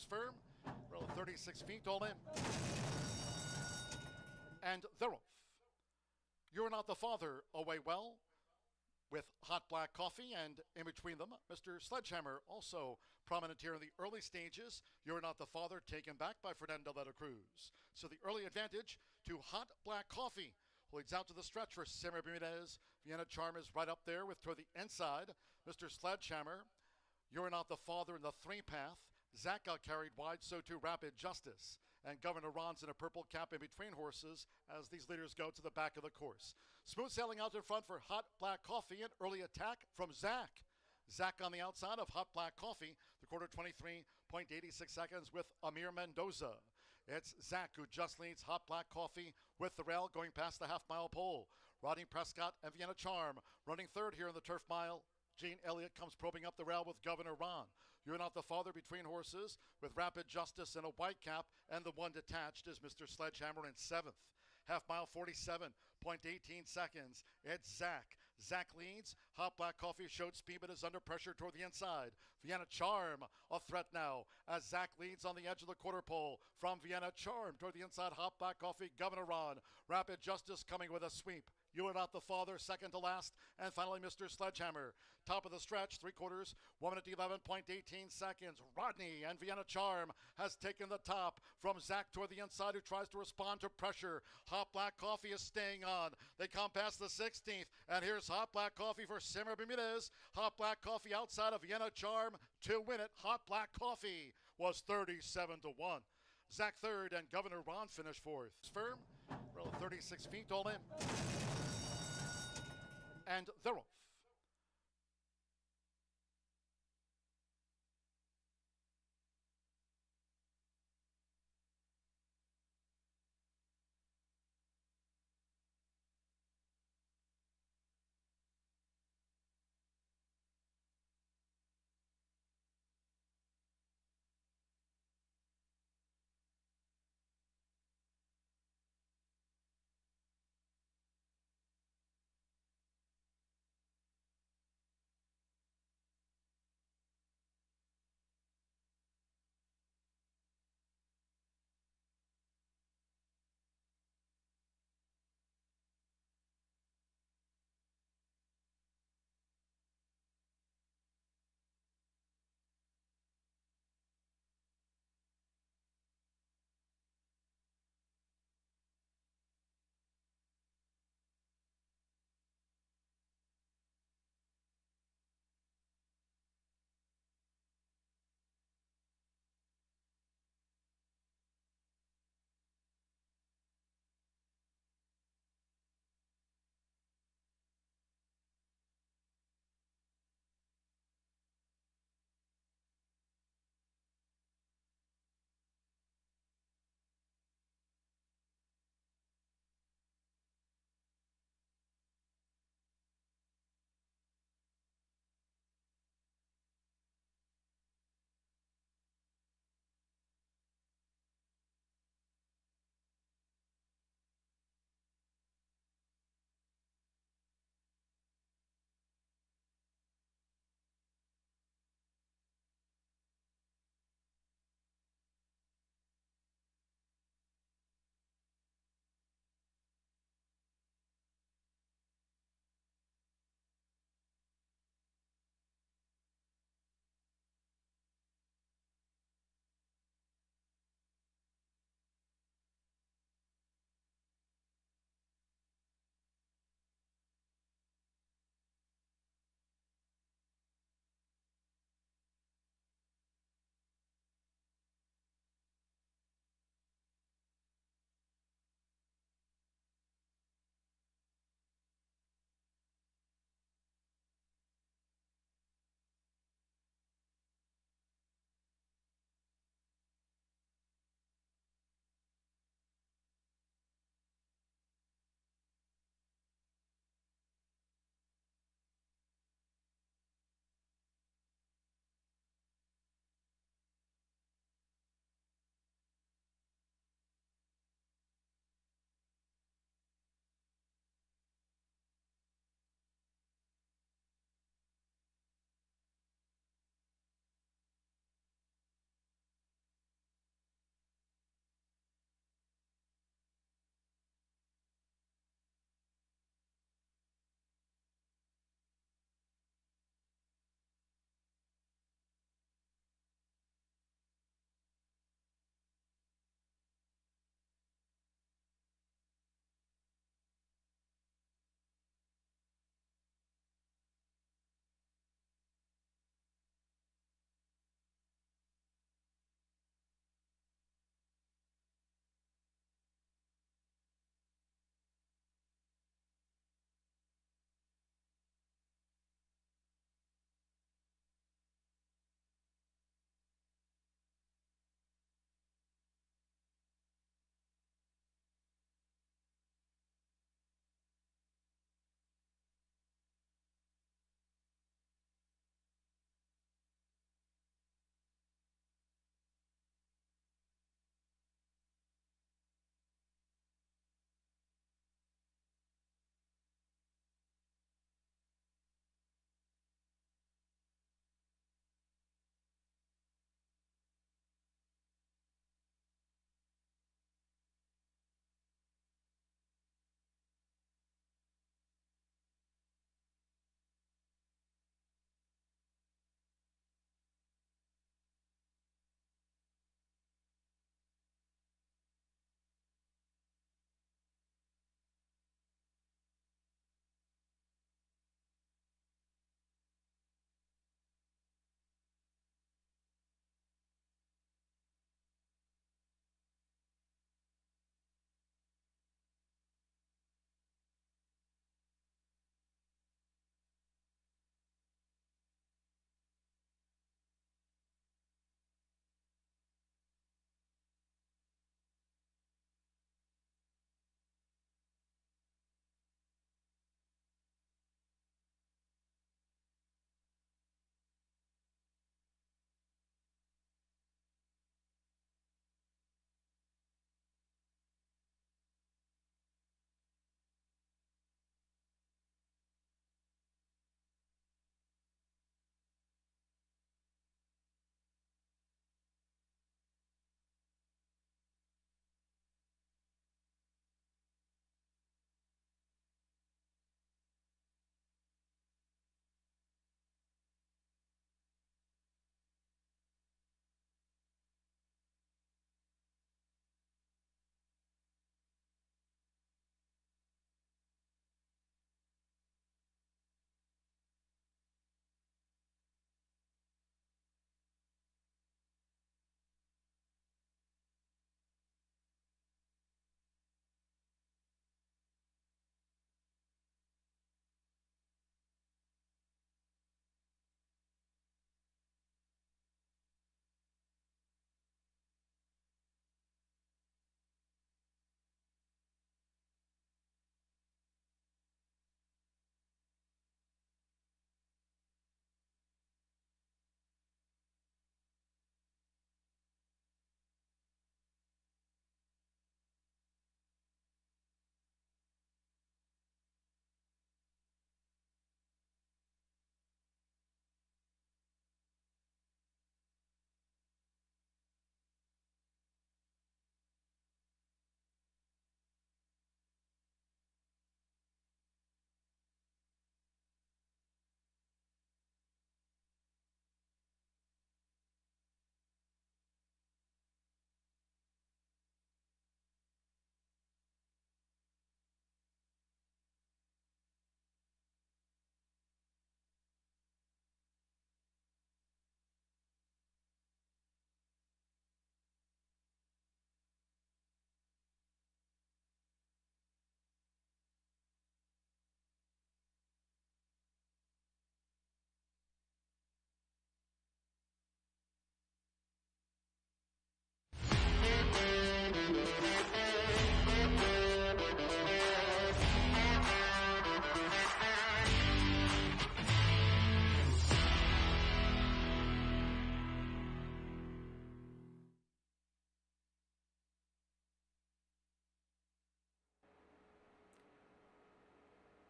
Firm, roll 36 feet all in. And they're off. You're Not the Father away well with Hot Black Coffee, and in between them, Mr. Sledgehammer, also prominent here in the early stages. You're Not the Father taken back by Fernando de la Cruz. So the early advantage to Hot Black Coffee. Leads out to the stretch for Sammy Bermudez. Vienna Charm is right up there with toward the inside. Mr. Sledgehammer, You're Not the Father in the 3-path. Zach got carried wide, so too Rapid Justice. And Governor Ron's in a purple cap in between horses as these leaders go to the back of the course. Smooth sailing out in front for Hot Black Coffee. An early attack from Zach. Zach on the outside of Hot Black Coffee. The quarter 23.86 seconds with Amir Mendoza. It's Zach who just leads Hot Black Coffee with the rail going past the half-mile pole. Rodney Prescott and Vienna Charm running third here in the Turf Mile. Gene Elliott comes probing up the rail with Governor Ron. You're Not the Father between horses with Rapid Justice and a white cap, and the one detached is Mr. Sledgehammer in 7th. Half mile 47.18 seconds. It's Zach. Zach leads. Hot Black Coffee showed speed but is under pressure toward the inside. Vienna Charm a threat now as Zach leads on the edge of the quarter pole from Vienna Charm toward the inside. Hot Black Coffee, Governor Ron. Rapid Justice coming with a sweep. You Are Not the Father, second to last. And finally, Mr. Sledgehammer. Top of the stretch, 3/4, 1 minute 11.18 seconds. Rodney and Vienna Charm has taken the top from Zach toward the inside, who tries to respond to pressure. Hot Black Coffee is staying on. They come past the 16th, and here's Hot Black Coffee for Sammy Bermudez. Hot Black Coffee outside of Vienna Charm to win it. Hot Black Coffee was 37-1. Zach third and Governor Ron finished fourth. Firm, row 36 feet all in. And they're off.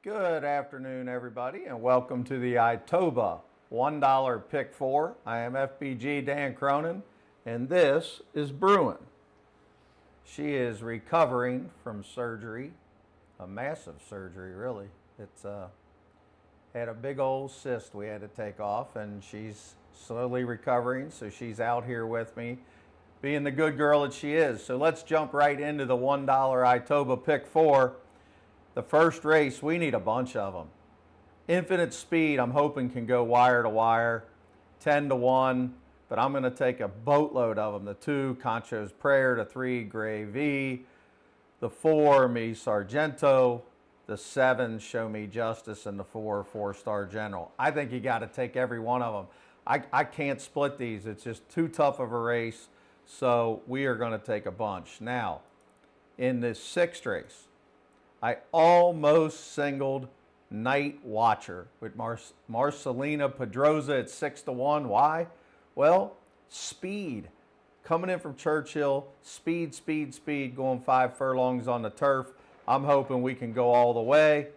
Good afternoon, everybody, and welcome to the Itoba $1 Pick 4. I am FBG Dan Cronin, and this is Bruin. She is recovering from surgery, a massive surgery, really. It's had a big old cyst we had to take off, and she's slowly recovering, so she's out here with me, being the good girl that she is. So let's jump right into the $1 Itoba Pick 4. The first race, we need a bunch of them. Infinite Speed, I'm hoping can go wire to wire, 10-1, but I'm going to take a boatload of them. The 2, Concho's Prayer, the 3, Gray V, the 4, Me Sargento, the 7, Show Me Justice, and the 4, 4-Star General. I think you got to take every one of them. I can't split these. It's just too tough of a race, so we are going to take a bunch. Now, in this 6th race, I almost singled Night Watcher with Marcelina Pedroza at 6-1. Why? Well, speed. Coming in from Churchill, speed, going 5 furlongs on the turf. I'm hoping we can go all the way.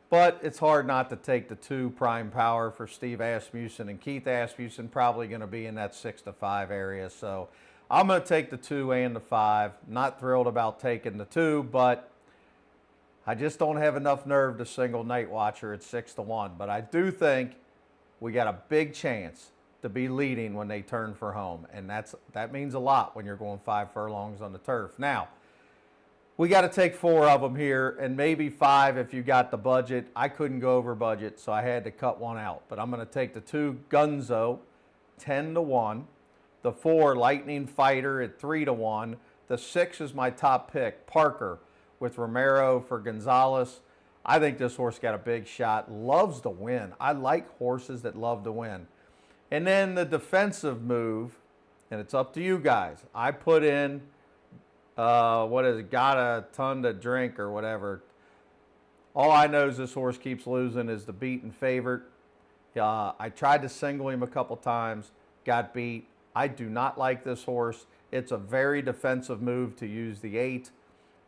But it's hard not to take the 2, Prime Power, for Steve Asmussen and Keith Asmussen, probably going to be in that 6-5 area. So I'm going to take the 2 and the 5. Not thrilled about taking the 2, but I just don't have enough nerve to single Night Watcher at 6-1, but I do think we got a big chance to be leading when they turn for home, and that means a lot when you're going 5 furlongs on the turf. Now, we got to take 4 of them here, and maybe 5 if you got the budget. I couldn't go over budget, so I had to cut one out, but I'm going to take the 2, Gunzo, 10-1, the 4, Lightning Fighter at 3-1, the 6 is my top pick, Parker, with Romero for Gonzalez. I think this horse got a big shot, loves to win. I like horses that love to win. And then the defensive move, and it's up to you guys. I put in, what is it, Got a Ton to Drink or whatever. All I know is this horse keeps losing, is the beaten favorite. I tried to single him a couple times, got beat. I do not like this horse. It's a very defensive move to use the 8.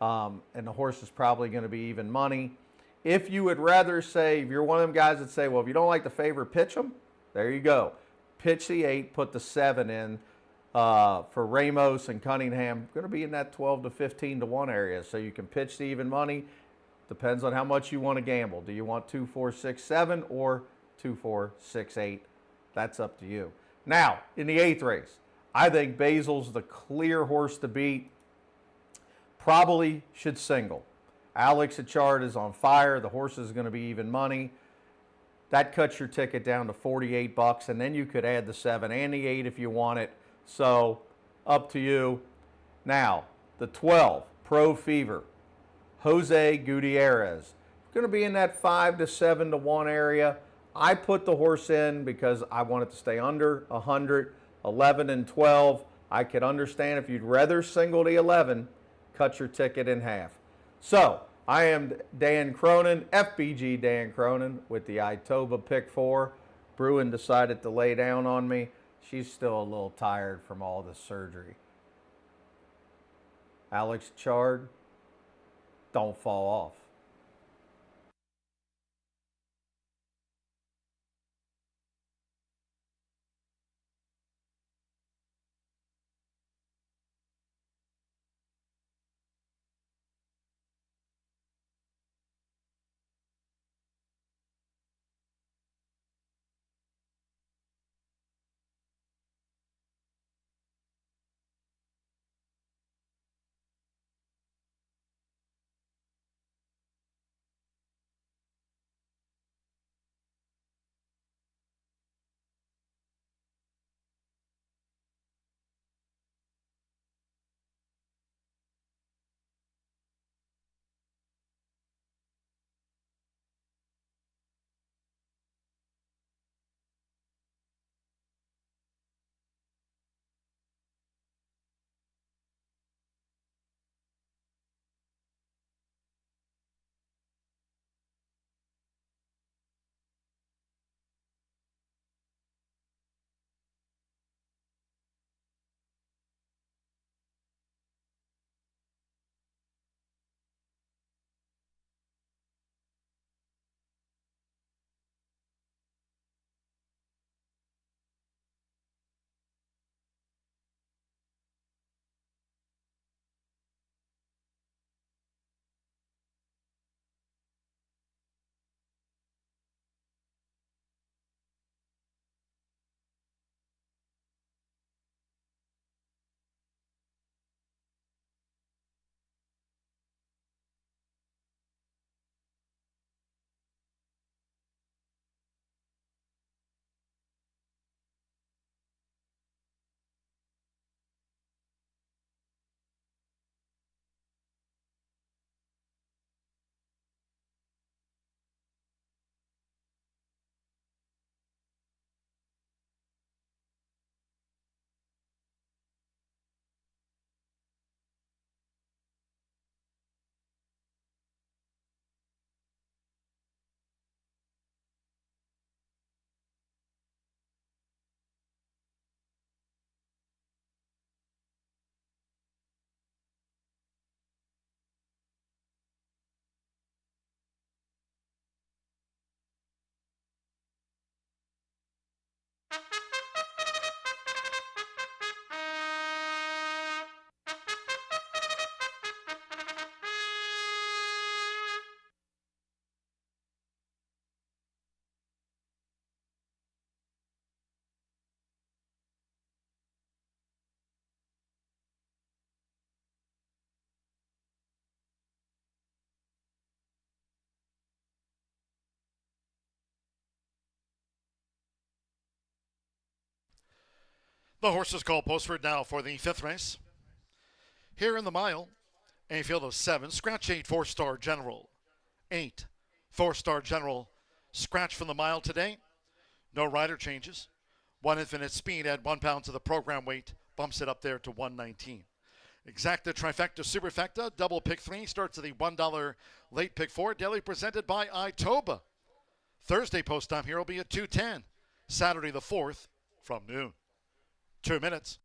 And the horse is probably going to be even money. If you would rather say, if you're one of them guys that say, well, if you don't like the favorite, pitch them, there you go. Pitch the 8, put the 7 in for Ramos and Cunningham. Going to be in that 12 to 15-1 area, so you can pitch the even money. Depends on how much you want to gamble. Do you want 2, 4, 6, 7 or 2, 4, 6, 8? That's up to you. Now, in the 8th race, I think Basil's the clear horse to beat. Probably should single. Alex Achard is on fire. The horse is going to be even money. That cuts your ticket down to $48, and then you could add the 7 and the 8 if you want it. So, up to you. Now, the 12, Pro Fever, Jose Gutierrez. Going to be in that 5 to 7-1 area. I put the horse in because I want it to stay under 100. 11 and 12. I could understand if you'd rather single the 11, cut your ticket in half. So, I am Dan Cronin, FBG Dan Cronin, with the Itoba Pick 4. Bruin decided to lay down on me. She's still a little tired from all this surgery. Alex Chard, don't fall off. The horses call Postford now for the 5th race. Here in the mile, a field of 7. Scratch 8, 4-star General. 8, 4-star General. Scratch from the mile today. No rider changes. 1 Infinite Speed add 1 pound to the program weight. Bumps it up there to 119. Exacta Trifecta Superfecta Double Pick 3 starts at the $1 late pick 4. Daily presented by Itoba. Thursday post time here will be at 2:10. Saturday the 4th from noon. 2 minutes.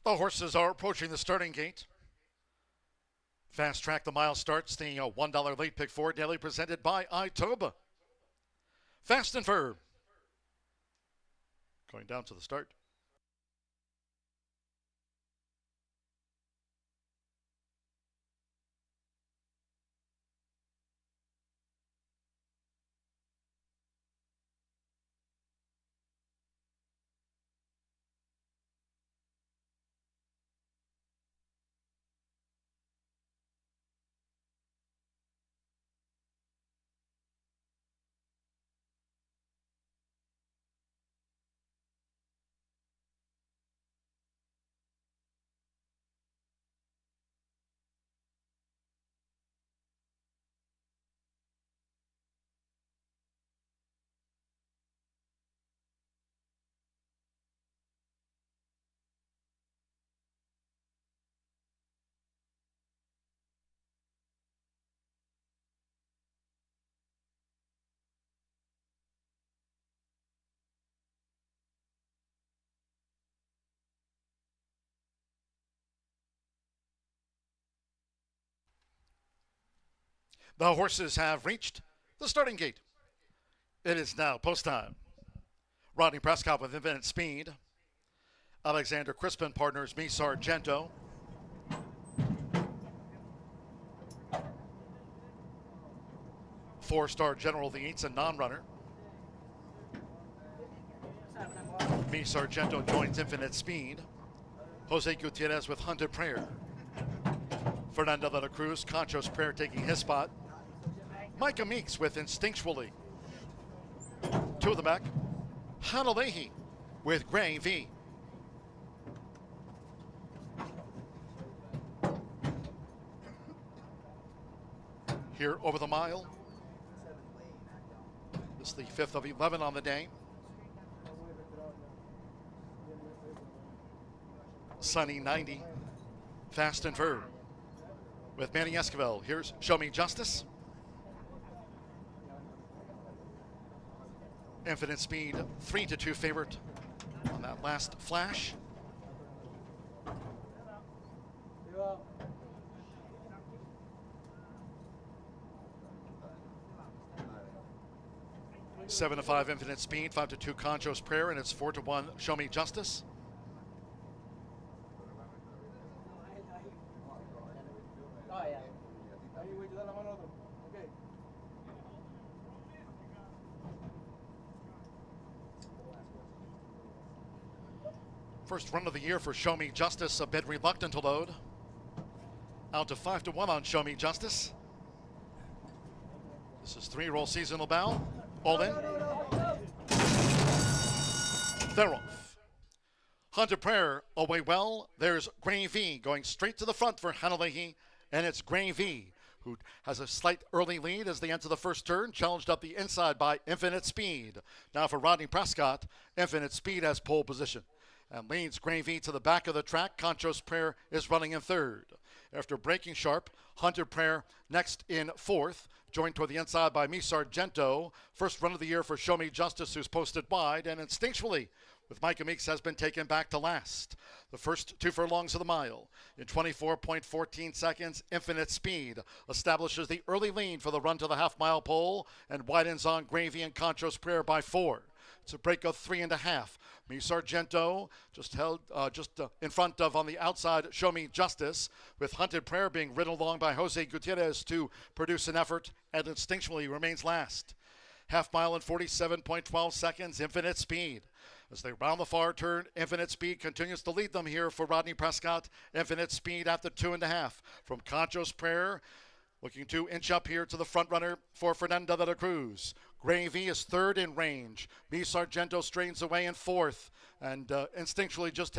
The horses are approaching the starting gate. Fast Track the Mile starts the $1 late pick 4. Daily presented by Itoba. Fast and Firm. Going down to the start. The horses have reached the starting gate. It is now post time. Rodney Prescott with Infinite Speed. Alexander Crispin partners Me Sargento. Four-star General the Eights, a non-runner. Me Sargento joins Infinite Speed. Jose Gutierrez with Hunted Prayer. Fernando de la Cruz, Concho's Prayer taking his spot. Micah Meeks with Instinctually. Two of the back. Hanalehi with Gray V. Here over the mile. This is the 5th of 11 on the day. Sunny 90. Fast and firm. With Manny Esquivel, here's Show Me Justice. Infinite Speed, 3-2 favorite on that last flash. Seven to 5 Infinite Speed, 5-2 Concho's Prayer, and it's 4-1 Show Me Justice. First run of the year for Show Me Justice, a bit reluctant to load. Out to 5-1 on Show Me Justice. This is 3-roll seasonal bow. All in. They're off. Hunter Prayer away well. There's Gray V going straight to the front for Hanalehi, and it's Gray V who has a slight early lead as they enter the first turn, challenged up the inside by Infinite Speed. Now for Rodney Prescott, Infinite Speed has pole position and leads Gray V to the back of the track. Concho's Prayer is running in third. After breaking sharp, Hunter Prayer next in fourth, joined toward the inside by Me Sargento. First run of the year for Show Me Justice, who's posted wide, and Instinctually with Micah Meeks has been taken back to last. The first 2 furlongs of the mile. In 24.14 seconds, Infinite Speed establishes the early lead for the run to the half-mile pole and widens on Gray V and Concho's Prayer by 4. It's a break of 3.5. Me Sargento just held in front of on the outside Show Me Justice, with Hunted Prayer being ridden along by Jose Gutierrez to produce an effort, and Instinctually remains last. Half mile in 47.12 seconds, Infinite Speed. As they round the far turn, Infinite Speed continues to lead them here for Rodney Prescott. Infinite Speed at the 2.5 from Concho's Prayer. Looking to inch up here to the front runner for Fernando de la Cruz. Gray V is third in range. Me Sargento strains away in fourth. And Instinctually just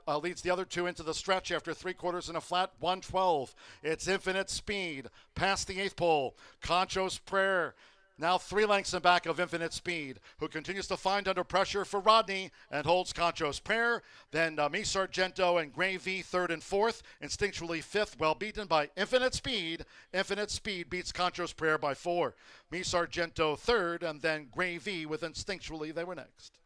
leads the other two into the stretch after 3/4 and a flat 1:12. It's Infinite Speed past the 8th pole. Concho's Prayer now 3 lengths in back of Infinite Speed, who continues to find under pressure for Rodney and holds Concho's Prayer. Then Me Sargento and Gray V third and fourth. Instinctually fifth, well beaten by Infinite Speed. Infinite Speed beats Concho's Prayer by 4. Me Sargento third, and then Gray V with Instinctually, they were next.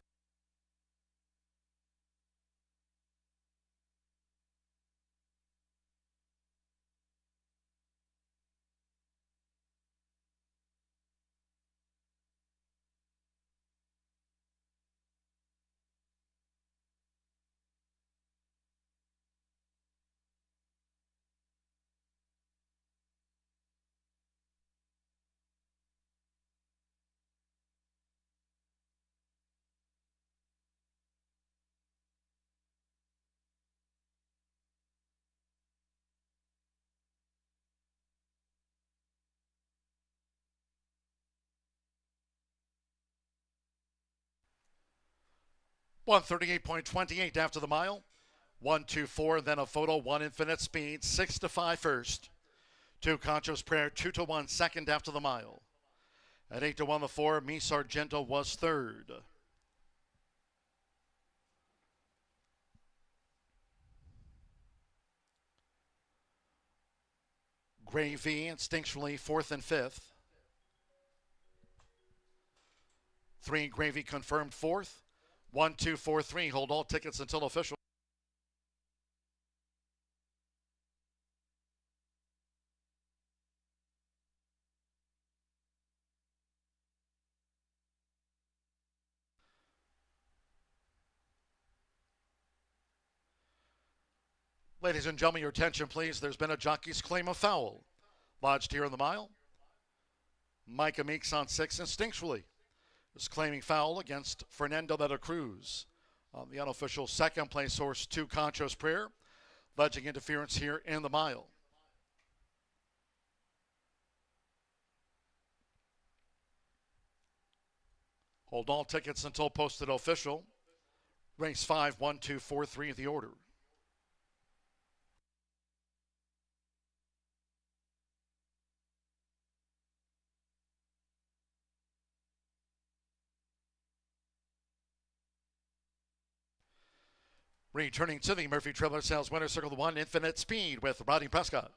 .138.28 after the mile. 1-2-4, then a photo. 1 Infinite Speed. 6-5 first. 2 Concho's Prayer. 2-1 second after the mile. At 8-1 the 4, Me Sargento was third. Gray V Instinctually fourth and fifth. 3 Gray V confirmed fourth. 1, 2, 4, 3. Hold all tickets until official. Ladies and gentlemen, your attention, please. There's been a jockey's claim of foul lodged here in the mile. Micah Meeks on 6 instinctually is claiming foul against Fernando de la Cruz. On the unofficial second place horse, 2 Concho's Prayer, alleging interference here in the mile. Hold all tickets until posted official. Race 5, 1, 2, 4, 3 of the order. Returning to the Murphy Trailer Sales winner, circle the 1, Infinite Speed with Rodney Prescott.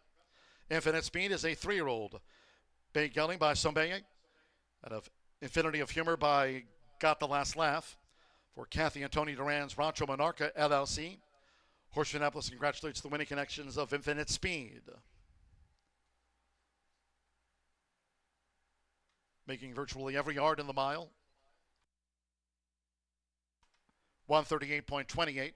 Infinite Speed is a 3-year-old. Big Yelling by Sombeye. Out of Infinity of Humor by Got the Last Laugh. For Kathy and Tony Duran's Rancho Monarca LLC. Horseshoe Indianapolis congratulates the winning connections of Infinite Speed. Making virtually every yard in the mile. 138.28.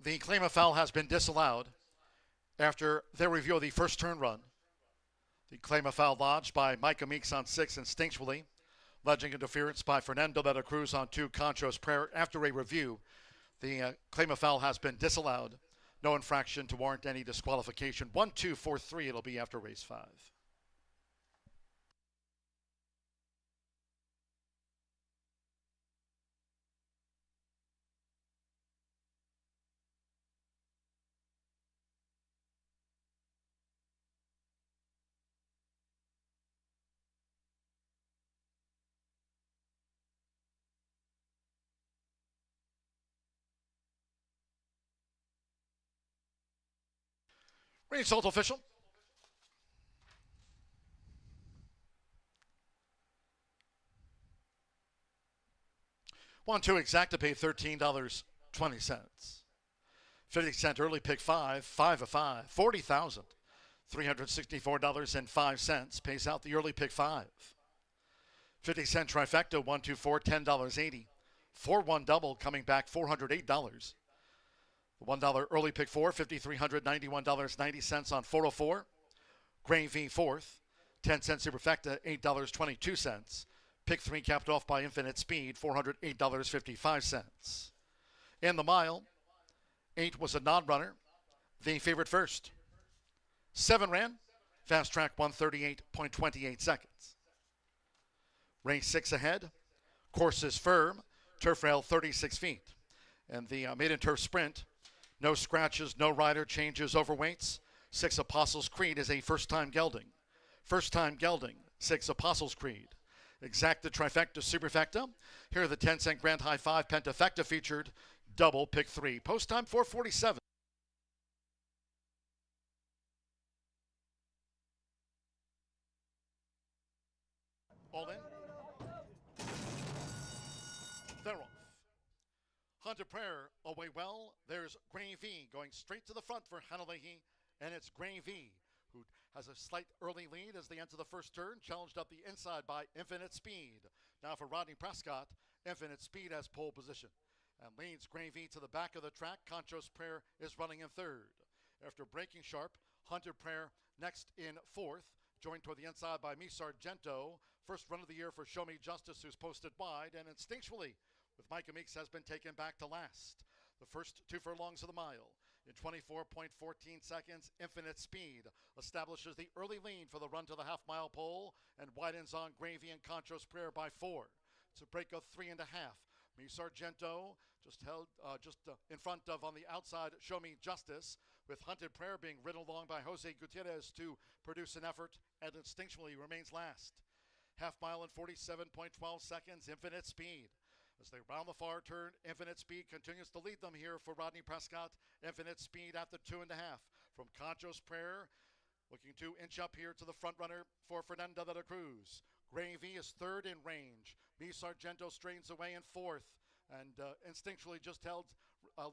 The claim of foul has been disallowed after their review of the first turn run. The claim of foul lodged by Micah Meeks on 6 instinctually. Alleging interference by Fernando de la Cruz on 2, Concho's Prayer. After a review, the claim of foul has been disallowed. No infraction to warrant any disqualification. 1, 2, 4, 3. It'll be after race 5. Result official. $1-2 exact to pay $13.20. 50-cent early pick 5, 5 of 5, $40,364.05. Pays out the early pick 5. 50-cent trifecta 1, 2, 4, $10.80. 4-1 double coming back $408. The $1 early pick 4, $5,391.90 on 404. Gray V fourth, 10-cent superfecta, $8.22. Pick 3 capped off by Infinite Speed, $408.55. In the mile, 8 was a non-runner, the favorite first. 7 ran, fast track 138.28 seconds. Race 6 ahead, course is firm, turf rail 36 feet. And the maiden turf sprint, no scratches, no rider changes, overweights. 6 Apostles Creed is a first-time gelding. First-time gelding, 6 Apostles Creed. Exacta trifecta superfecta. Here are the 10-cent grand high 5 pentafecta featured. Double pick 3. Post time 4:47. All in. They're off. Hunter Prayer away well. There's Gray V going straight to the front for Hanalehi, and it's Gray V who has a slight early lead as they enter the first turn, challenged up the inside by Infinite Speed. Now for Rodney Prescott, Infinite Speed has pole position and leads Gray V to the back of the track. Concho's Prayer is running in third. After breaking sharp, Hunter Prayer next in fourth, joined toward the inside by Mi Sargento. First run of the year for Show Me Justice, who's posted wide, and instinctually with Micah Meeks has been taken back to last. The first 2 furlongs of the mile. In 24.14 seconds, Infinite Speed establishes the early lead for the run to the half-mile pole and widens on Gravy and Concho's Prayer by 4. It's a break of 3.5. Mi Sargento just held in front of, on the outside, Show Me Justice, with Hunted Prayer being ridden along by Jose Gutierrez to produce an effort and instinctually remains last. Half mile in 47.12 seconds, Infinite Speed. As they round the far turn, Infinite Speed continues to lead them here for Rodney Prescott. Infinite Speed at the 2.5 from Concho's Prayer, looking to inch up here to the front runner for Fernando de la Cruz. Gravy is third in range. Mi Sargento straightens away in fourth and instinctually just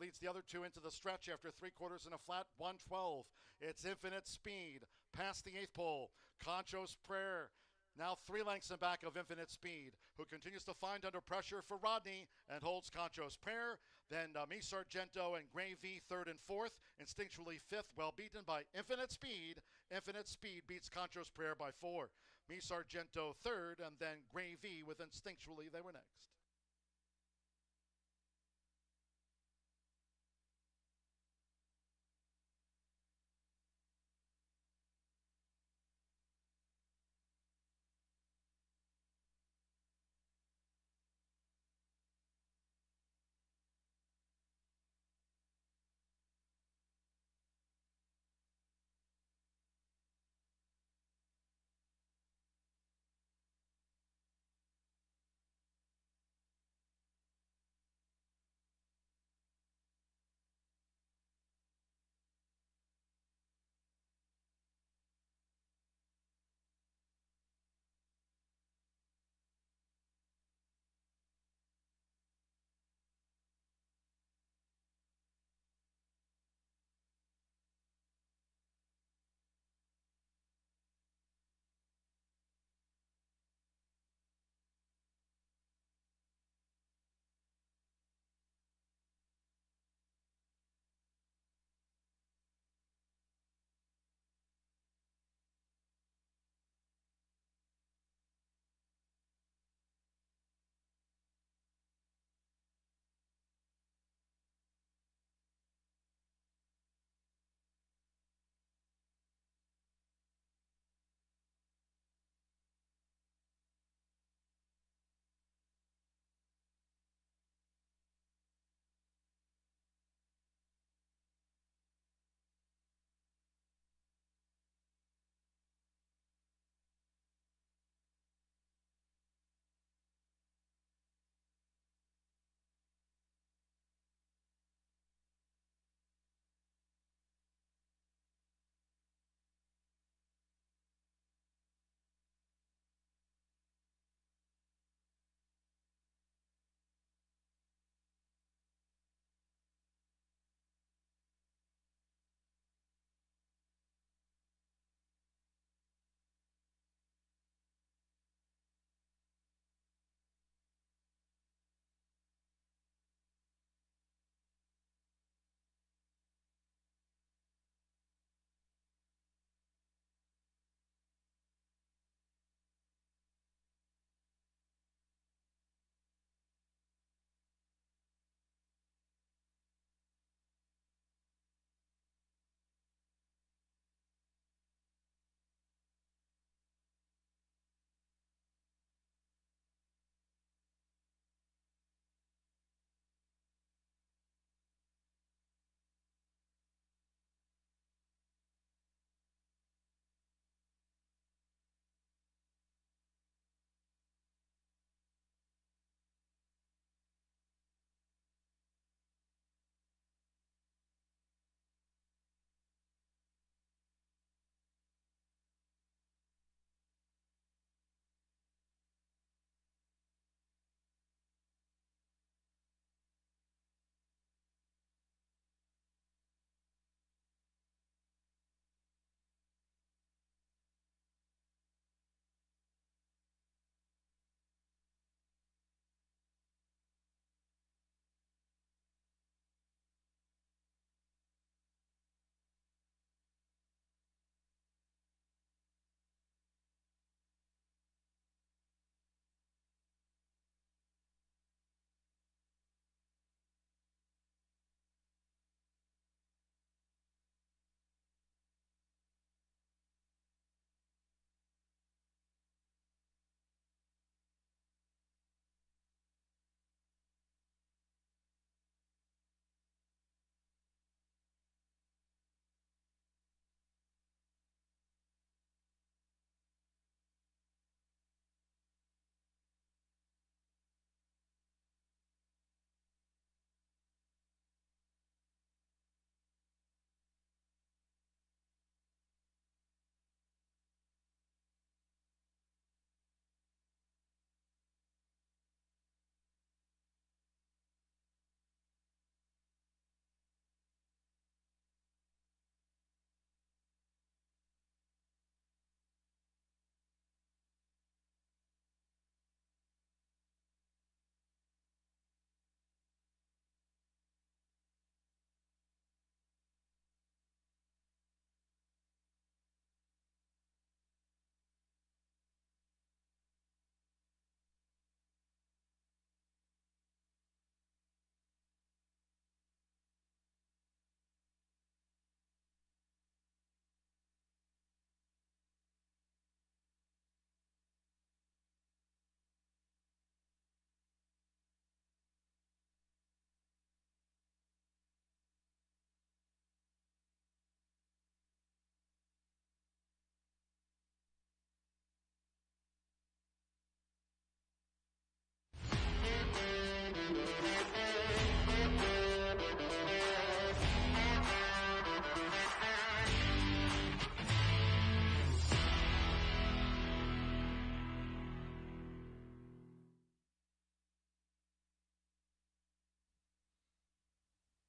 leads the other 2 into the stretch after 3/4 in a flat 1:12. It's Infinite Speed past the 8th pole. Concho's Prayer now 3 lengths in back of Infinite Speed, who continues to find under pressure for Rodney and holds Concho's Prayer. Then Mi Sargento and Gravy third and fourth. Instinctually fifth, well beaten by Infinite Speed. Infinite Speed beats Concho's Prayer by 4. Mi Sargento third, and then Gravy with Instinctually they were next.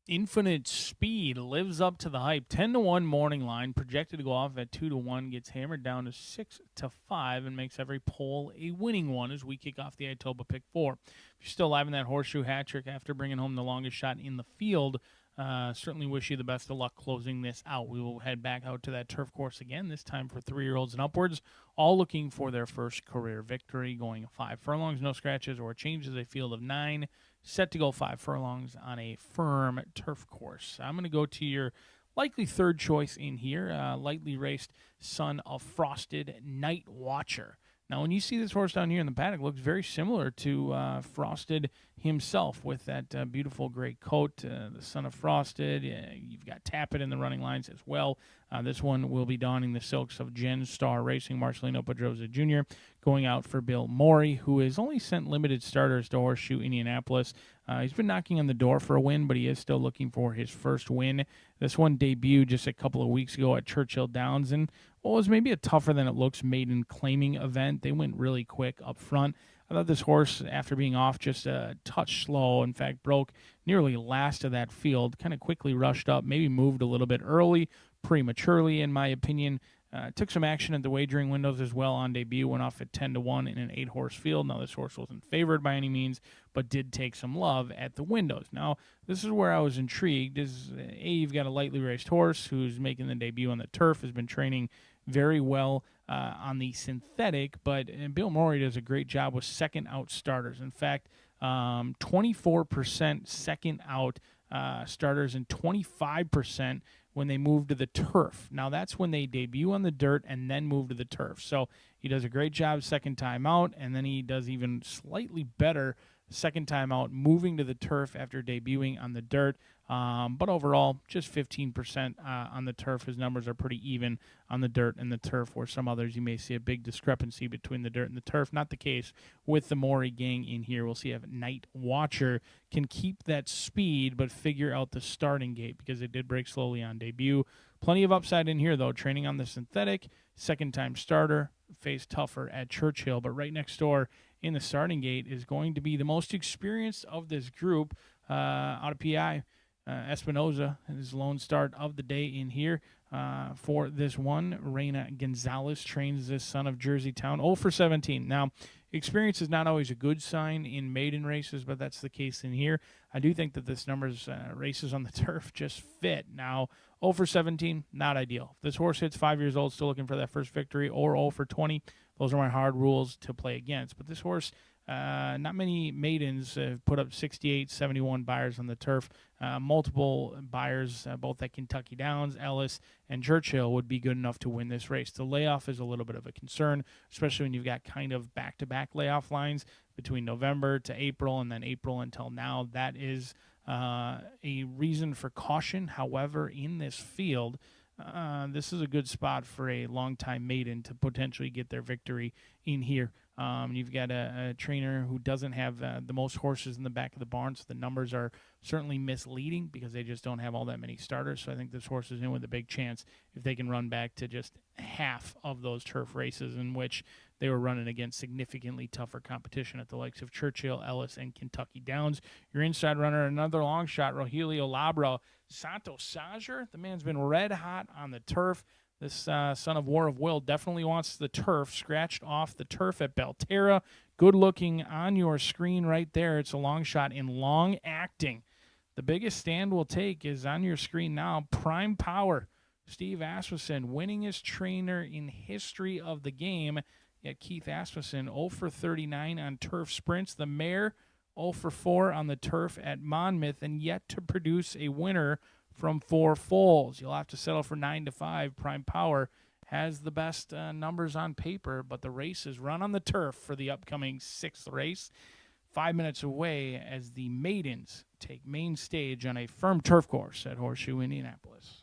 Infinite Speed lives up to the hype. 10-1 morning line, projected to go off at 2-1, gets hammered down to 6-5, and makes every poll a winning one as we kick off the Itoba Pick 4. If you're still alive in that horseshoe hat trick after bringing home the longest shot in the field, certainly wish you the best of luck closing this out. We will head back out to that turf course again, this time for 3-year-olds and upwards, all looking for their first career victory, going 5 furlongs, no scratches, or changes, a field of 9. Set to go 5 furlongs on a firm turf course. I'm going to go to your likely third choice in here, lightly raced Son of Frosted Night Watcher. Now, when you see this horse down here in the paddock, it looks very similar to Frosted himself with that beautiful gray coat, the Son of Frosted. You've got Tappet in the running lines as well. This one will be donning the silks of Gen Star Racing, Marcelino Pedroza Jr., going out for Bill Morey, who has only sent limited starters to Horseshoe Indianapolis. He's been knocking on the door for a win, but he is still looking for his first win. This one debuted just a couple of weeks ago at Churchill Downs, and what was maybe a tougher than it looks maiden claiming event. They went really quick up front. I thought this horse, after being off just a touch slow, in fact, broke nearly last of that field, kind of quickly rushed up, maybe moved a little bit early, prematurely, in my opinion. Took some action at the wagering windows as well on debut, went off at 10-1 in an 8-horse field. Now, this horse wasn't favored by any means, but did take some love at the windows. Now, this is where I was intrigued. You've got a lightly raced horse who's making the debut on the turf, has been training very well on the synthetic, but Bill Morey does a great job with second out starters. In fact, 24% second out starters and 25% when they move to the turf. Now, that's when they debut on the dirt and then move to the turf. So he does a great job second time out, and then he does even slightly better second time out moving to the turf after debuting on the dirt. But overall, just 15% on the turf. His numbers are pretty even on the dirt and the turf, where some others you may see a big discrepancy between the dirt and the turf. Not the case with the Morey gang in here. We'll see if Night Watcher can keep that speed but figure out the starting gate, because it did break slowly on debut. Plenty of upside in here, though. Training on the synthetic, second-time starter, faced tougher at Churchill. But right next door in the starting gate is going to be the most experienced of this group out of PI. Espinoza, his lone start of the day in here for this one. Reina Gonzalez trains this son of Jersey Town. 0 for 17. Now, experience is not always a good sign in maiden races, but that's the case in here. I do think that this number's races on the turf just fit. Now, 0 for 17, not ideal. If this horse hits 5 years old, still looking for that first victory, or 0 for 20, those are my hard rules to play against. But this horse, not many maidens have put up 68, 71 buyers on the turf. Multiple buyers, both at Kentucky Downs, Ellis, and Churchill, would be good enough to win this race. The layoff is a little bit of a concern, especially when you've got kind of back-to-back layoff lines between November to April and then April until now. That is a reason for caution. However, in this field, this is a good spot for a longtime maiden to potentially get their victory in here. You've got a trainer who doesn't have the most horses in the back of the barn, so the numbers are certainly misleading because they just don't have all that many starters. So I think this horse is in with a big chance if they can run back to just half of those turf races in which they were running against significantly tougher competition at the likes of Churchill, Ellis, and Kentucky Downs. Your inside runner, another long shot, Rogelio Labra. Santo Sager, the man's been red hot on the turf. This son of War of Will definitely wants the turf, scratched off the turf at Belterra. Good looking on your screen right there. It's a long shot in long acting. The biggest stand we'll take is on your screen now. Prime Power. Steve Asmussen, winningest trainer in history of the game. Yet Keith Asmussen, 0 for 39 on turf sprints. The mare, 0 for 4 on the turf at Monmouth, and yet to produce a winner from 4 foals. You'll have to settle for 9-5. Prime Power has the best numbers on paper, but the race is run on the turf for the upcoming 6th race. 5 minutes away as the maidens take main stage on a firm turf course at Horseshoe, Indianapolis.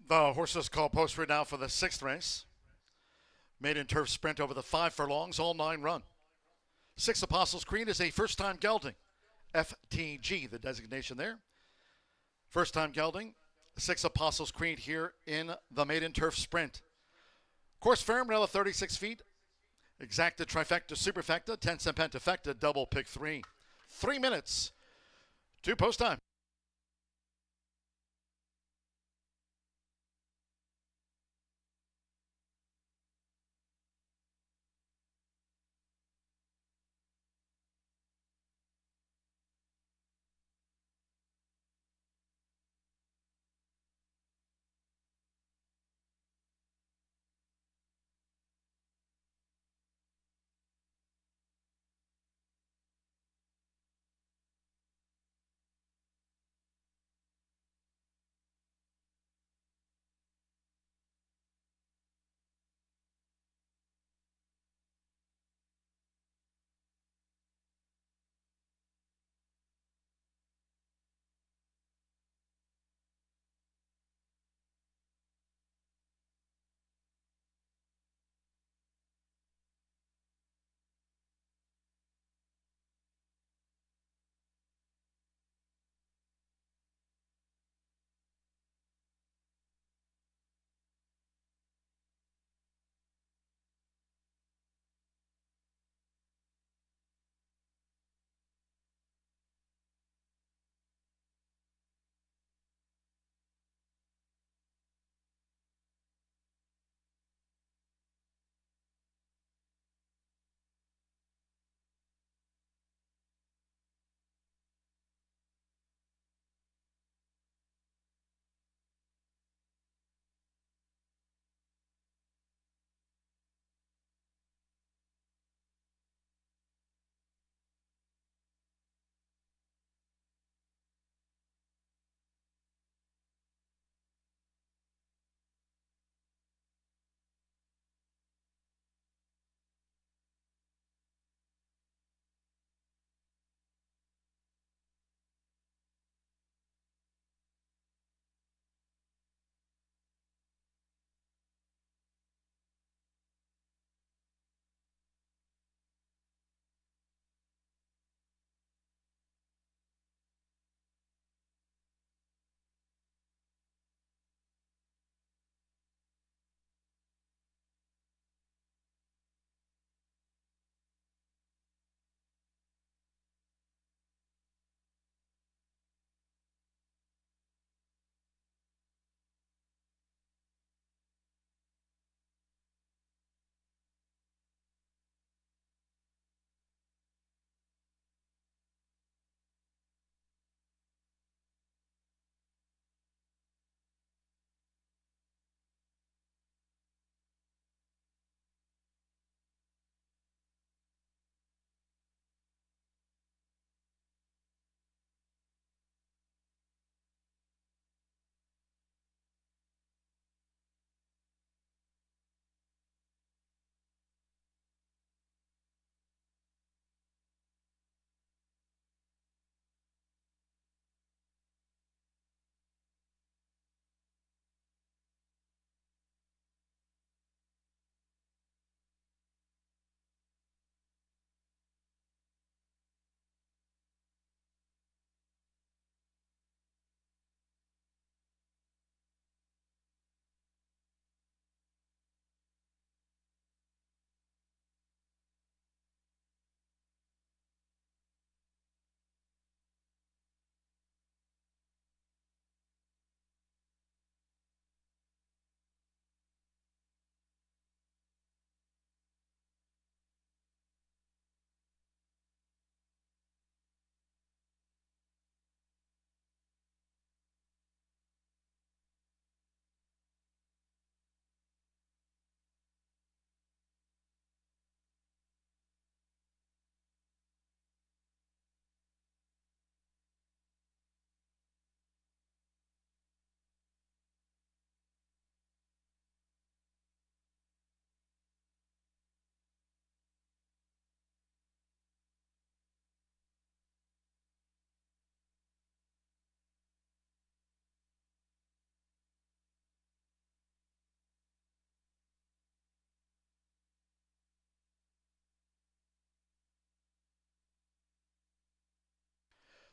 The horses call post right now for the 6th race. Maiden turf sprint over the 5 furlongs, all 9 run. 6 Apostles Creed is a first-time gelding. FTG, the designation there. First-time gelding, 6 Apostles Creed here in the maiden turf sprint. Course firm, rail of 36 feet. Exacta, trifecta, superfecta, 10-cent pentafecta, double pick 3. 3 minutes to post time.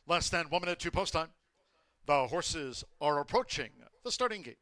Less than 1 minute to post time. The horses are approaching the starting gate.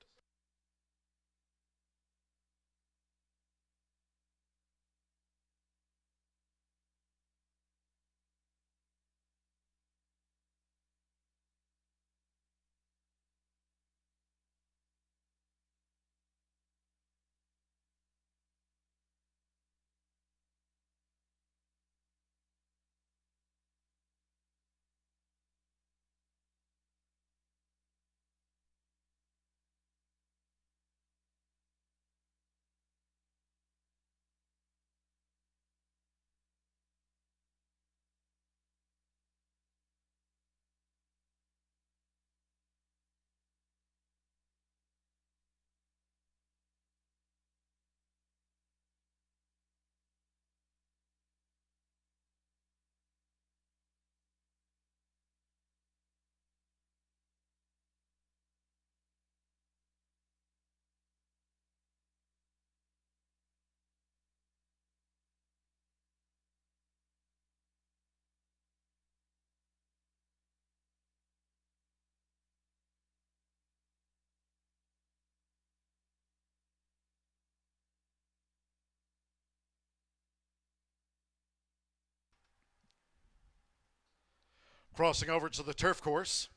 Crossing over to the turf course.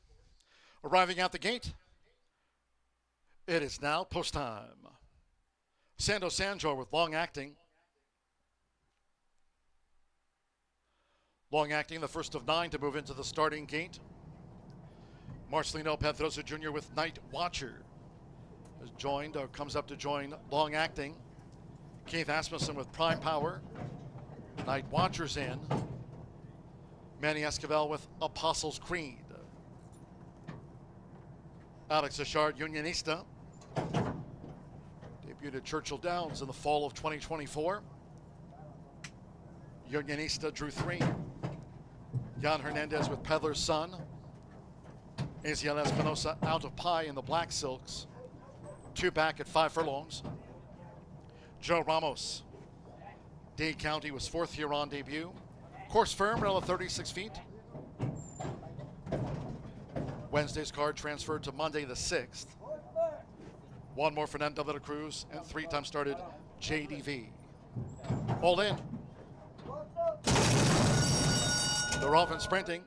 Arriving at the gate. It is now post time. Sando Sanjo with long acting. Long acting, the first of 9 to move into the starting gate. Marcelino Pedrosa Jr. with Night Watcher has joined, or comes up to join long acting. Keith Asmussen with Prime Power. Night Watcher's in. Manny Esquivel with Apostles' Creed. Alex Achard, Unionista. Debuted at Churchill Downs in the fall of 2024. Unionista drew 3. Jan Hernandez with Peddler's Son. Aziel Espinosa out of Pie in the Black Silks. 2 back at 5 furlongs. Joe Ramos. Dade County was 4th here on debut. Course firm, around 36 feet. Wednesday's card transferred to Monday the 6th. 1 more Fernando de la Cruz, and 3 times started JDV. All in. They're off and sprinting.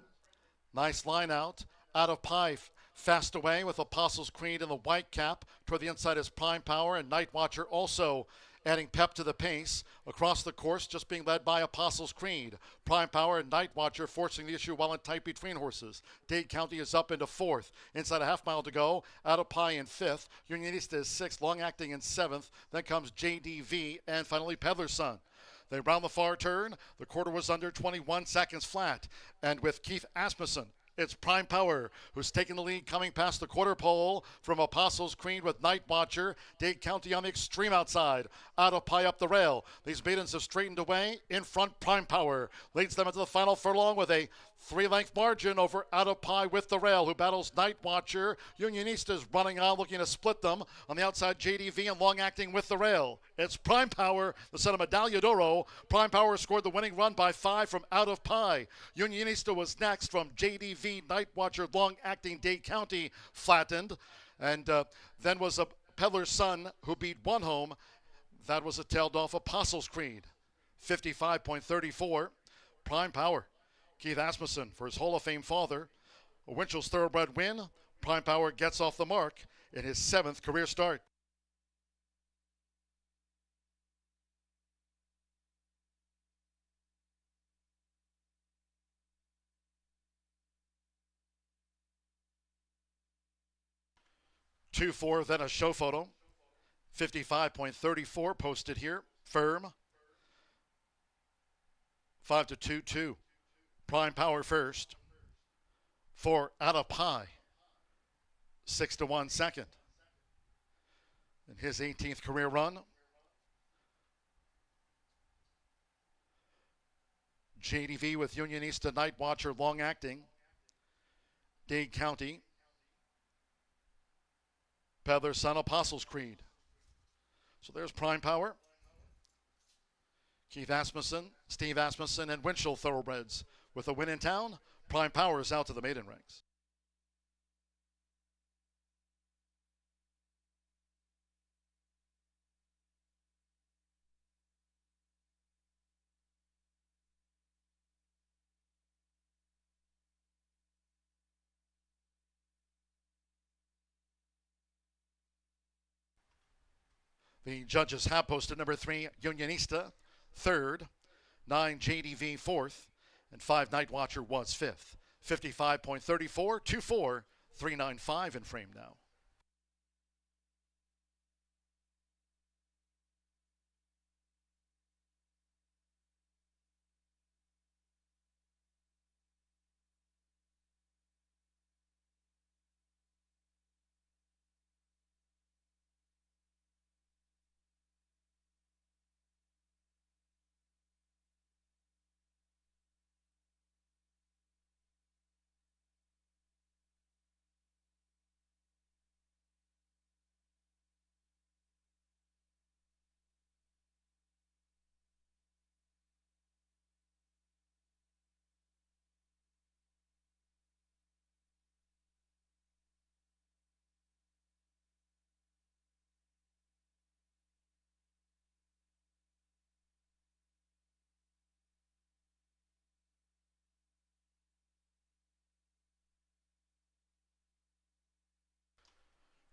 Nice line out. Out of Pie, fast away with Apostles' Creed in the white cap. Toward the inside is Prime Power, and Night Watcher also adding pep to the pace. Across the course, just being led by Apostles' Creed. Prime Power and Night Watcher forcing the issue while in tight between horses. Dade County is up into 4th. Inside a half mile to go. Out of Pie in 5th. Unionista is 6th. Long Acting in 7th. Then comes JDV and finally Peddler's Son. They round the far turn. The quarter was under 21 seconds flat. And with Keith Asmussen, it's Prime Power who's taking the lead coming past the quarter pole from Apostles' Creed with Night Watcher. Dade County on the extreme outside. Out of Pie up the rail. These maidens have straightened away. In front, Prime Power leads them into the final furlong with a 3-length margin over Out of Pie with the rail, who battles Night Watcher. Unionista's running on, looking to split them. On the outside, JDV and Long Acting with the rail. It's Prime Power, the son of Medaglia d'Oro. Prime Power scored the winning run by 5 from Out of Pie. Unionista was next from JDV, Night Watcher, Long Acting, Dade County flattened. And then was a Peddler's Son who beat one home. That was a tailed off Apostles' Creed. 55.34. Prime Power. Keith Asmussen for his Hall of Fame father. A Winchell's Thoroughbred win. Prime Power gets off the mark in his 7th career start. Two, 4, then a show photo. 55.34 posted here. Firm. 5-2-2. Prime Power first. 4 Out of Pie. 6-1 second. In his 18th career run. JDV with Unionista, Night Watcher, Long Acting. Dade County. Peddler's Son, Apostles' Creed. So there's Prime Power. Keith Asmussen, Steve Asmussen, and Winchell Thoroughbreds with a win in town. Prime Power is out to the maiden ranks. The judges have posted number 3, Unionista, 3rd, 9, JDV, 4th, and 5, Night Watcher was 5th. 55.34, 2-4, 395 in frame now.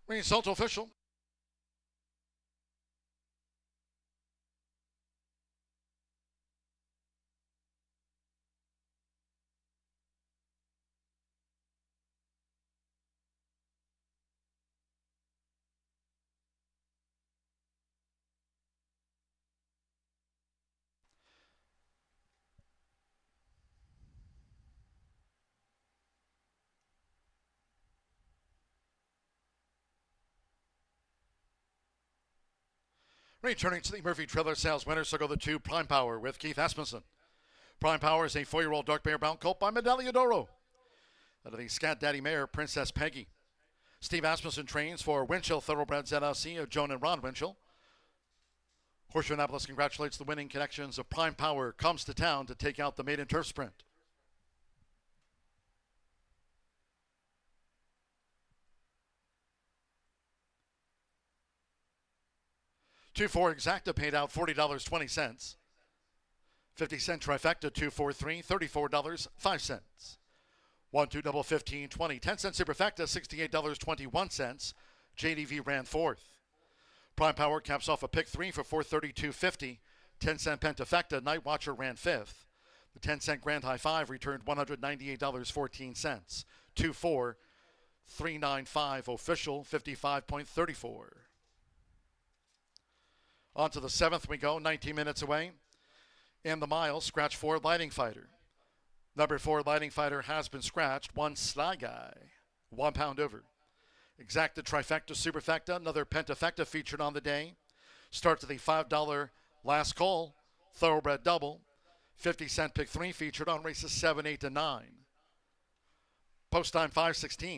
Result official. Returning to the Murphy Trailer Sales winner, so go the 2, Prime Power with Keith Asmussen. Prime Power is a 4-year-old dark bear bound colt by Medaglia d'Oro. Out of the Scat Daddy mare, Princess Peggy. Steve Asmussen trains for Winchell Thoroughbreds LLC of Joan and Ron Winchell. Horseshoe Indianapolis congratulates the winning connections of Prime Power, comes to town to take out the maiden turf sprint. $2-4 exacta paid out $40.20. 50-cent trifecta 2-4-3, $34.05. 1-2 double 15, 20. 10-cent superfecta $68.21. JDV ran 4th. Prime Power caps off a pick 3 for $432.50. 10-cent pentafecta Night Watcher ran 5th. The 10-cent Grand High 5 returned $198.14. 2-4, 395 official, 55.34. On to the 7th we go, 19 minutes away. In the mile, scratch 4, Lighting Fighter. Number 4, Lighting Fighter has been scratched. 1, Sly Guy, 1 pound over. Exacta trifecta, superfecta, another pentafecta featured on the day. Start to the $5 last call, thoroughbred double. 50-cent pick 3 featured on races 7, 8, and 9. Post time 5:16.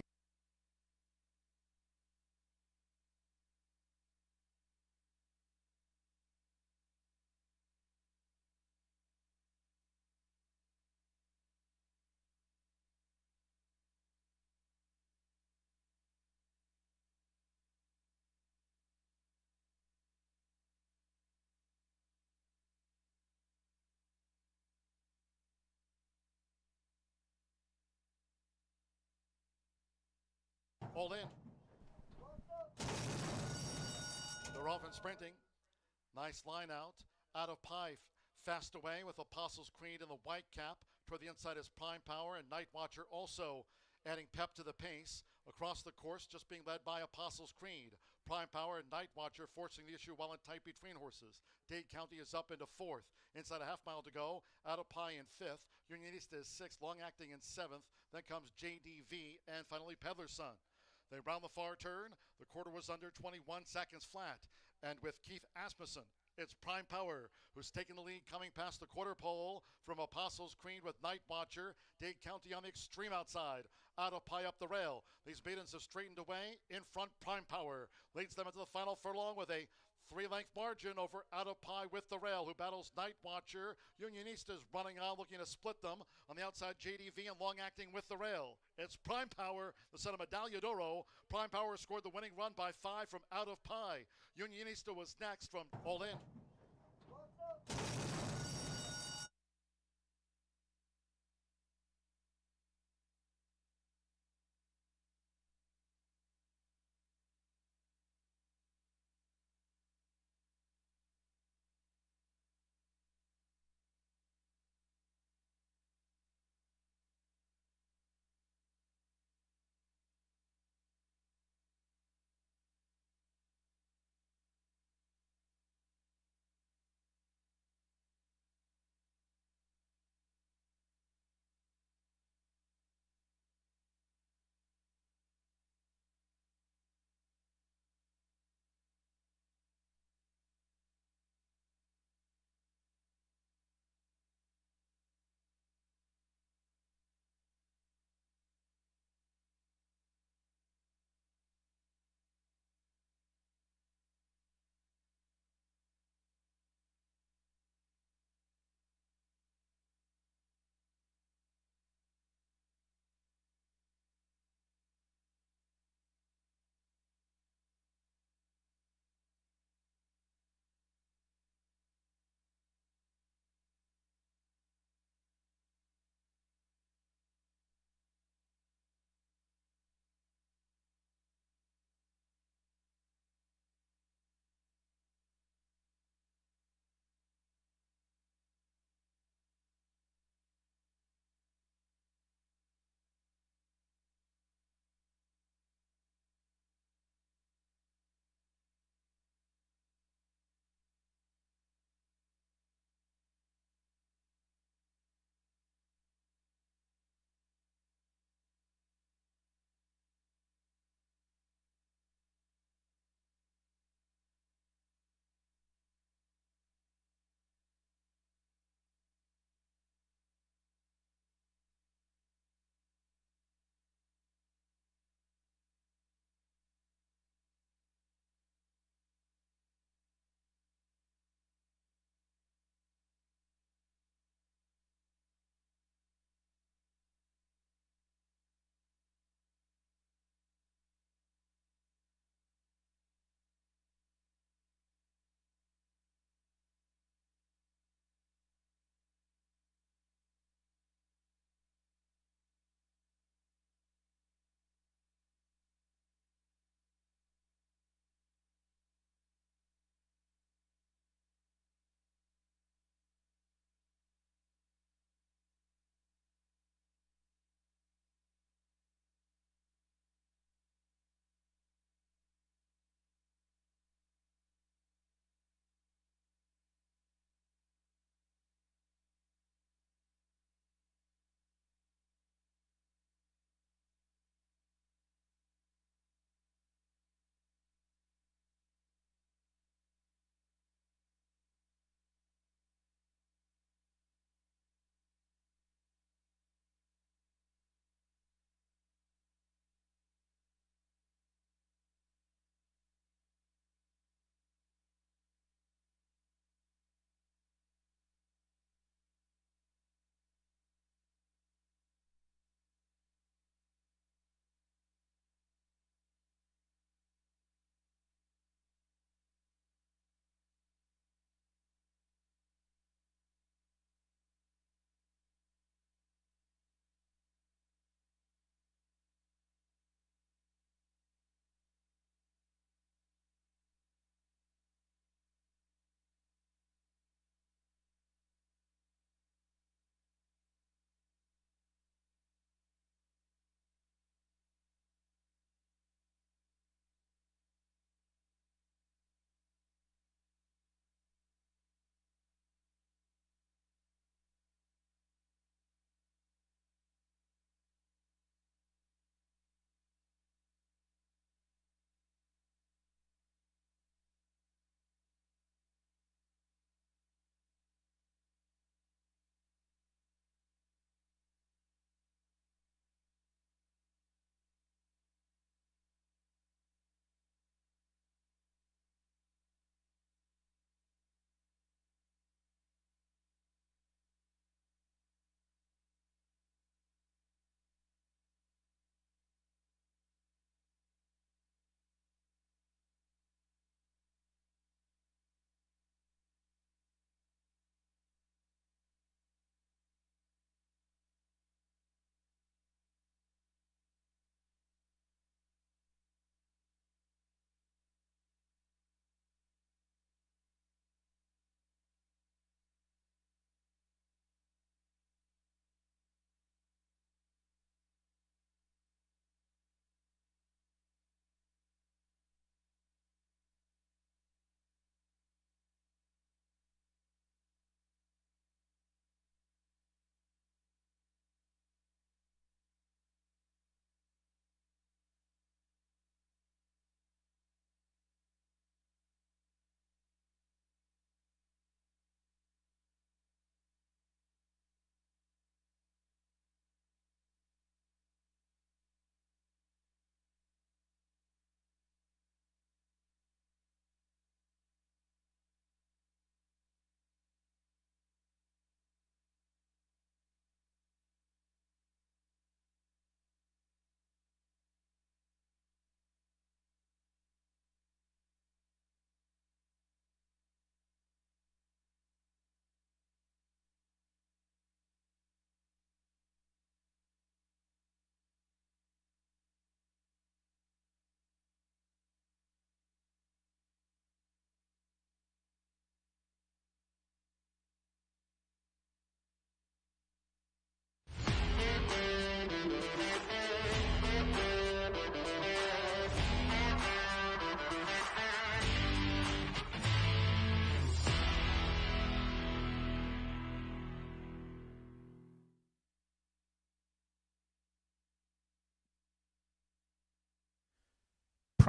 Hold in. They're off and sprinting. Nice line out of Pie. Fast away with Apostles Creed in the white cap. Toward the inside is Prime Power and Night Watcher also adding pep to the pace. Across the course, just being led by Apostles Creed. Prime Power and Night Watcher forcing the issue while in tight between horses. Dade County is up into 4th. Inside a half mile to go. Out of Pie in 5th. Unionista is 6th. Long Acting in 7th. Then comes JDV and finally Peddler's Son. They round the far turn. The quarter was under 21 seconds flat. And with Keith Asmussen, it's Prime Power who's taking the lead coming past the quarter pole from Apostles Creed with Night Watcher. Dade County on the extreme outside. Out of Pie up the rail. These maidens have straightened away. In front, Prime Power leads them into the final furlong with a 3-length margin over Out of Pie with the Rail, who battles Night Watcher. Unionista's running on, looking to split them. On the outside, JDV and Long Acting with the Rail. It's Prime Power, the son of Medaglia d'Oro. Prime Power scored the winning run by 5 from Out of Pie. Unionista was next from All In.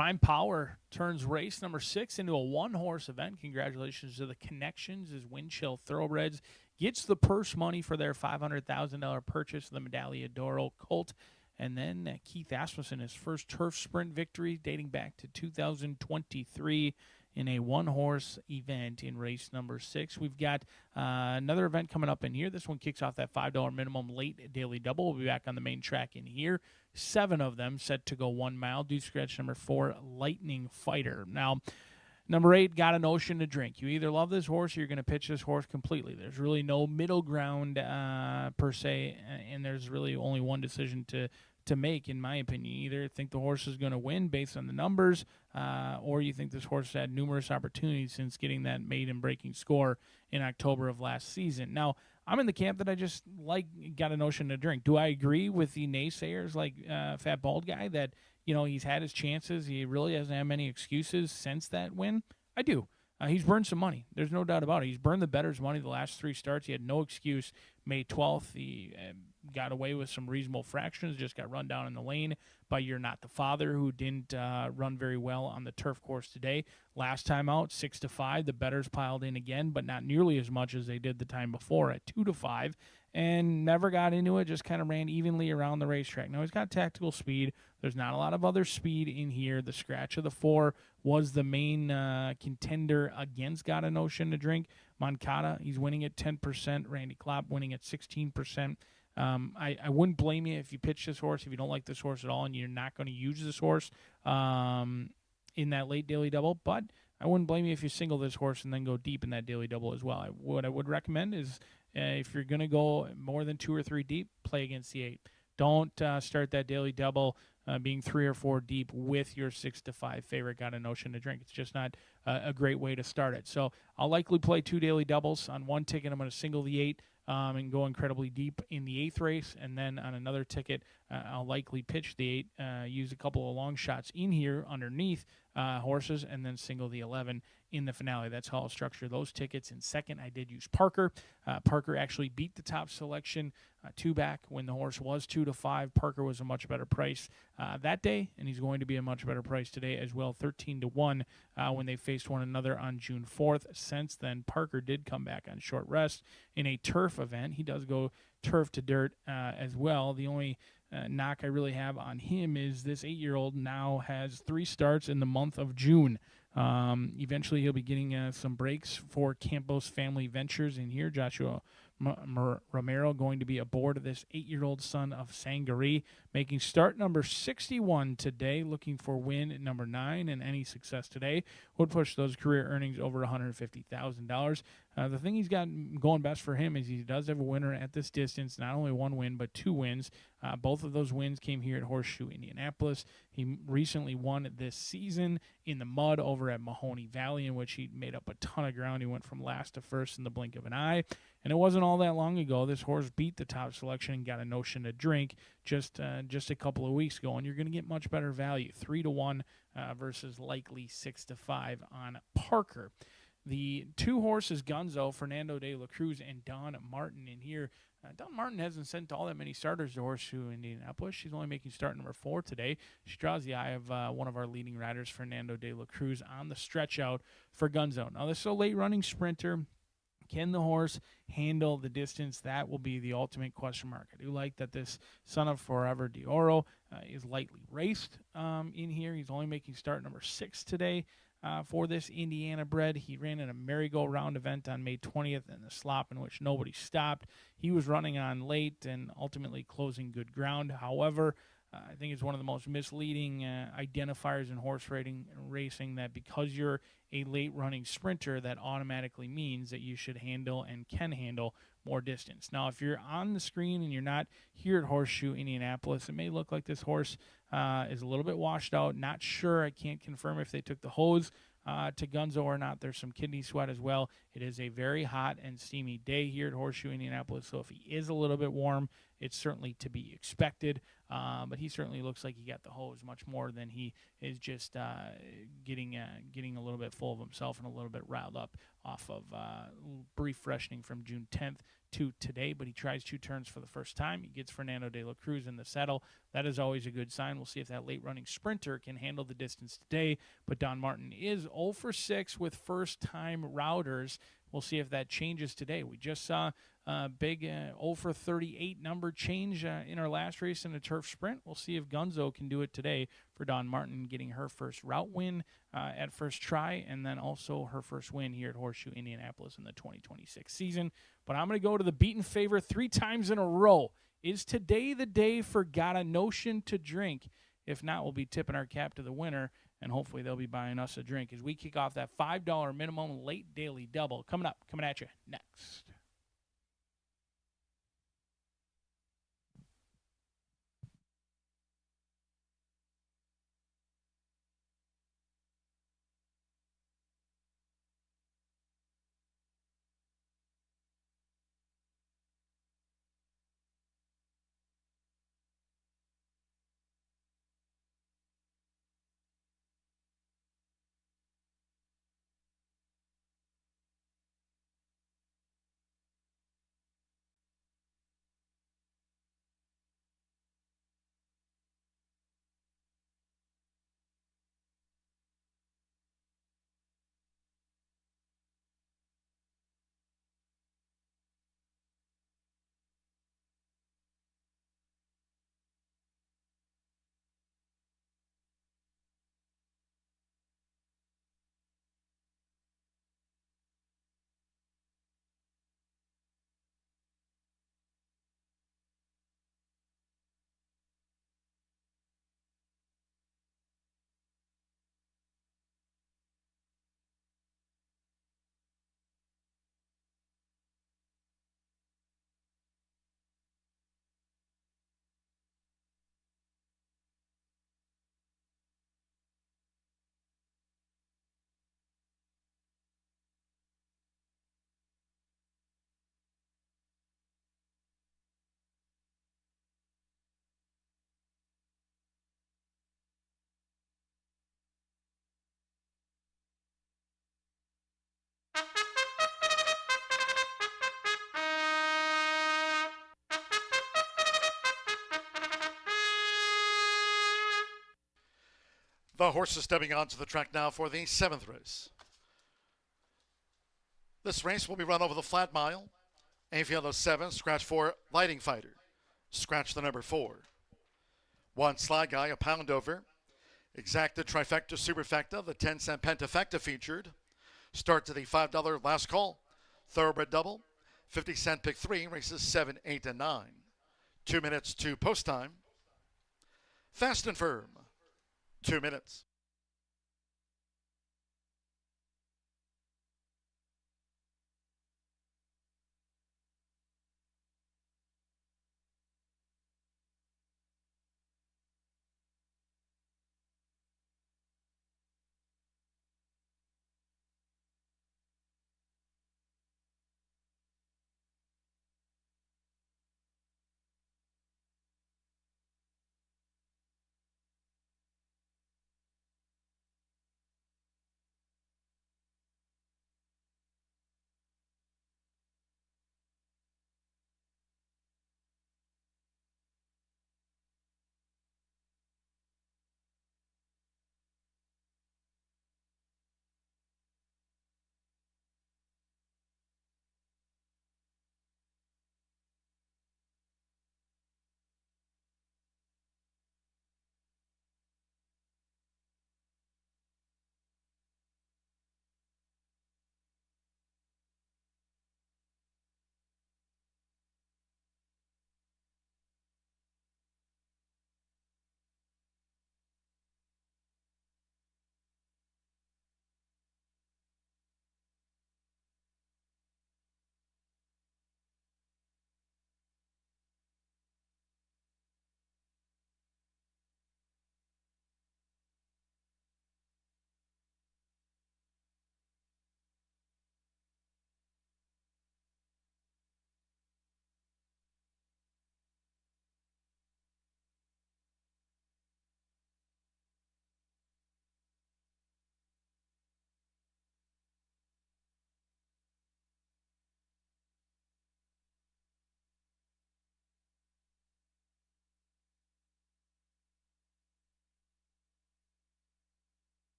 Prime Power turns race number 6 into a one-horse event. Congratulations to the Connections as Windchill Thoroughbreds gets the purse money for their $500,000 purchase of the Medaglia d'Oro colt. And then Keith Asmussen, his first turf sprint victory dating back to 2023 in a one-horse event in race number 6. We've got another event coming up in here. This one kicks off that $5 minimum late daily double. We'll be back on the main track in here. 7 of them set to go 1 mile. Do scratch number 4, Lightning Fighter. Now, number 8, Got a Notion to Drink. You either love this horse or you're going to pitch this horse completely. There's really no middle ground per se, and there's really only one decision to make, in my opinion. You either think the horse is going to win based on the numbers, or you think this horse had numerous opportunities since getting that maiden breaking score in October of last season. Now, I'm in the camp that I just Got a Notion to Drink. Do I agree with the naysayers like Fat Bald Guy that, he's had his chances, he really hasn't had many excuses since that win? I do. He's burned some money. There's no doubt about it. He's burned the bettor's money the last 3 starts. He had no excuse. May 12th, he got away with some reasonable fractions, just got run down in the lane by You're Not the Father, who didn't run very well on the turf course today. Last time out, 6-5. The bettors piled in again, but not nearly as much as they did the time before at 2-5, and never got into it, just kind of ran evenly around the racetrack. Now, he's got tactical speed. There's not a lot of other speed in here. The scratch of the 4 was the main contender against Got a Notion to Drink. Moncada, he's winning at 10%. Randy Klopp winning at 16%. I wouldn't blame you if you pitch this horse, if you don't like this horse at all, and you're not going to use this horse in that late daily double. But I wouldn't blame you if you single this horse and then go deep in that daily double as well. What I would recommend is if you're going to go more than 2 or 3 deep, play against the 8. Don't start that daily double being 3 or 4 deep with your 6-5 favorite Got a Notion to Drink. It's just not a great way to start it. So I'll likely play 2 daily doubles. On one ticket, I'm going to single the 8 and go incredibly deep in the 8th race. And then on another ticket, I'll likely pitch the 8, use a couple of long shots in here underneath horses, and then single the 11 in the finale. That's how I'll structure those tickets. In second, I did use Parker. Parker actually beat the top selection 2 back when the horse was 2-5. Parker was a much better price that day, and he's going to be a much better price today as well, 13-1 when they faced one another on June 4th. Since then, Parker did come back on short rest in a turf event. He does go turf to dirt as well. The only knock I really have on him is this 8-year-old now has 3 starts in the month of June. Eventually, he'll be getting some breaks for Campos Family Ventures in here. Joshua Romero going to be aboard this 8-year-old son of Sangaree, making start number 61 today, looking for win number 9, and any success today would push those career earnings over $150,000. The thing he's got going best for him is he does have a winner at this distance, not only 1 win, but 2 wins. Both of those wins came here at Horseshoe Indianapolis. He recently won this season in the mud over at Mahoney Valley, in which he made up a ton of ground. He went from last to first in the blink of an eye. And it wasn't all that long ago. This horse beat the top selection and Got a Notion to Drink just a couple of weeks ago. And you're going to get much better value, 3-1 versus likely 6-5 on Parker. The 2 horses, Gunzo, Fernando de la Cruz, and Don Martin in here. Don Martin hasn't sent all that many starters to Horseshoe Indianapolis. She's only making start number 4 today. She draws the eye of one of our leading riders, Fernando de la Cruz, on the stretch out for Gunzo. Now, this is a late-running sprinter. Can the horse handle the distance? That will be the ultimate question mark. I do like that this Son of Forever d'Oro is lightly raced in here. He's only making start number 6 today for this Indiana bred. He ran in a merry-go-round event on May 20th in the slop in which nobody stopped. He was running on late and ultimately closing good ground. However, I think it's one of the most misleading identifiers in horse racing that because you're a late-running sprinter, that automatically means that you should handle and can handle more distance. Now, if you're on the screen and you're not here at Horseshoe Indianapolis, it may look like this horse is a little bit washed out. Not sure. I can't confirm if they took the hose to Gunzo or not. There's some kidney sweat as well. It is a very hot and steamy day here at Horseshoe Indianapolis, so if he is a little bit warm, it's certainly to be expected. But he certainly looks like he got the hose much more than he is just getting a little bit full of himself and a little bit riled up off of brief freshening from June 10th 2 today, but he tries 2 turns for the first time. He gets Fernando de la Cruz in the saddle. That is always a good sign. We'll see if that late-running sprinter can handle the distance today. But Don Martin is 0 for 6 with first-time routers. We'll see if that changes today. We just saw a big 0 for 38 number change in our last race in a turf sprint. We'll see if Gunzo can do it today for Don Martin, getting her first route win at first try, and then also her first win here at Horseshoe Indianapolis in the 2026 season. But I'm going to go to the beaten favorite 3 times in a row. Is today the day for Got a Notion to Drink? If not, we'll be tipping our cap to the winner, and hopefully they'll be buying us a drink as we kick off that $5 minimum late daily double. Coming at you next. The horses stepping onto the track now for the 7th race. This race will be run over the flat mile. Afield 07, scratch 4, Lighting Fighter. Scratch the number 4. 1 Sly Guy, a pound over. Exacta Trifecta Superfecta, the 10-cent Pentafecta featured. Start to the $5 last call. Thoroughbred double. 50-cent pick 3, races 7, 8, and 9. 2 minutes to post time. Fast and firm. 2 minutes.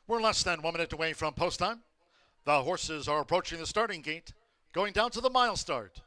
We're less than 1 minute away from post time. The horses are approaching the starting gate, going down to the mile start.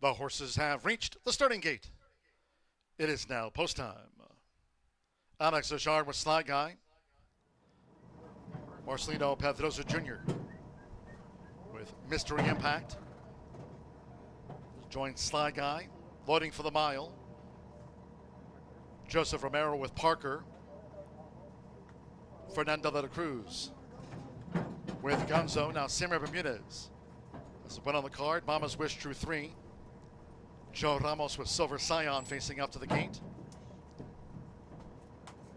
The horses have reached the starting gate. It is now post time. Alex Ajard with Sly Guy. Marcelino Pedrosa Jr. with Mystery Impact. Joins Sly Guy, loading for the mile. Joseph Romero with Parker. Fernando de la Cruz with Gonzo. Now Simmer Bermudez. That's the one on the card. Mama's Wish True 3. Joe Ramos with Silver Scion facing up to the gate.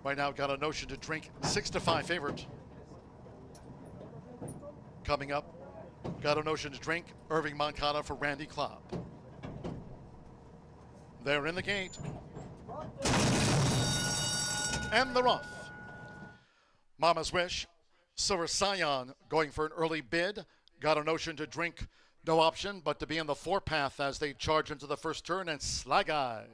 Right now, got a notion to drink 6-5 favorite. Coming up, got a notion to drink Irving Moncada for Randy Klopp. They're in the gate. And they're off. Mama's Wish, Silver Scion going for an early bid. Got a notion to drink, no option, but to be in the four-path as they charge into the first turn. And Sly Guy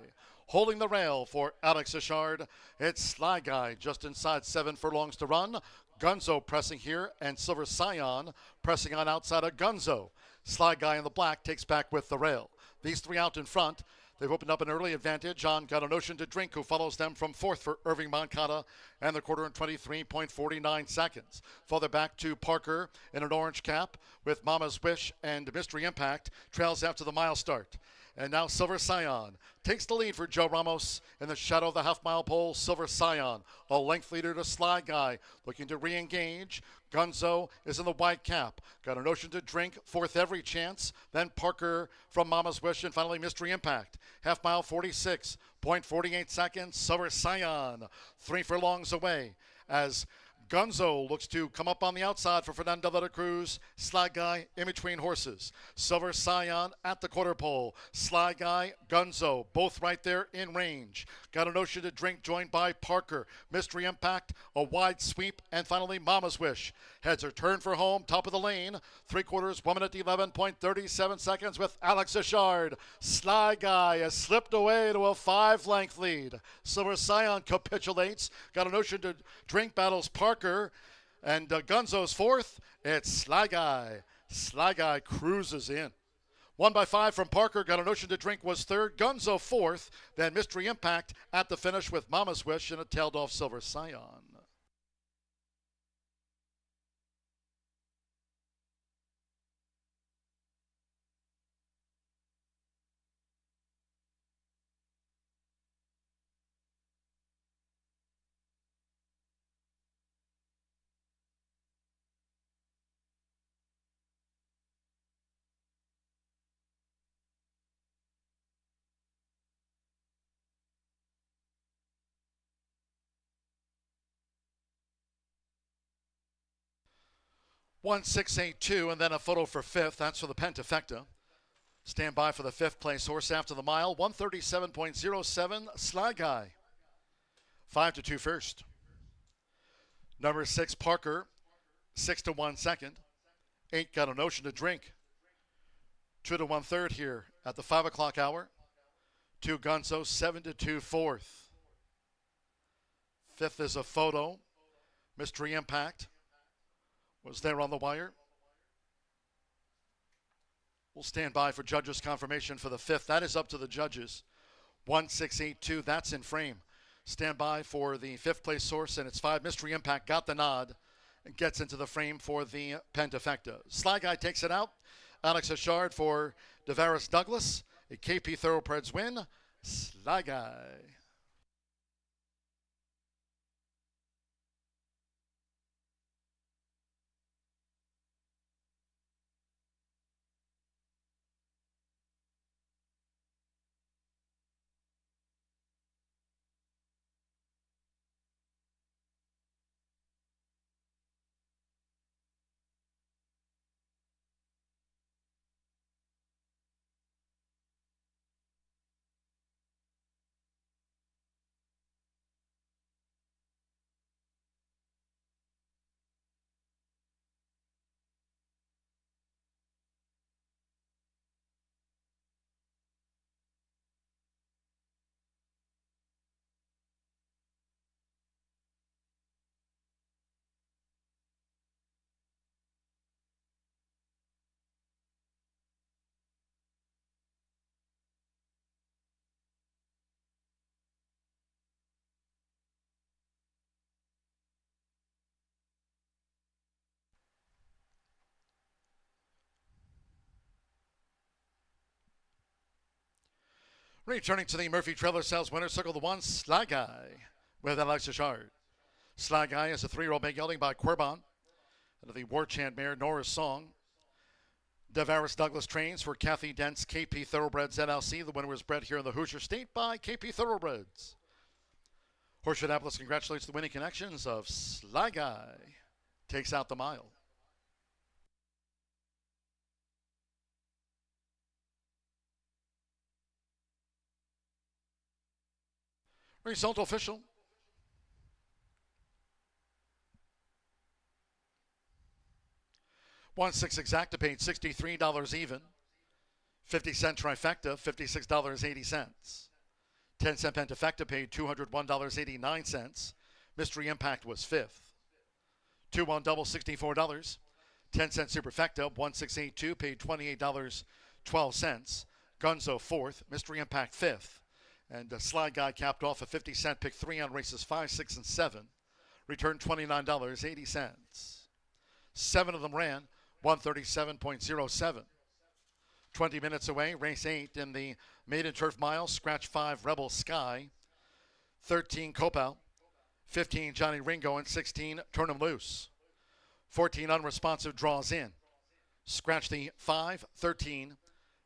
holding the rail for Alex Achard. It's Sly Guy just inside 7 furlongs to run. Gonzo pressing here, and Silver Scion pressing on outside of Gonzo. Sly Guy in the black takes back with the rail. These three out in front. They've opened up an early advantage on Got a Notion to Drink, who follows them from fourth for Irving Moncada, and the quarter in 23.49 seconds. Further back to Parker in an orange cap with Mama's Wish and Mystery Impact, trails after the mile start. And now Silver Scion takes the lead for Joe Ramos in the shadow of the half-mile pole. Silver Scion, a length leader to Sly Guy, looking to re-engage. Gonzo is in the white cap. Got a Notion to Drink, fourth every chance. Then Parker from Mama's Wish, and finally Mystery Impact. Half mile 46.48 seconds. Silver Scion 3 furlongs away as Gonzo looks to come up on the outside for Fernando de la Cruz. Sly Guy in between horses. Silver Scion at the quarter pole. Sly Guy, Gonzo, both right there in range. Got a Notion to Drink joined by Parker. Mystery Impact, a wide sweep, and finally Mama's Wish. Heads are turned for home, top of the lane. 3/4, 1 minute 11.37 seconds with Alex Achard. Sly Guy has slipped away to a 5-length lead. Silver Scion capitulates. Got a Notion to Drink battles Parker, and Gonzo's fourth. It's Sly Guy. Sly Guy cruises in. 1 by 5 from Parker. Got a Notion to Drink was third. Gonzo fourth. Then Mystery Impact at the finish with Mama's Wish and a tailed off Silver Scion. One 682, and then a photo for fifth. That's for the Pentafecta. Stand by for the fifth place horse after the mile. 137.07, Sly Guy. 5-2 first. Number 6, Parker. 6-1 second. 8 Got a Notion to Drink. 2-1 third here at the 5 o'clock hour. to Gunzo, 7-2 fourth. Fifth is a photo. Mystery Impact was there on the wire. We'll stand by for judges' confirmation for the fifth. That is up to the judges. 1682, that's in frame. Stand by for the fifth place source, and it's 5. Mystery Impact got the nod and gets into the frame for the Pentafecta. Sly Guy takes it out. Alex Ashard for Devaris Douglas. A KP Thoroughbreds win. Sly Guy. Returning to the Murphy Trailer Sales winner, circle the 1, Sly Guy with Alex Ashard. Sly Guy is a 3-year-old mare gelding by Querbon. And the War Chant mare, Nora's Song. Devaris Douglas trains for Kathy Dent's KP Thoroughbreds LLC. The winner was bred here in the Hoosier State by KP Thoroughbreds. Horseshoe Indianapolis congratulates the winning connections of Sly Guy. Takes out the mile. Result official. $1-6 exacta paid $63 even. 50-cent trifecta, $56.80. 10-cent pentafecta paid $201.89. Mystery Impact was fifth. 2-1 double, $64. 10-cent superfecta, 1682 paid $28.12. Gunzo fourth. Mystery Impact fifth. And Sly Guy capped off a 50-cent pick 3 on races 5, 6, and 7. Returned $29.80. 7 of them ran 137.07. 20 minutes away, race 8 in the maiden turf mile, scratch 5 Rebel Sky, 13 Copal, 15 Johnny Ringo, and 16 Turn 'em Loose. 14 unresponsive draws in. Scratch the 5, 13,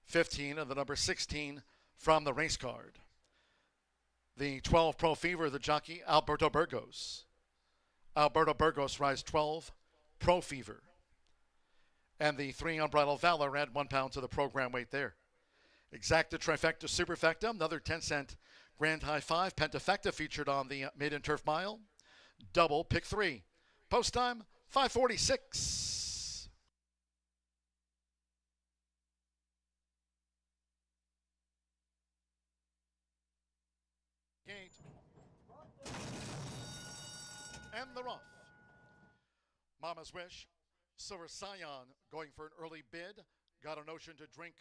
15, and the number 16 from the race card. The 12 Pro Fever, the jockey Alberto Burgos. Alberto Burgos rides 12 Pro Fever. And the 3 Unbridled Valor add 1 pound to the program weight there. Exacta, trifecta, superfecta, another 10-cent Grand High 5. Pentafecta featured on the maiden turf mile. Double, pick 3. Post time, 5:46. Gate. And the rough. Mama's Wish. Silver Scion going for an early bid. Got a notion to drink,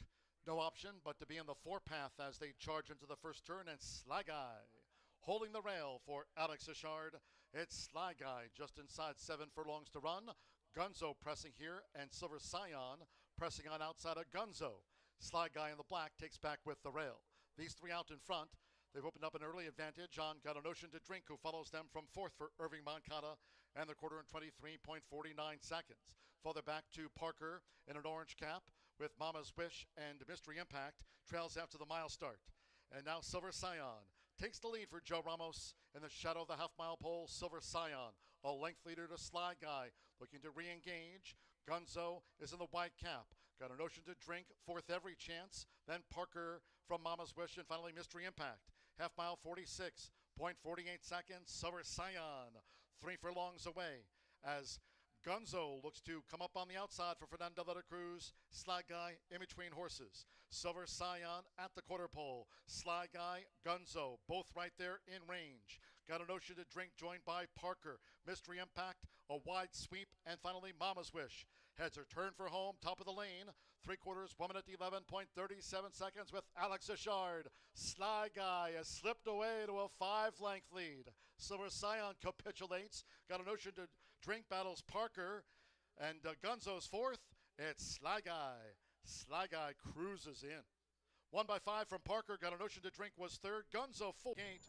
no option, but to be in the four-path as they charge into the first turn. And Sly Guy holding the rail for Alex Ashard. It's Sly Guy just inside 7 furlongs to run. Gunzo pressing here, and Silver Scion pressing on outside of Gunzo. Sly Guy in the black takes back with the rail. These 3 out in front. They've opened up an early advantage on Got a Notion to Drink, who follows them from 4th for Irving Moncada, and the quarter in 23.49 seconds. Further back to Parker in an orange cap with Mama's Wish and Mystery Impact. Trails after the mile start. And now Silver Scion takes the lead for Joe Ramos in the shadow of the half-mile pole. Silver Scion, a length leader to Sly Guy, looking to re-engage. Gunzo is in the white cap. Got a Notion to Drink, 4th every chance. Then Parker from Mama's Wish, and finally Mystery Impact. Half mile 46.48 seconds. Silver Scion 3 furlongs away as Gunzo looks to come up on the outside for Fernando de la Cruz. Sly Guy in between horses. Silver Scion at the quarter pole. Sly Guy, Gunzo, both right there in range. Got an Ocean to Drink joined by Parker. Mystery Impact, a wide sweep, and finally Mama's Wish. Heads are turned for home, top of the lane. 3/4, 1 minute 11.37 seconds with Alex Achard. Sly Guy has slipped away to a 5-length lead. Silver Scion capitulates. Got an Ocean to Drink battles Parker. And Gunzo's fourth. It's Sly Guy. Sly Guy cruises in. 1 by 5 from Parker. Got an Ocean to Drink was third. Gunzo full gate.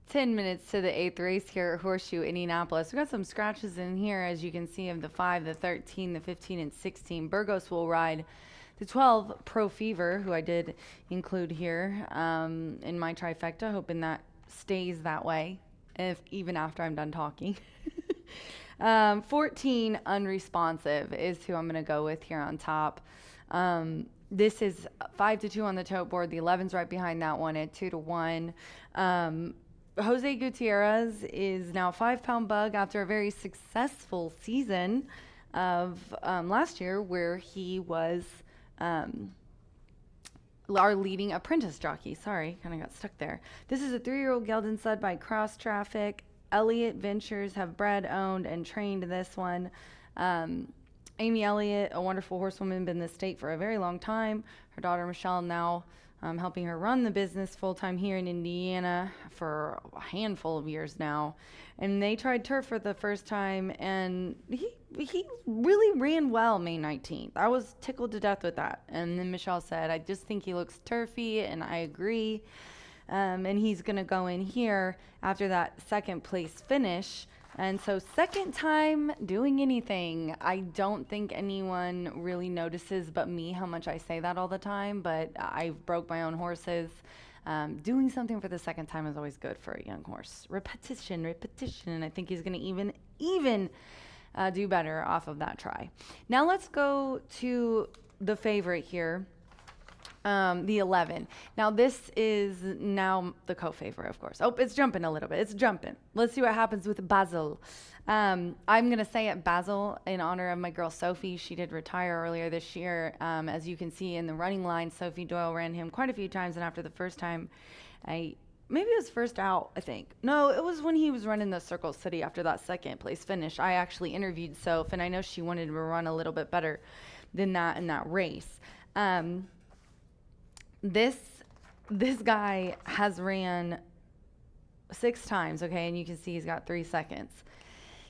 10 minutes to the 8th race here at Horseshoe Indianapolis. We got some scratches in here, as you can see, of the 5, the 13, the 15, and 16. Burgos will ride the 12, Pro Fever, who I did include here in my trifecta, hoping that stays that way, even after I'm done talking. 14, Unresponsive, is who I'm going to go with here on top. This is 5-2 on the tote board. The 11's right behind that one at 2-1. Jose Gutierrez is now a 5-pound bug after a very successful season of last year, where he was our leading apprentice jockey. Sorry, kind of got stuck there. This is a 3-year-old gelded stud by Cross Traffic. Elliott Ventures have bred, owned, and trained this one. Amy Elliott, a wonderful horsewoman, been in the state for a very long time. Her daughter Michelle now helping her run the business full-time here in Indiana for a handful of years now. And they tried turf for the first time, and he really ran well May 19th. I was tickled to death with that. And then Michelle said, I just think he looks turfy, and I agree. And he's going to go in here after that second place finish. And so second time doing anything. I don't think anyone really notices but me how much I say that all the time, but I broke my own horses. Doing something for the second time is always good for a young horse. Repetition, and I think he's going to even do better off of that try. Now let's go to the favorite here. The 11. Now this is now the co-favorite, of course. Oh, it's jumping a little bit. It's jumping. Let's see what happens with Basil. I'm going to say it Basil in honor of my girl Sophie. She did retire earlier this year. As you can see in the running line, Sophie Doyle ran him quite a few times, and after the first time, maybe it was first out, I think. No, it was when he was running the Circle City after that second place finish. I actually interviewed Soph, and I know she wanted to run a little bit better than that in that race. This guy has ran 6 times, okay, and you can see he's got 3 seconds.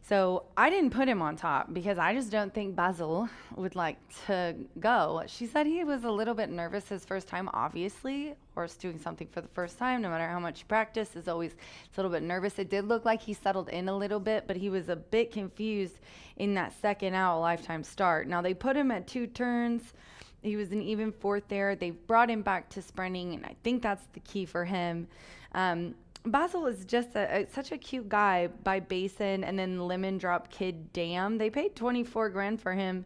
So I didn't put him on top because I just don't think Basil would like to go. She said he was a little bit nervous his first time, obviously. Horse doing something for the first time, no matter how much you practice, is always a little bit nervous. It did look like he settled in a little bit, but he was a bit confused in that second out lifetime start. Now they put him at 2 turns. He was an even 4th there. They brought him back to sprinting, and I think that's the key for him. Basil is just such a cute guy by Basin, and then Lemon Drop Kid Dam. They paid $24,000 for him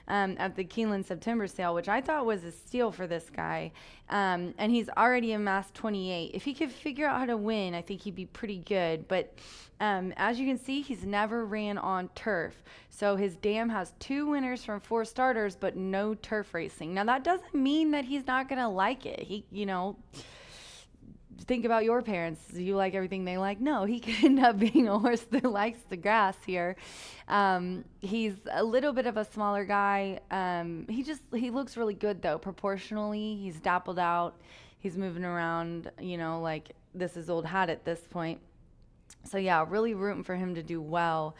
at the Keeneland September sale, which I thought was a steal for this guy. And he's already amassed 28. If he could figure out how to win, I think he'd be pretty good. But as you can see, he's never ran on turf. So his dam has 2 winners from 4 starters, but no turf racing. Now, that doesn't mean that he's not going to like it. Think about your parents. Do you like everything they like? No, he could end up being a horse that likes the grass here. He's a little bit of a smaller guy. He looks really good though, proportionally. He's dappled out. He's moving around, like this is old hat at this point. So yeah, really rooting for him to do well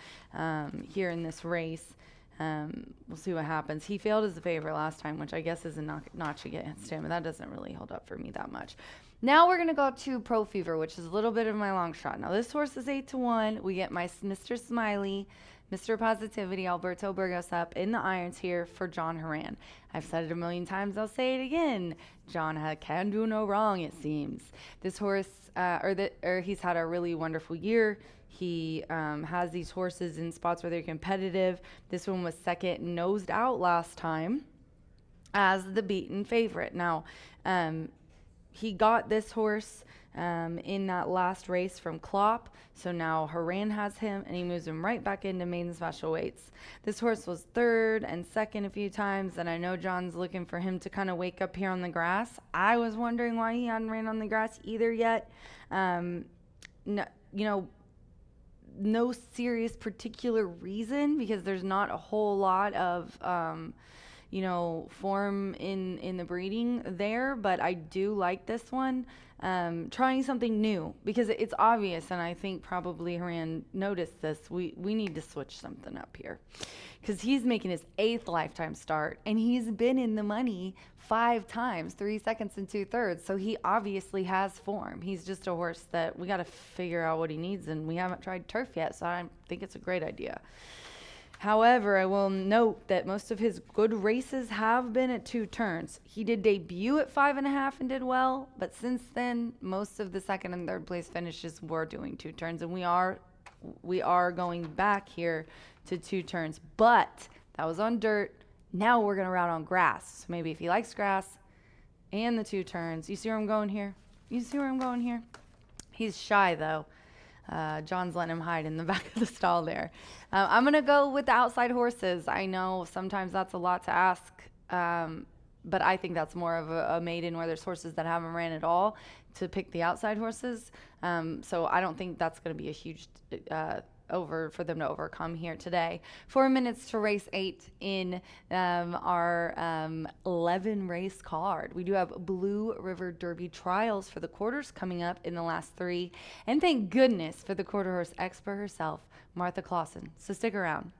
here in this race. We'll see what happens. He failed as a favorite last time, which I guess is a notch against him, and that doesn't really hold up for me that much. Now we're going to go to Pro Fever, which is a little bit of my long shot. Now this horse is 8-1. We get my Mr. Smiley, Mr. Positivity, Alberto Burgos up in the irons here for John Horan. I've said it a million times. I'll say it again. John can do no wrong, it seems. This horse, he's had a really wonderful year. He has these horses in spots where they're competitive. This one was second, nosed out last time as the beaten favorite. Now, he got this horse in that last race from Klopp. So now Horan has him, and he moves him right back into maiden special weights. This horse was 3rd and 2nd a few times, and I know John's looking for him to kind of wake up here on the grass. I was wondering why he hadn't ran on the grass either yet. No serious particular reason, because there's not a whole lot of form in the breeding there, but I do like this one. Trying something new because it's obvious, and I think probably Haran noticed this. We need to switch something up here because he's making his 8th lifetime start, and he's been in the money 5 times, 3 seconds and 2/3. So he obviously has form. He's just a horse that we got to figure out what he needs, and we haven't tried turf yet, so I think it's a great idea. However, I will note that most of his good races have been at 2 turns. He did debut at 5.5 and did well, but since then, most of the 2nd and 3rd place finishes were doing 2 turns, and we are going back here to 2 turns. But that was on dirt. Now we're gonna route on grass. So maybe if he likes grass and the 2 turns, you see where I'm going here? You see where I'm going here? He's shy though. John's letting him hide in the back of the stall there. I'm going to go with the outside horses. I know sometimes that's a lot to ask, but I think that's more of a maiden where there's horses that haven't ran at all to pick the outside horses. So I don't think that's going to be a huge over for them to overcome here today. 4 minutes to race 8 in our 11 race card. We do have Blue River Derby trials for the quarters coming up in the last 3. And thank goodness for the quarter horse expert herself, Martha Clausen. So stick around.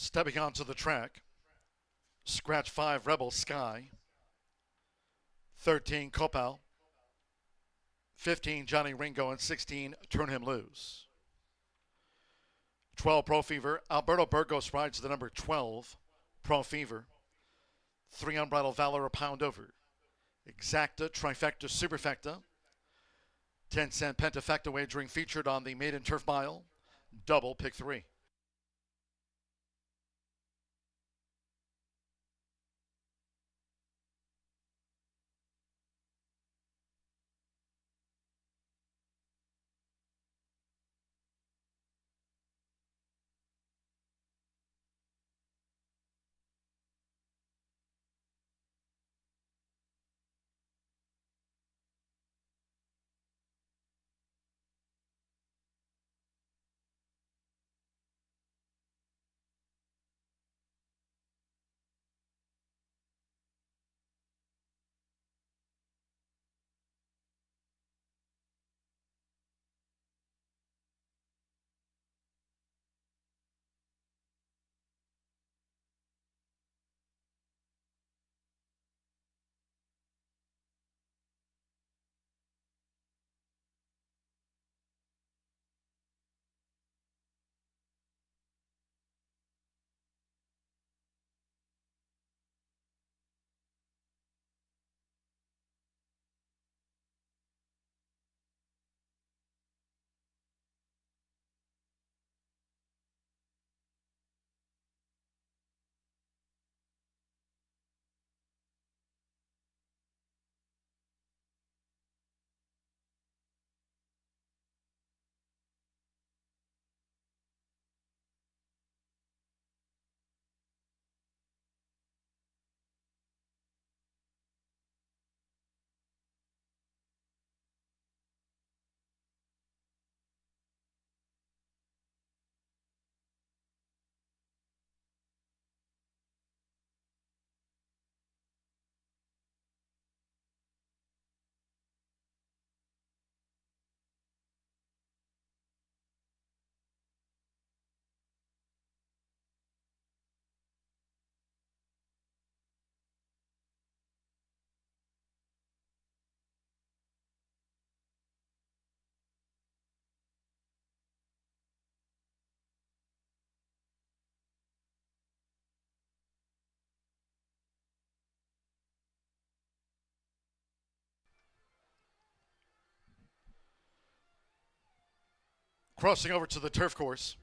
Stepping onto the track, scratch 5, Rebel Sky. 13, Copal. 15, Johnny Ringo, and 16, Turn Him Loose. 12, Pro Fever. Alberto Burgos rides the number 12, Pro Fever. 3, Unbridled Valor, a pound over. Exacta, Trifecta, Superfecta. 10-cent Pentafecta wagering featured on the Maiden Turf Mile. Double, pick 3. Crossing over to the turf course.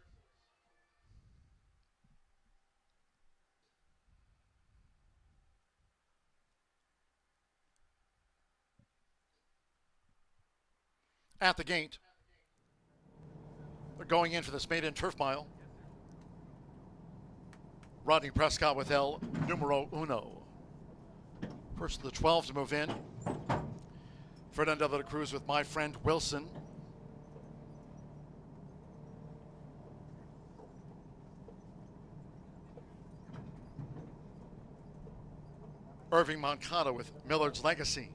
At the gate. They're going in for this maiden turf mile. Rodney Prescott with El Numero Uno. First of the 12 to move in. Fernando de la Cruz with My Friend Wilson. Irving Moncada with Millard's Legacy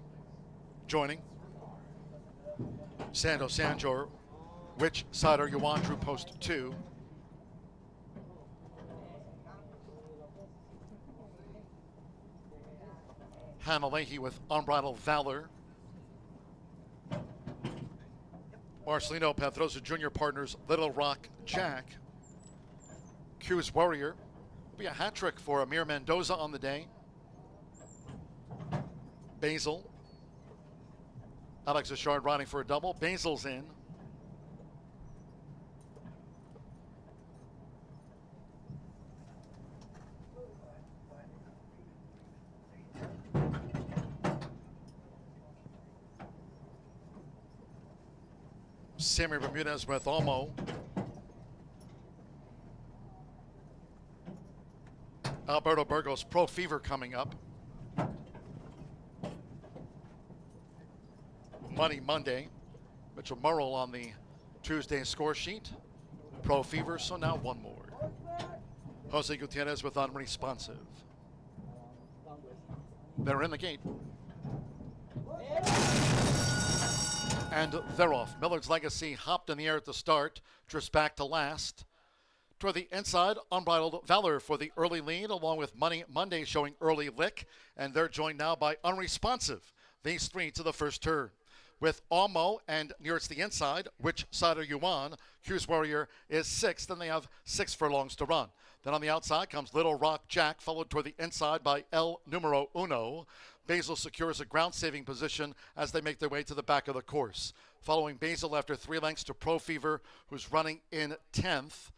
joining. Sando Sanjor, Which Side Are You On? Drew Post 2. Hannah Leahy with Unbridled Valor. Marcelino Pedrosa Jr. partners Little Rock Jack. Q's Warrior. Will be a hat trick for Amir Mendoza on the day. Basil. Alex Ashard riding for a double. Basil's in. Sammy Bermudez with Olmo. Alberto Burgos Pro Fever coming up. Money Monday. Mitchell Murrow on the Tuesday score sheet. Pro Fever, so now one more. Jose Gutierrez with Unresponsive. They're in the gate. And they're off. Millard's Legacy hopped in the air at the start, drifts back to last. Toward the inside, Unbridled Valor for the early lead, along with Money Monday showing early lick, and they're joined now by Unresponsive. These three to the first turn. With Almo and nearest the inside, Which Side Are You On? Q's Warrior is sixth, and they have 6 furlongs to run. Then on the outside comes Little Rock Jack, followed toward the inside by El Numero Uno. Basil secures a ground-saving position as they make their way to the back of the course. Following Basil after 3 lengths to Pro Fever, who's running in 10th.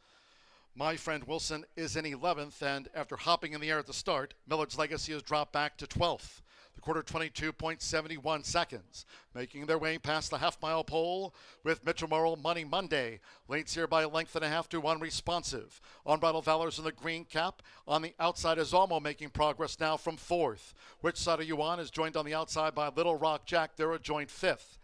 My Friend Wilson is in 11th, and after hopping in the air at the start, Millard's Legacy has dropped back to 12th. The quarter 22.71 seconds. Making their way past the half-mile pole with Mitchell Morrill, Money Monday. Leads here by a length and a half to Unresponsive. Unbridled Valor's in the green cap. On the outside is Almo making progress now from 4th. Which Side Are You On is joined on the outside by Little Rock Jack. They're a joint 5th.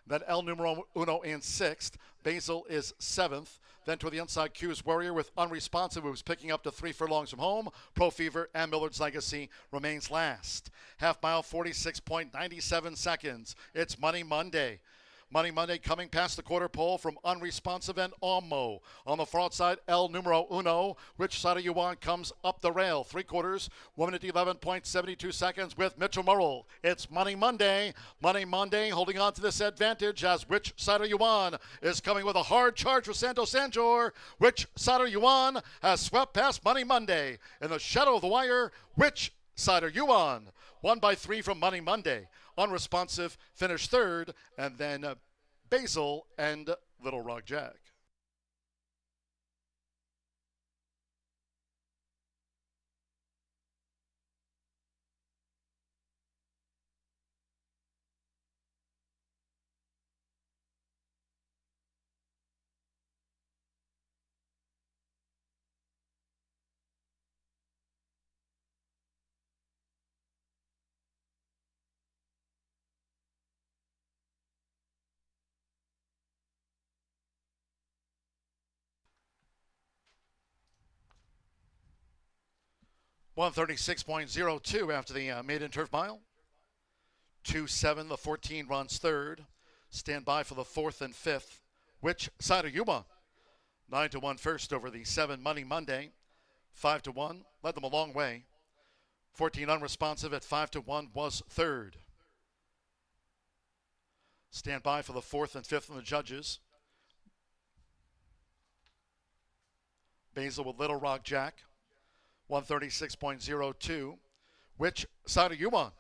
Then El Numero Uno in 6th. Basil is 7th. Then to the inside, Q's Warrior with Unresponsive, who's picking up to 3 furlongs from home. Pro Fever and Millard's Legacy remains last. Half mile, 46.97 seconds. It's Money Monday. Money Monday coming past the quarter pole from Unresponsive and Almo. On the far outside, El Numero Uno. Which Side Are You On comes up the rail. 3/4, 1 minute 11.72 seconds with Mitchell Morrill. It's Money Monday. Money Monday holding on to this advantage as Which Side Are You On is coming with a hard charge for Santo Sanjor. Which Side Are You On has swept past Money Monday. In the shadow of the wire, Which Side Are You On? 1 by 3 from Money Monday. Unresponsive finished 3rd, and then Basil and Little Rock Jack. (136.02) after the maiden turf mile. 2-7, the 14 runs 3rd. Stand by for the 4th and 5th. Which Side Are You On? 9-1 first over the 7 Money Monday. 5-1, led them a long way. 14 Unresponsive at 5-1 was 3rd. Stand by for the 4th and 5th from the judges. Basil with Little Rock Jack. 136.02. Which Side Are You On?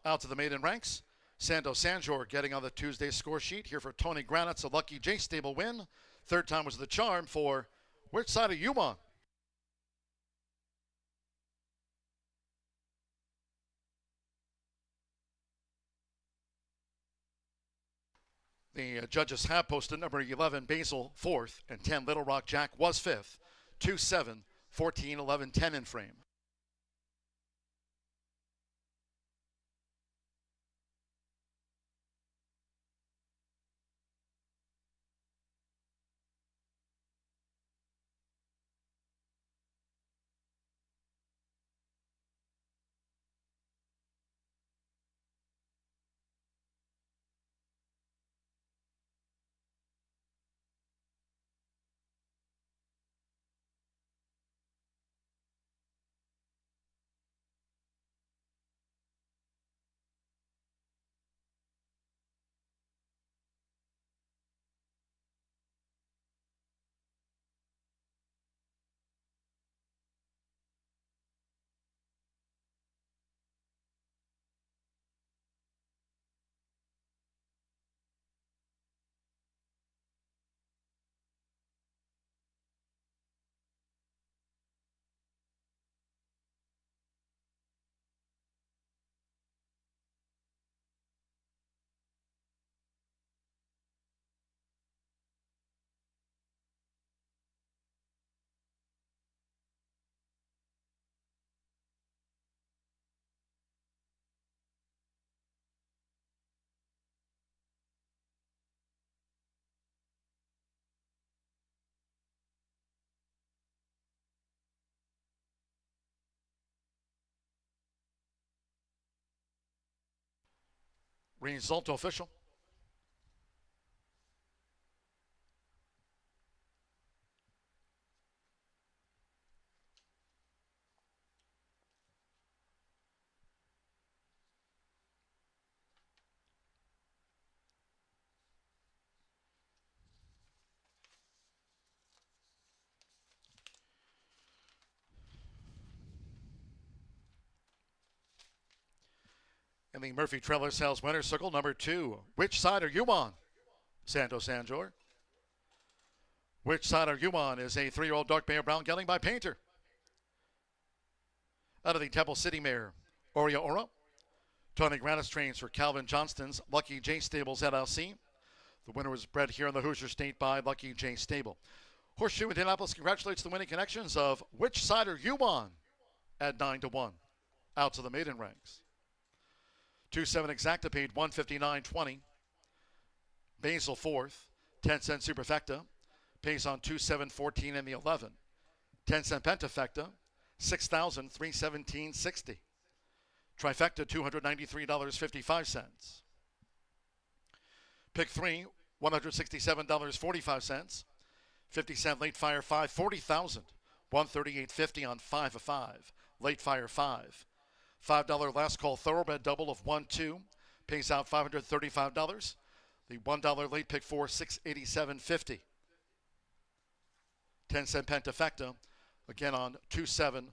Out to the maiden ranks. Santo Sanjor getting on the Tuesday score sheet here for Tony Granite's a Lucky J Stable win. 3rd time was the charm for Which Side Are You On? The judges have posted number 11 Basil 4th and 10 Little Rock Jack was 5th. 2-7. 14, 11, 10 in frame. Result official. In the Murphy Trailer Sales Winner's Circle, number 2. Which side are you on? Santo Sanjor. Which side are you on is a 3-year-old dark mare brown gelding by Painter. Out of the Temple City mare, Oria Ora. Tony Grannis trains for Calvin Johnston's Lucky J Stables LLC. The winner was bred here in the Hoosier State by Lucky J Stable. Horseshoe Indianapolis congratulates the winning connections of Which Side Are You On at 9-1. Out to the maiden ranks. 2-7 exacta paid $159.20. Basil 4th. 10-cent Superfecta pays on 2-7-14 and the 11. 10-cent Pentafecta, $6,317.60. Trifecta, $293.55. Pick 3, $167.45. 50-cent Late Fire 5, $40,000. $138.50 on 5 of 5. Late Fire 5. $5 Last Call Thoroughbred double of 1-2 pays out $535. The $1 late pick 4, $687.50. 10-cent Pentafecta, again on 2-7,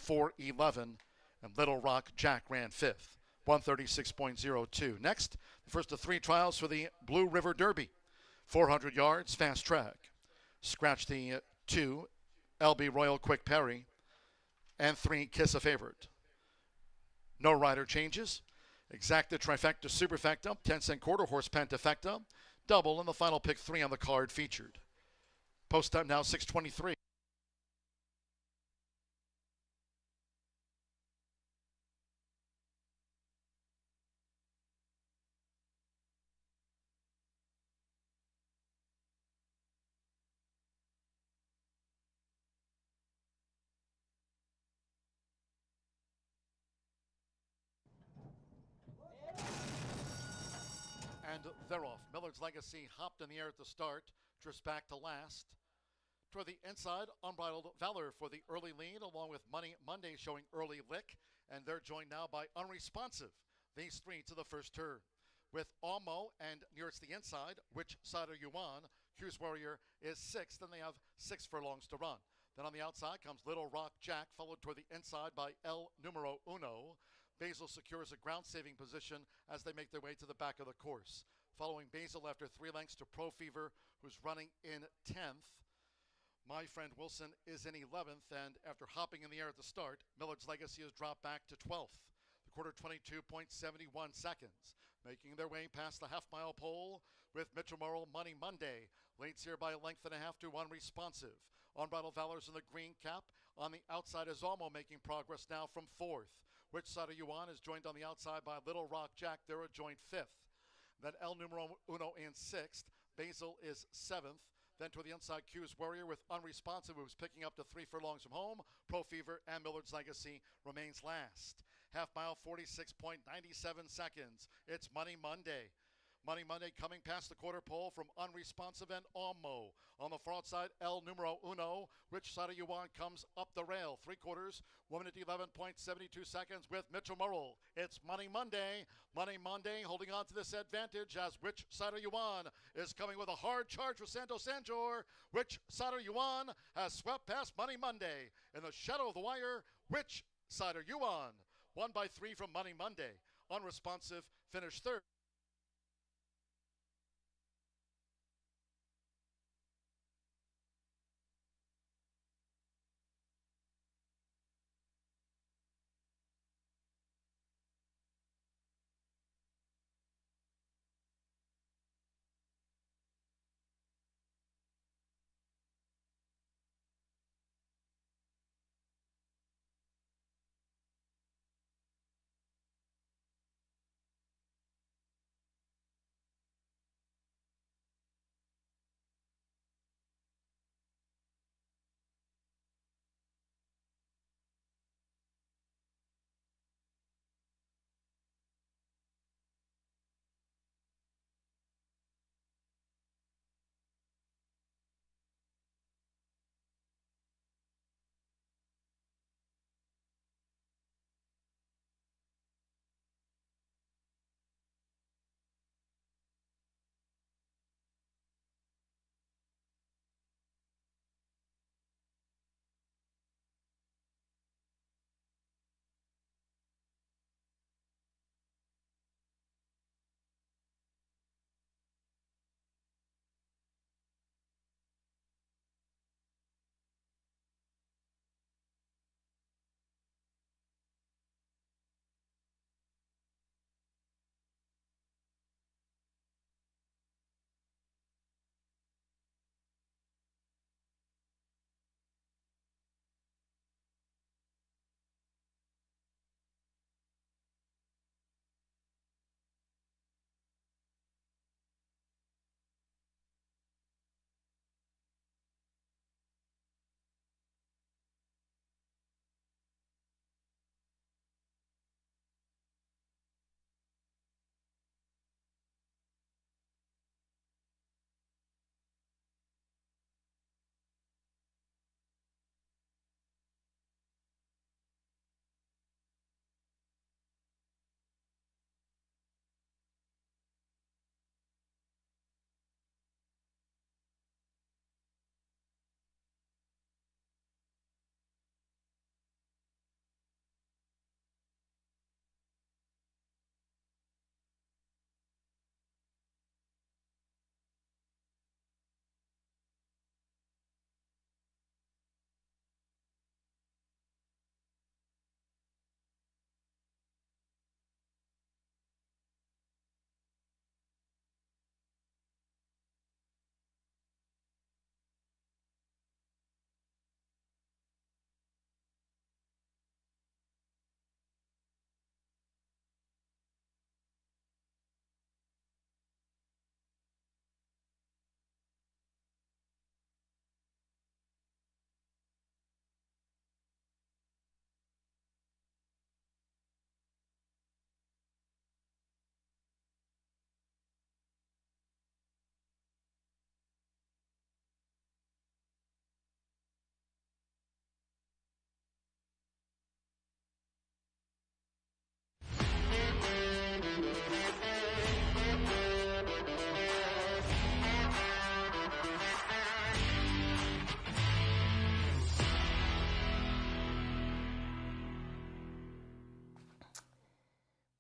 4-11, and Little Rock Jack ran 5th, 136.02. Next, the first of 3 trials for the Blue River Derby. 400 yards, fast track. Scratch the 2, LB Royal Quick Perry, and 3, Kiss a Favorite. No rider changes. Exacta, Trifecta, Superfecta, 10-cent Quarter Horse Pentafecta, double, and the final pick 3 on the card featured. Post time now 6:23. And they're off. Miller's Legacy hopped in the air at the start, drifts back to last. Toward the inside, Unbridled Valor for the early lead, along with Money Monday showing early lick, and they're joined now by Unresponsive. These 3 to the first turn. With Almo and nearest the inside, Which Side Are You On? Hughes Warrior is 6th, and they have 6 furlongs to run. Then on the outside comes Little Rock Jack, followed toward the inside by El Numero Uno. Basil secures a ground-saving position as they make their way to the back of the course. Following Basil after 3 lengths to Pro Fever, who's running in 10th. My Friend Wilson is in 11th, and after hopping in the air at the start, Millard's Legacy has dropped back to 12th. The quarter 22.71 seconds. Making their way past the half-mile pole with Mitchell Morrill Money Monday. Leads here by a length and a half to Unresponsive. Unbridled Valor's in the green cap. On the outside is Almo making progress now from 4th. Which Side Are You On is joined on the outside by Little Rock Jack. They're a joint 5th. Then El Numero Uno in 6th. Basil is 7th. Then to the inside, Q's Warrior with Unresponsive, who's picking up to 3 furlongs from home. Pro Fever and Millard's Legacy remains last. Half mile, 46.97 seconds. It's Money Monday. Money Monday coming past the quarter pole from Unresponsive and Almo. On the far outside, El Numero Uno. Which Side Are You On comes up the rail. 3/4, 1 minute 11.72 seconds with Mitchell Morrill. It's Money Monday. Money Monday holding on to this advantage as Which Side Are You On is coming with a hard charge for Santo Sanjor. Which Side Are You On has swept past Money Monday. In the shadow of the wire, Which Side Are You On? 1 by 3 from Money Monday. Unresponsive finished 3rd.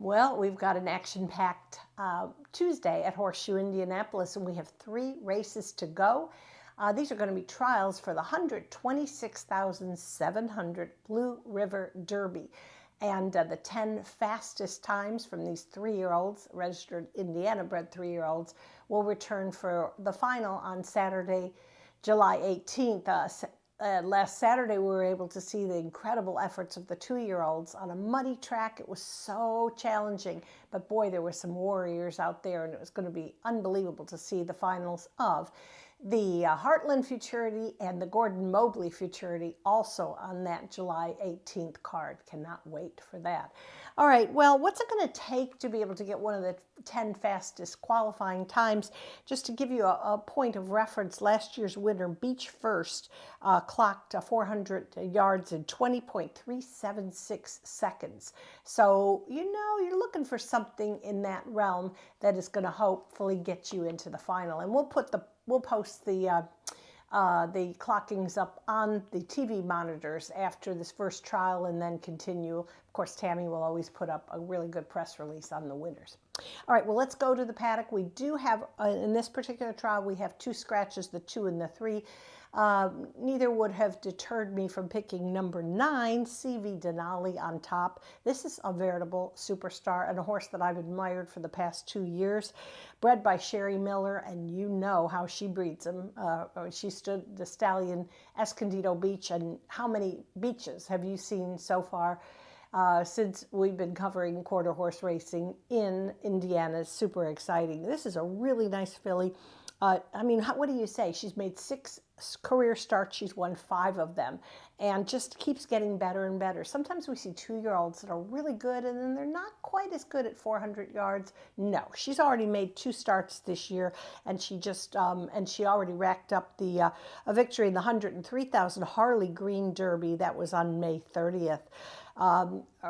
Well, we've got an action-packed Tuesday at Horseshoe Indianapolis, and we have 3 races to go. These are going to be trials for the 126,700 Blue River Derby. And the 10 fastest times from these 3-year-olds, registered Indiana-bred 3-year-olds, will return for the final on Saturday, July 18th. Last Saturday, we were able to see the incredible efforts of the 2-year-olds on a muddy track. It was so challenging, but boy, there were some warriors out there, and it was going to be unbelievable to see the finals of the Heartland Futurity and the Gordon Mobley Futurity also on that July 18th card. Cannot wait for that. All right, well, what's it going to take to be able to get one of the 10 fastest qualifying times? Just to give you a point of reference, last year's winner, Beach First, clocked 400 yards in 20.376 seconds. So, you know, you're looking for something in that realm that is going to hopefully get you into the final. And we'll post the clockings up on the TV monitors after this first trial and then continue. Of course, Tammy will always put up a really good press release on the winners. All right, well, let's go to the paddock. We do have, in this particular trial, we have 2 scratches, the 2 and the 3. Neither would have deterred me from picking number 9, CV Denali, on top. This is a veritable superstar and a horse that I've admired for the past 2 years. Bred by Sherry Miller, and you know how she breeds him. She stood the stallion Escondido Beach, and how many beaches have you seen so far since we've been covering quarter horse racing in Indiana? It's super exciting. This is a really nice filly. I mean, what do you say? She's made 6 career starts. She's won 5 of them and just keeps getting better and better. Sometimes we see 2-year-olds that are really good and then they're not quite as good at 400 yards. No, she's already made 2 starts this year, and she just and she already racked up the a victory in the 103,000 Harley Green Derby that was on May 30th.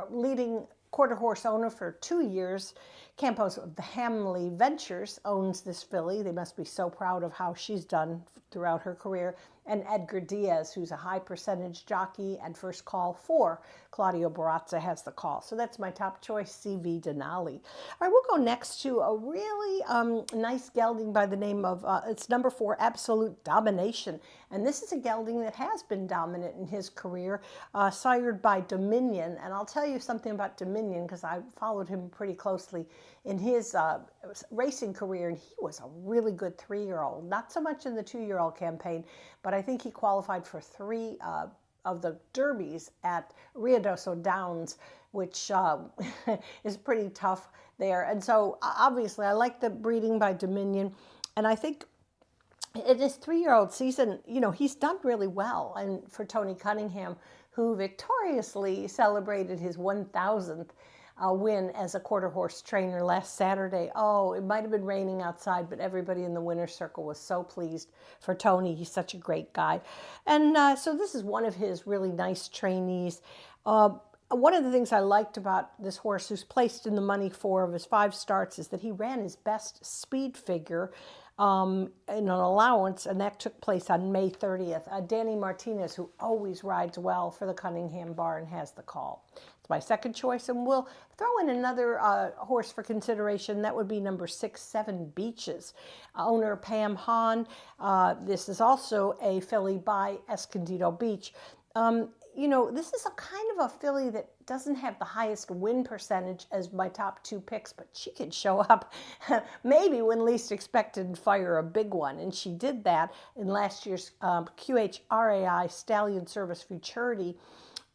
Leading quarter horse owner for 2 years, Campos of the Hamley Ventures owns this filly. They must be so proud of how she's done throughout her career. And Edgar Diaz, who's a high percentage jockey and first call for Claudio Barazza, has the call. So that's my top choice, CV Denali. All right, we'll go next to a really nice gelding by the name of, it's number 4, Absolute Domination. And this is a gelding that has been dominant in his career, sired by Dominion. And I'll tell you something about Dominion because I followed him pretty closely in his racing career, and he was a really good 3-year-old. Not so much in the 2-year-old campaign, but I think he qualified for 3 of the derbies at Ruidoso Downs, which is pretty tough there. And so obviously I like the breeding by Dominion, and I think in his 3-year-old season, you know, he's done really well. And for Tony Cunningham, who victoriously celebrated his 1,000th win as a quarter horse trainer last Saturday. Oh, it might have been raining outside, but everybody in the winner's circle was so pleased for Tony. He's such a great guy. And so this is one of his really nice trainees. One of the things I liked about this horse, who's placed in the money 4 of his 5 starts, is that he ran his best speed figure in an allowance, and that took place on May 30th. Danny Martinez, who always rides well for the Cunningham barn, has the call. It's my second choice, and we'll throw in another horse for consideration. That would be number 6, 7 Beaches. Owner Pam Hahn. This is also a filly by Escondido Beach. You know, this is a kind of a filly that doesn't have the highest win percentage as my top 2 picks, but she can show up maybe when least expected and fire a big one. And she did that in last year's QHRAI Stallion Service Futurity.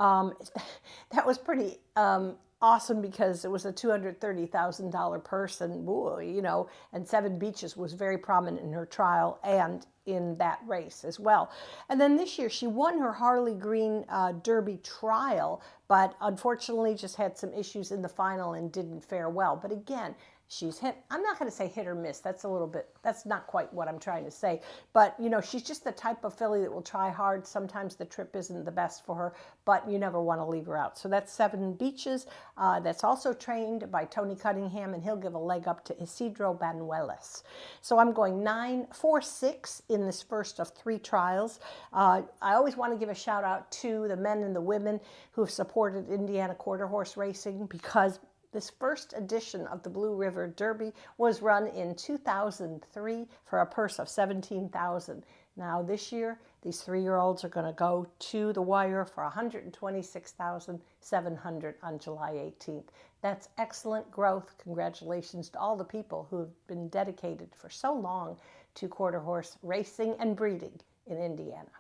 That was pretty awesome because it was a $230,000 purse, and you know, and 7 Beaches was very prominent in her trial and in that race as well. And then this year she won her Harley Green Derby trial, but unfortunately just had some issues in the final and didn't fare well. But again, she's hit, I'm not going to say hit or miss. That's a little bit, that's not quite what I'm trying to say. But, you know, she's just the type of filly that will try hard. Sometimes the trip isn't the best for her, but you never want to leave her out. So that's 7 Beaches. That's also trained by Tony Cunningham, and he'll give a leg up to Isidro Banuelos. So I'm going 9, 4, 6 in this first of 3 trials. I always want to give a shout out to the men and the women who have supported Indiana quarter horse racing, because This first edition of the Blue River Derby was run in 2003 for a purse of $17,000. Now this year, these 3-year-olds are going to go to the wire for $126,700 on July 18th. That's excellent growth. Congratulations to all the people who have been dedicated for so long to quarter horse racing and breeding in Indiana.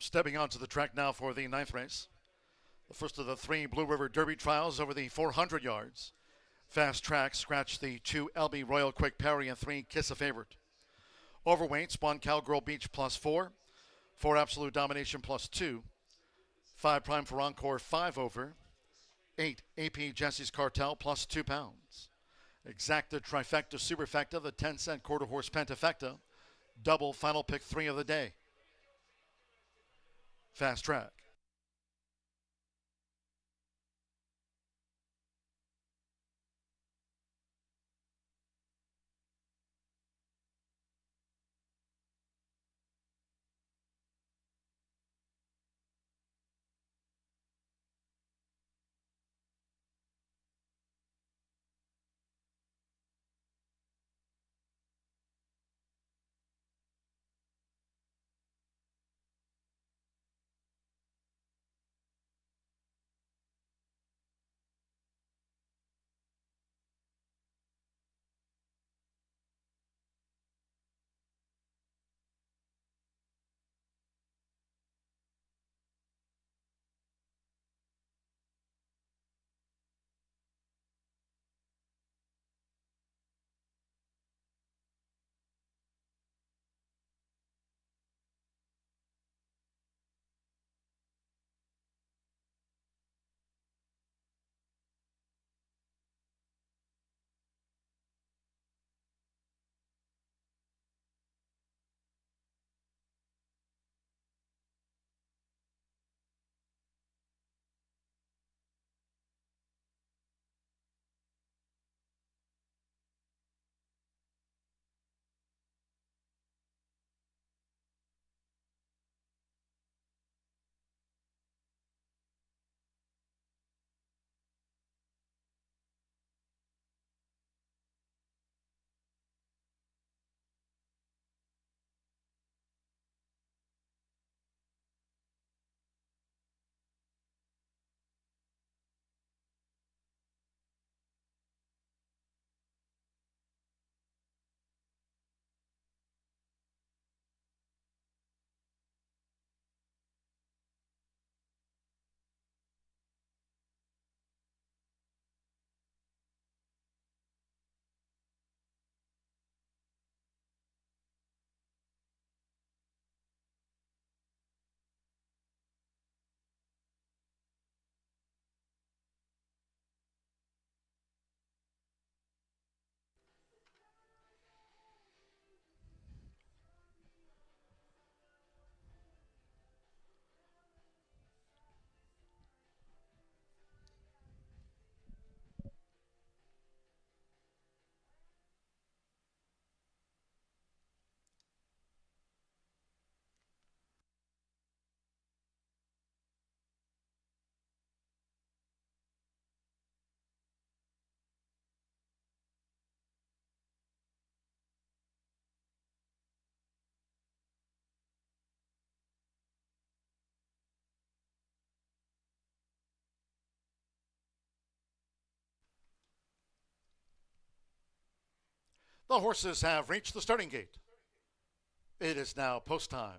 Stepping onto the track now for the 9th race. The first of the 3 Blue River Derby trials over the 400 yards. Fast Track scratched the 2 LB Royal Quick Parry and 3 Kiss a Favorite. Overweights 1 Cowgirl Beach +4, 4 Absolute Domination +2, 5 Prime for Encore 5 over, 8 AP Jesse's Cartel +2 pounds. Exacta Trifecta Superfecta, the 10-cent quarter horse Pentafecta, double final pick 3 of the day. Fast Track. The horses have reached the starting gate. It is now post time.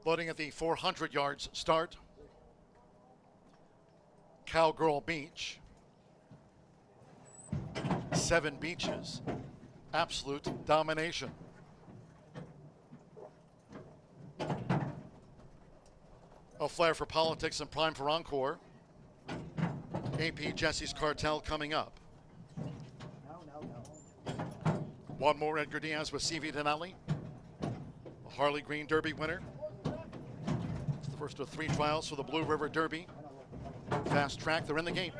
Loading at the 400 yards start. Cowgirl Beach. 7 beaches. Absolute domination. A flair for politics and prime for encore. AP Jesse's Cartel coming up. One more Edgar Diaz with CV Denali. A Harley Green Derby winner. It's the first of 3 trials for the Blue River Derby. Fast track, they're in the gate.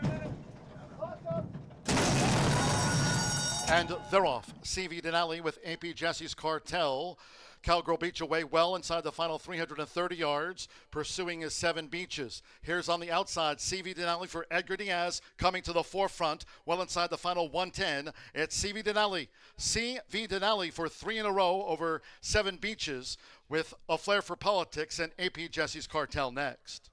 And they're off. CV Denali with AP Jesse's Cartel. Cowgirl Beach away well inside the final 330 yards, pursuing his 7 beaches. Here's on the outside, CV Denali for Edgar Diaz, coming to the forefront, well inside the final 110. It's CV Denali. CV Denali for 3 in a row over 7 beaches, with a flair for politics and AP Jesse's Cartel next.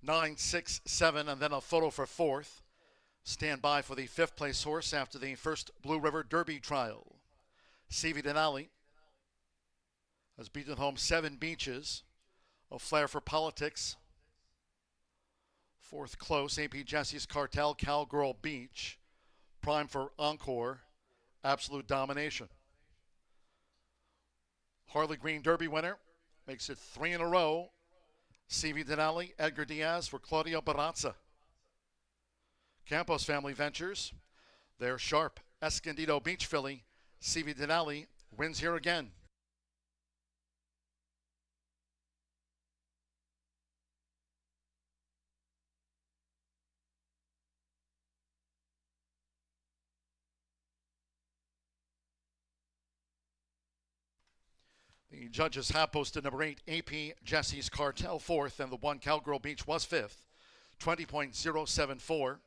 Nine, 6, 7, and then a photo for 4th. Stand by for the 5th place horse after the first Blue River Derby trial. CV Denali has beaten home 7 beaches. A flair for politics. 4th close, AP Jesse's Cartel, Cowgirl Beach. Prime for encore, absolute domination. Harley Green Derby winner, makes it 3 in a row. CV Denali, Edgar Diaz for Claudio Barrazza. Campos Family Ventures, they're sharp. Escondido Beach filly, CV Denali wins here again. The judges have posted number 8, AP Jesse's Cartel 4th, and the 1 Cowgirl Beach was 5th. 20.074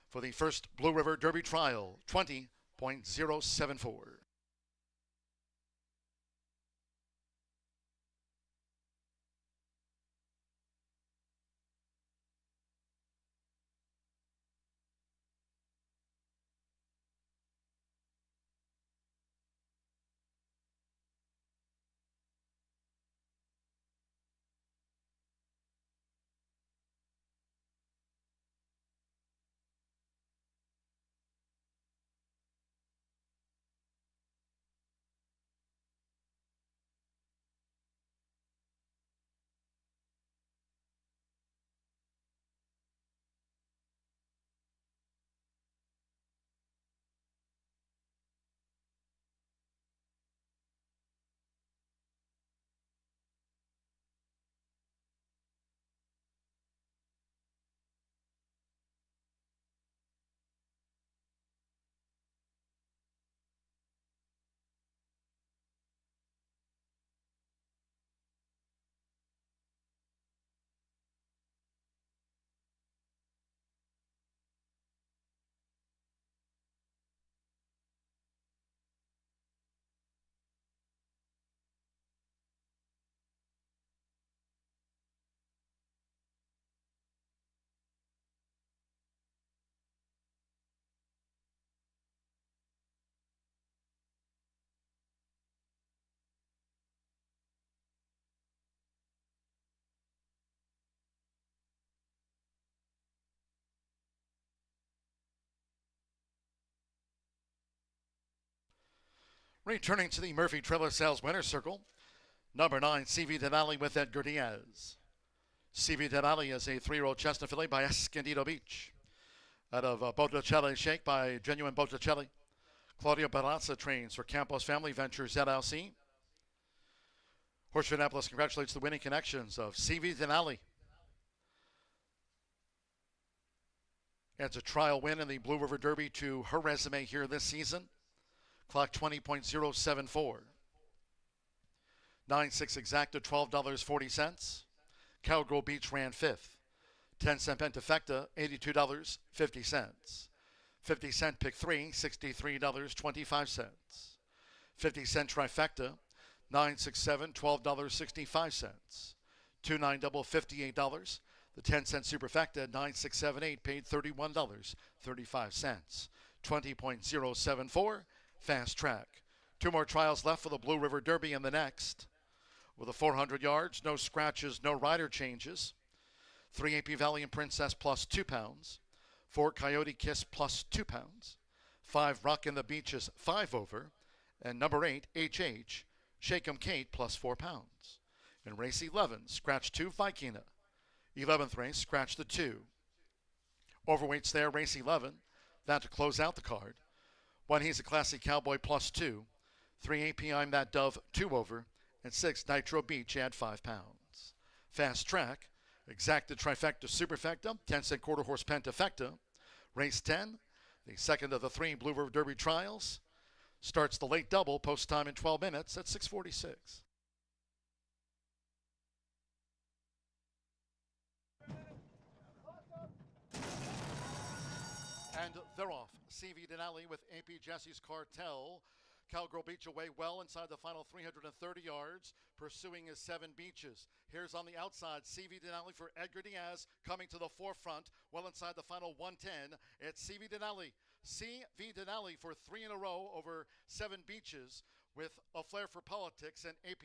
for the first Blue River Derby trial. 20.074. Returning to the Murphy Trailer Sales Winner's Circle, number 9, CV Denali with Edgar Diaz. CV Denali is a 3-year-old chestnut filly by Escondido Beach. Out of Botticelli Shake by Genuine Botticelli. Claudio Barrazza trains for Campos Family Ventures LLC. Horseshoe Indianapolis congratulates the winning connections of CV Denali. Adds a trial win in the Blue River Derby to her resume here this season. Clock 20.074. 9-6 exacta, $12.40. Cowgirl Beach ran fifth. 10-cent Pentafecta, $82.50. 50-cent Pick 3, $63.25. 50-cent Trifecta, 967, $12.65. 2-9 double, $58. The 10-cent Superfecta, 9678, paid $31.35. 20.074, Fast Track. Two more trials left for the Blue River Derby in the next. With the 400 yards, no scratches, no rider changes. 3 AP Valiant Princess plus 2 pounds. 4 Coyote Kiss plus 2 pounds. 5 Rock in the Beaches 5 over. And number 8 HH Shake 'em Kate plus 4 pounds. In race 11, scratch 2 Vikina. 11th race, scratch the 2. Overweights there, race 11. That to close out the card. 1 He's a Classy Cowboy plus 2. 3 AP I'm That Dove 2 over. And 6 Nitro Beach add 5 pounds. Fast Track, Exacta Trifecta Superfecta, 10-cent quarter horse Pentafecta. Race 10, the second of the 3 Blue River Derby trials. Starts the late double, post time in 12 minutes at 6:46. And they're off. CV Denali with AP Jesse's Cartel. Cowgirl Beach away well inside the final 330 yards, pursuing his 7 beaches. Here's on the outside, CV Denali for Edgar Diaz, coming to the forefront, well inside the final 110. It's CV Denali. CV Denali for 3 in a row over 7 beaches with a flair for politics and AP.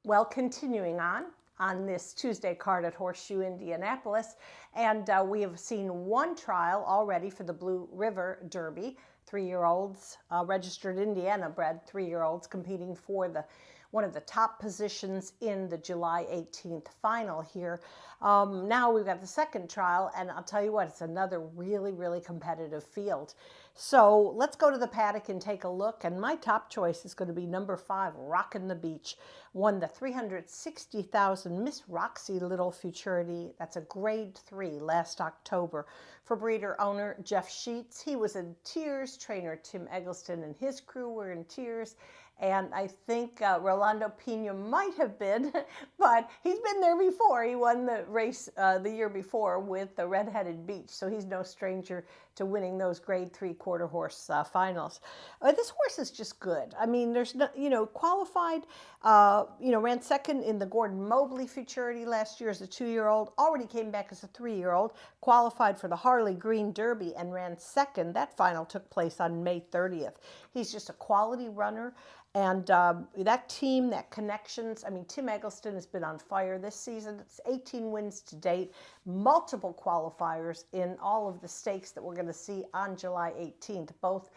Well, continuing on this Tuesday card at Horseshoe Indianapolis, and we have seen one trial already for the Blue River Derby. 3-year-olds, registered Indiana-bred 3-year-olds competing for one of the top positions in the July 18th final here. Now we've got the second trial, and I'll tell you what, it's another really, really competitive field. So let's go to the paddock and take a look, and my top choice is going to be number 5, Rockin' the Beach. Won the $360,000 Miss Roxy Little Futurity. That's a grade 3 last October. For breeder owner Jeff Sheets, he was in tears. Trainer Tim Eggleston and his crew were in tears. And I think Rolando Pena might have been, but he's been there before. He won the race the year before with the Red-Headed Beach, so he's no stranger to winning those grade 3 quarter horse finals. This horse is just good. I mean, there's no, qualified, ran second in the Gordon Mobley Futurity last year as a 2-year-old, already came back as a 3-year-old, qualified for the Harley Green Derby and ran second. That final took place on May 30th. He's just a quality runner. And that team, that connections, I mean, Tim Eggleston has been on fire this season. It's 18 wins to date, multiple qualifiers in all of the stakes that we're going to see on July 18th, both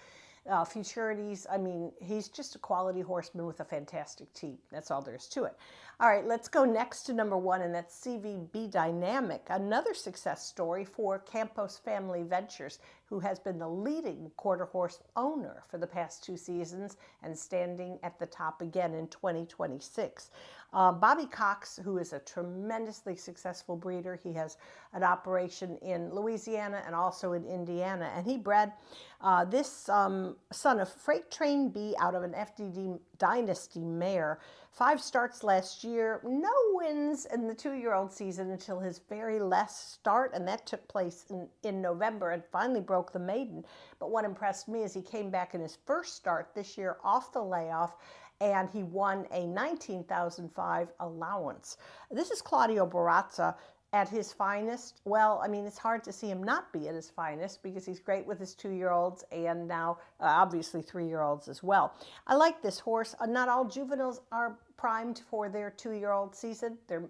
futurities. I mean, he's just a quality horseman with a fantastic team. That's all there is to it. All right, let's go next to number 1, and that's CVB Dynamic, another success story for Campos Family Ventures, who has been the leading quarter horse owner for the past 2 seasons and standing at the top again in 2026. Bobby Cox, who is a tremendously successful breeder, he has an operation in Louisiana and also in Indiana, and he bred this son of Freight Train B out of an FDD Dynasty mare. 5 starts last year, no wins in the 2-year-old season until his very last start, and that took place in November and finally broke the maiden. But what impressed me is he came back in his first start this year off the layoff, and he won a $19,005 allowance. This is Claudio Barazza at his finest. Well, I mean, it's hard to see him not be at his finest because he's great with his 2-year-olds and now obviously 3-year-olds as well. I like this horse. Not all juveniles are primed for their 2-year-old season. They're,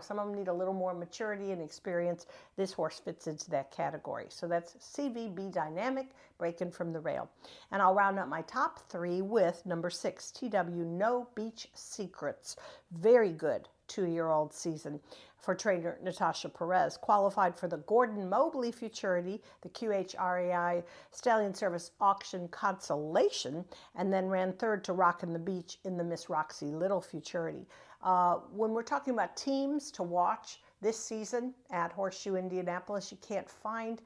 some of them need a little more maturity and experience. This horse fits into that category. So that's CVB Dynamic, breaking from the rail. And I'll round up my top 3 with number 6, TW No Beach Secrets. Very good 2-year-old season for trainer Natasha Perez. Qualified for the Gordon Mobley Futurity, the QHRAI Stallion Service Auction Consolation, and then ran 3rd to Rockin' the Beach in the Miss Roxy Little Futurity. When we're talking about teams to watch this season at Horseshoe Indianapolis, you can't find,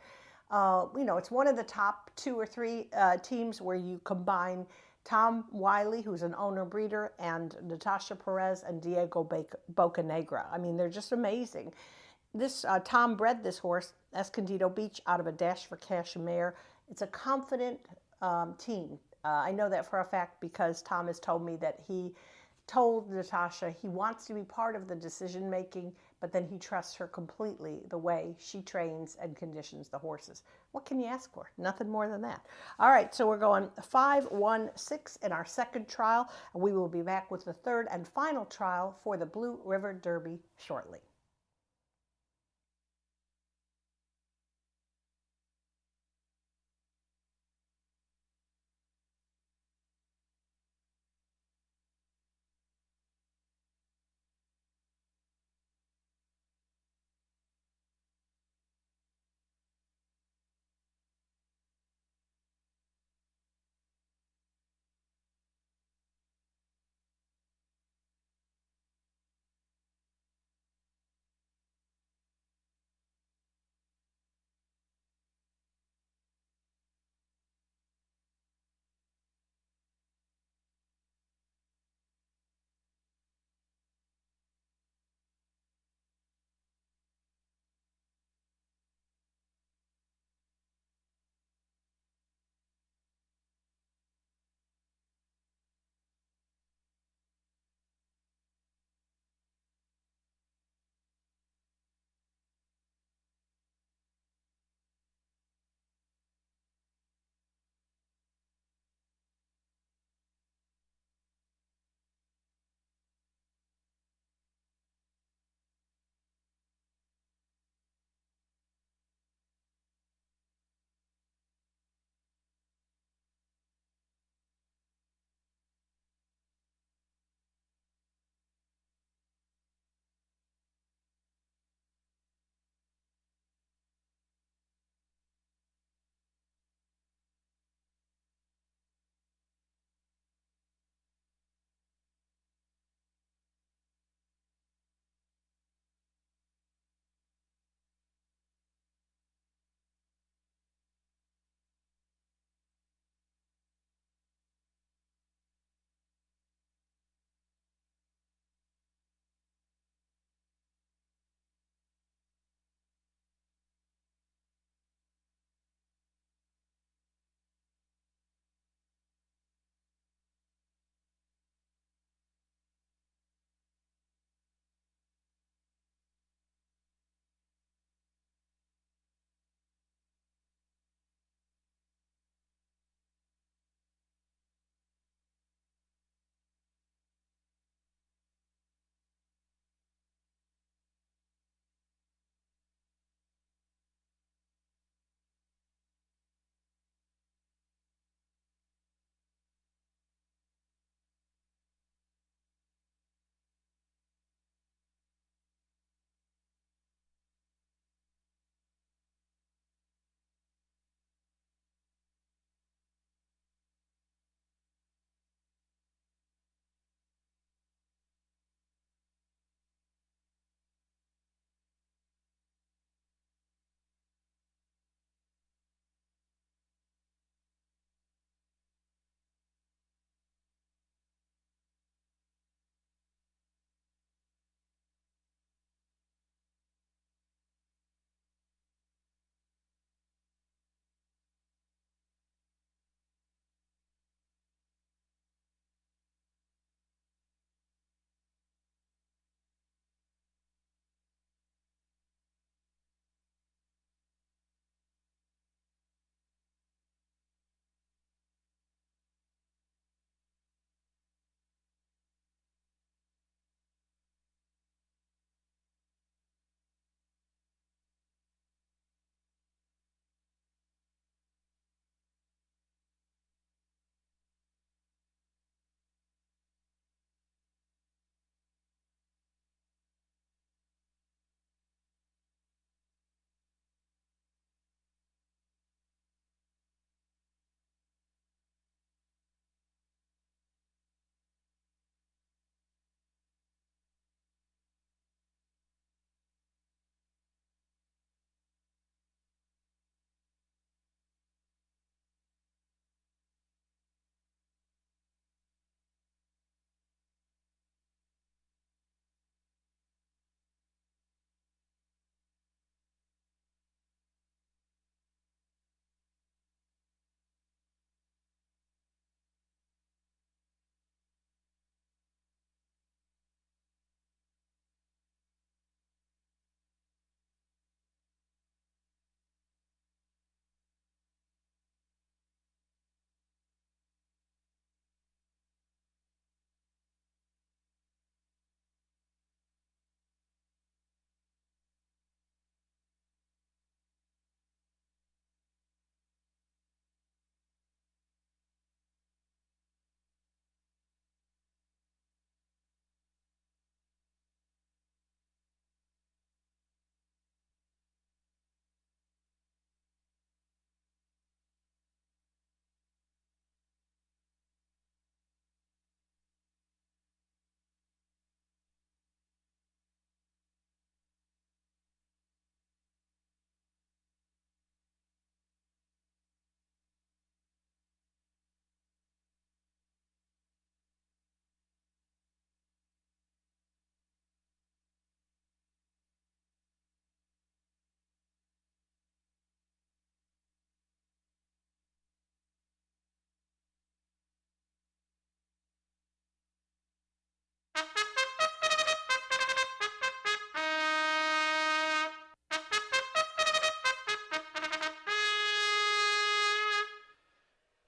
it's one of the top 2 or 3 teams where you combine Tom Wiley, who's an owner breeder, and Natasha Perez and Diego Bocanegra. I mean, they're just amazing. This Tom bred this horse, Escondido Beach, out of a Dash for Cash mare. It's a confident team. I know that for a fact because Tom has told me that he told Natasha he wants to be part of the decision making, but then he trusts her completely the way she trains and conditions the horses. What can you ask for? Nothing more than that. All right, so we're going 5, 1, 6 in our second trial, and we will be back with the third and final trial for the Blue River Derby shortly.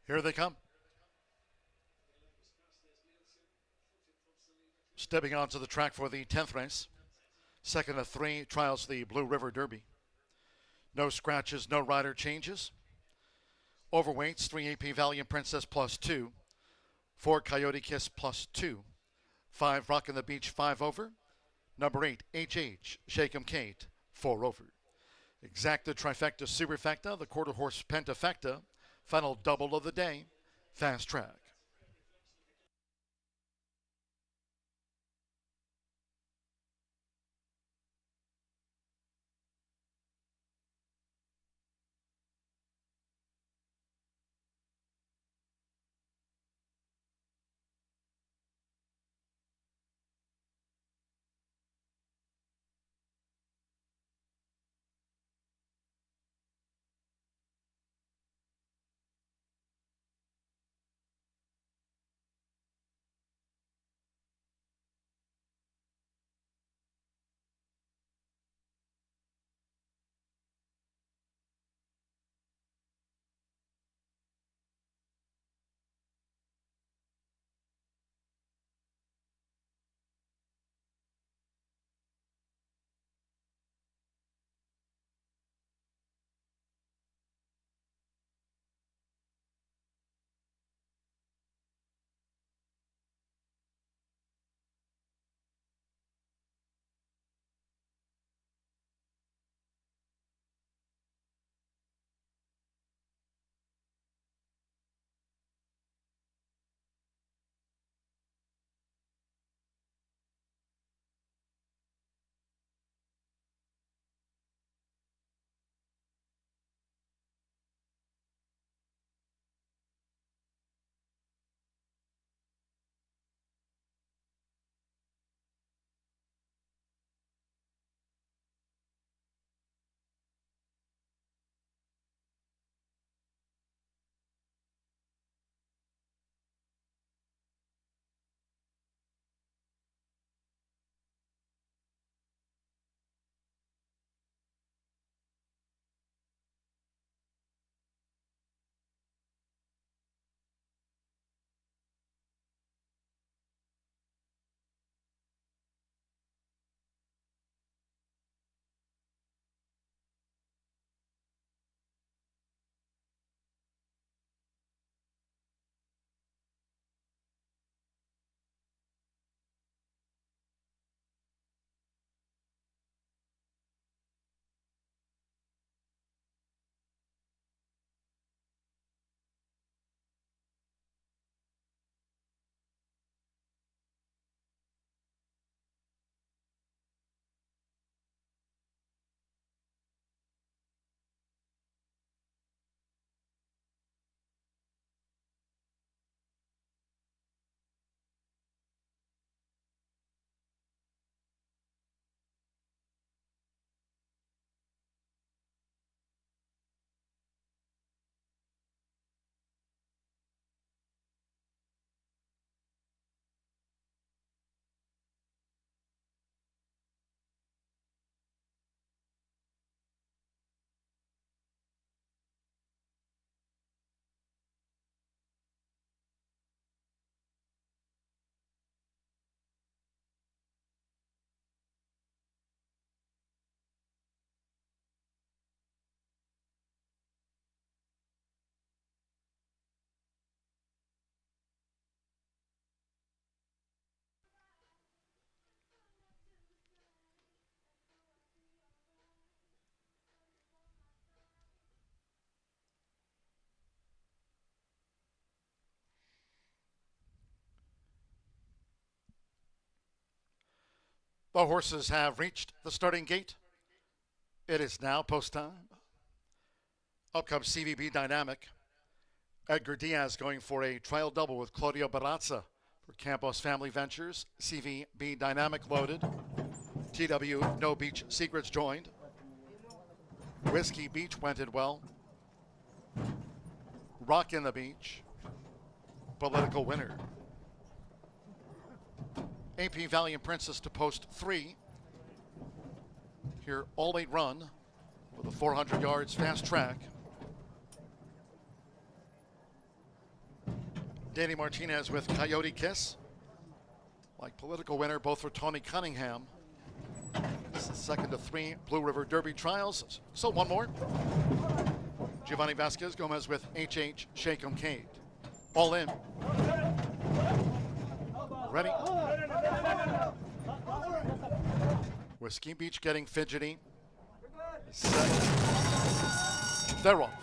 Here they come. Stepping onto the track for the 10th race. Second of 3 trials, the Blue River Derby. No scratches, no rider changes. Overweights, 3 AP Valiant Princess +2. 4 Coyote Kiss +2. 5 Rockin' the Beach 5 over. Number 8 HH Shake 'em Kate 4 over. Exacta Trifecta Superfecta, the quarter horse Pentafecta. Final double of the day, Fast Track. The horses have reached the starting gate. It is now post time. Up comes CVB Dynamic. Edgar Diaz going for a trial double with Claudio Barazza for Campos Family Ventures. CVB Dynamic loaded. TW No Beach Secrets joined. Whiskey Beach went it well. Rock in the Beach. Political winner. AP Valiant Princess to post 3. Here, all 8 run with a 400 yards Fast Track. Danny Martinez with Coyote Kiss. Like political winner, both for Tony Cunningham. This is second of 3 Blue River Derby trials. So one more. Giovanni Vasquez Gomez with HH Shake 'em Kate. All in. Ready. Whiskey Beach getting fidgety. Set. They're off.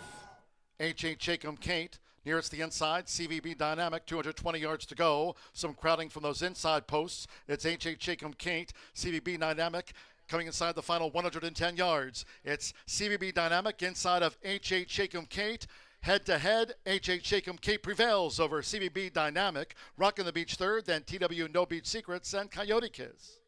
HH Shake 'em Kate. Nearest the inside, CVB Dynamic, 220 yards to go. Some crowding from those inside posts. It's HH Shake 'em Kate, CVB Dynamic coming inside the final 110 yards. It's CVB Dynamic inside of HH Shake 'em Kate. Head to head, HH Shake 'em Kate prevails over CVB Dynamic. Rockin' the Beach third, then TW No Beach Secrets and Coyote Kiss.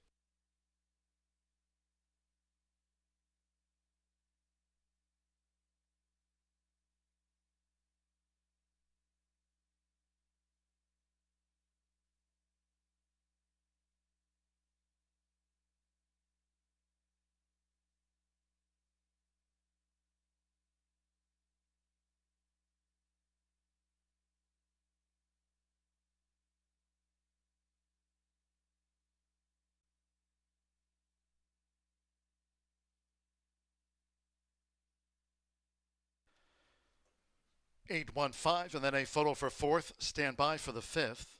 Eight, 1, 5, and then a photo for fourth. Stand by for the fifth.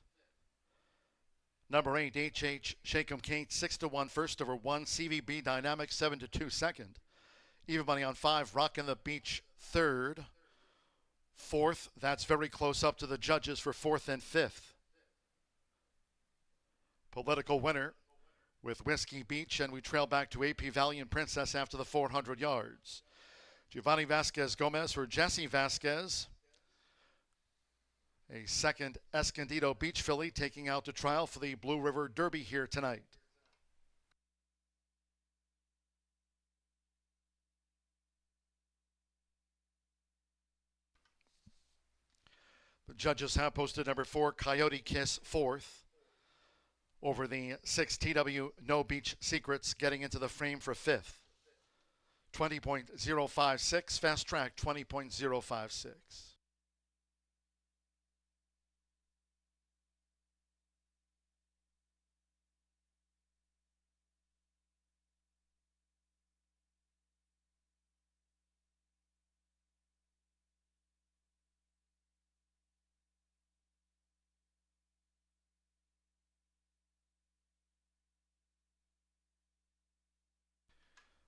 Number 8, HH Shake 'em Kate, 6-1 first over 1. CVB Dynamic, 7-2 second. Even money on 5. Rockin' the Beach third. Fourth, that's very close up to the judges for fourth and fifth. Political winner with Whiskey Beach, and we trail back to AP Valiant Princess after the 400 yards. Giovanni Vasquez Gomez for Jesse Vasquez. A second Escondido Beach filly taking out to trial for the Blue River Derby here tonight. The judges have posted number 4, Coyote Kiss, fourth. Over the 6 TW No Beach Secrets getting into the frame for fifth. 20.056, fast track 20.056.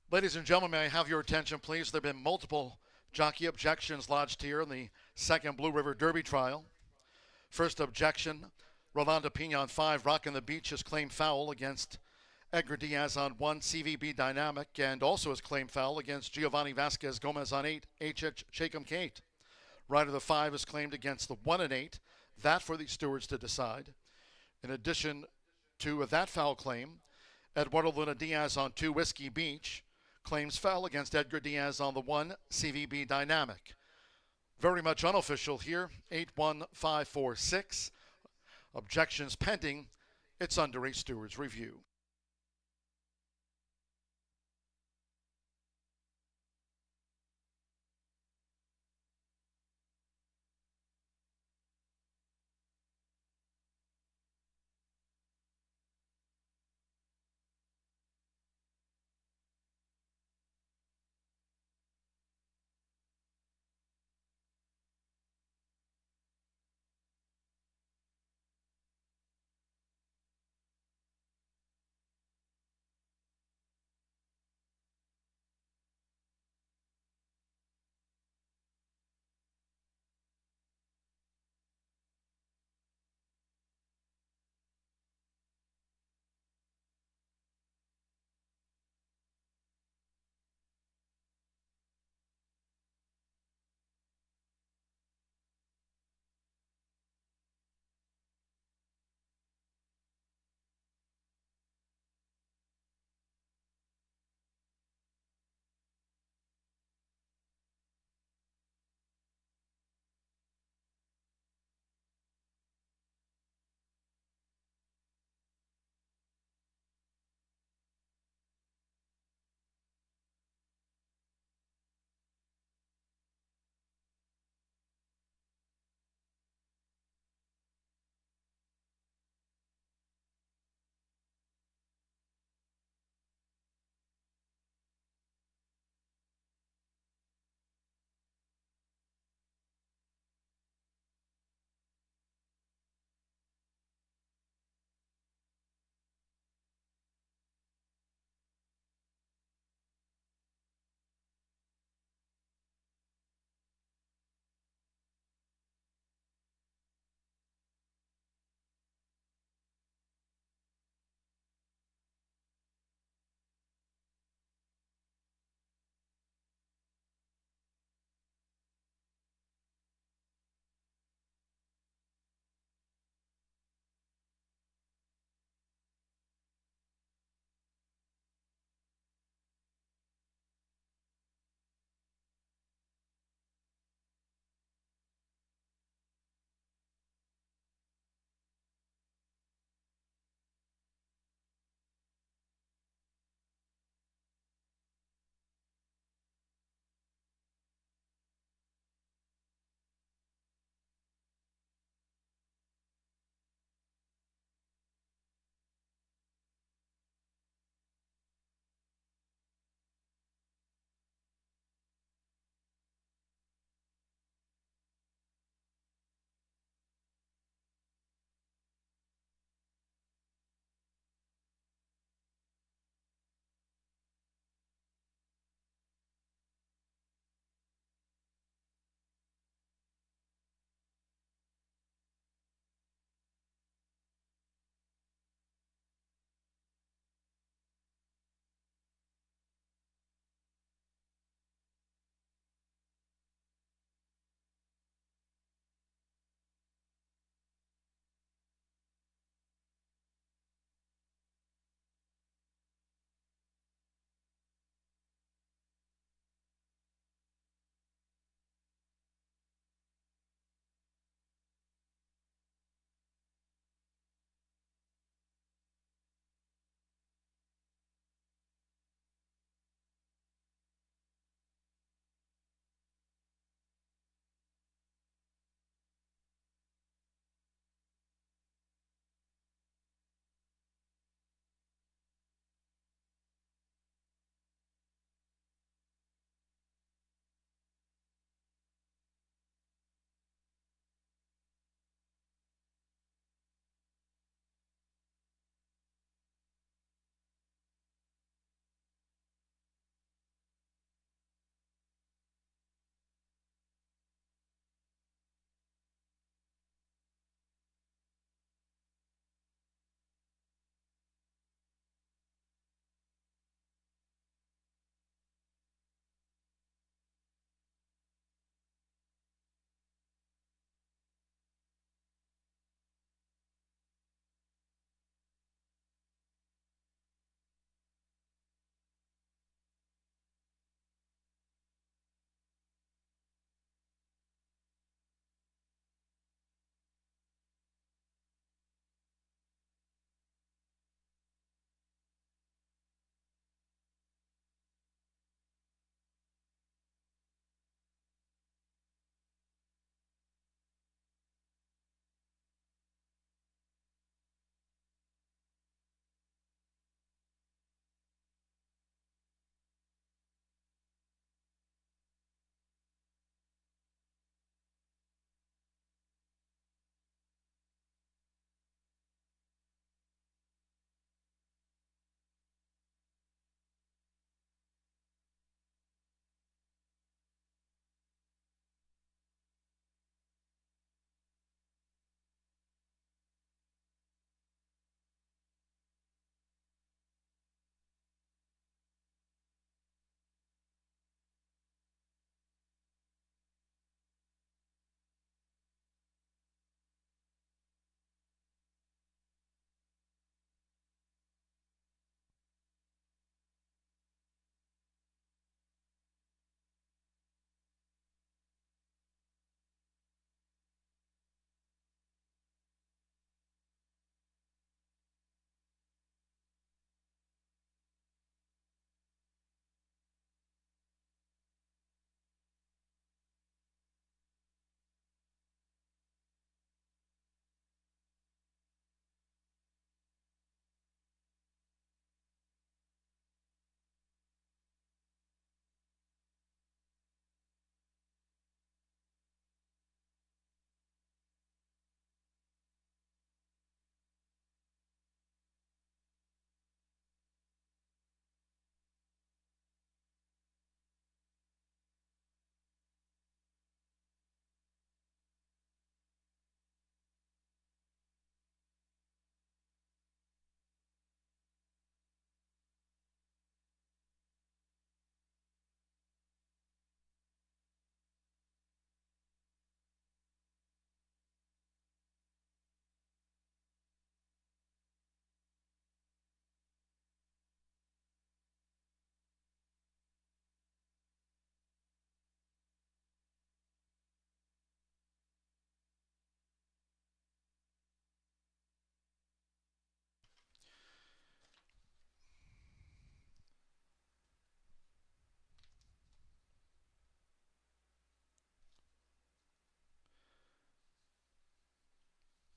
Ladies and gentlemen, may I have your attention, please? There have been multiple jockey objections lodged here in the second Blue River Derby trial. First objection, Rolanda Pina on 5, Rockin' the Beach has claimed foul against Edgar Diaz on 1, CVB Dynamic, and also has claimed foul against Giovanni Vasquez Gomez on 8, HH Shake 'em Kate. Rider the 5 is claimed against the 1 and 8, that for the stewards to decide. In addition to that foul claim, Eduardo Luna Diaz on 2, Whiskey Beach, claims foul against Edgar Diaz on the 1, CVB Dynamic. Very much unofficial here, 8-1-5-4-6. Objections pending. It's under a steward's review.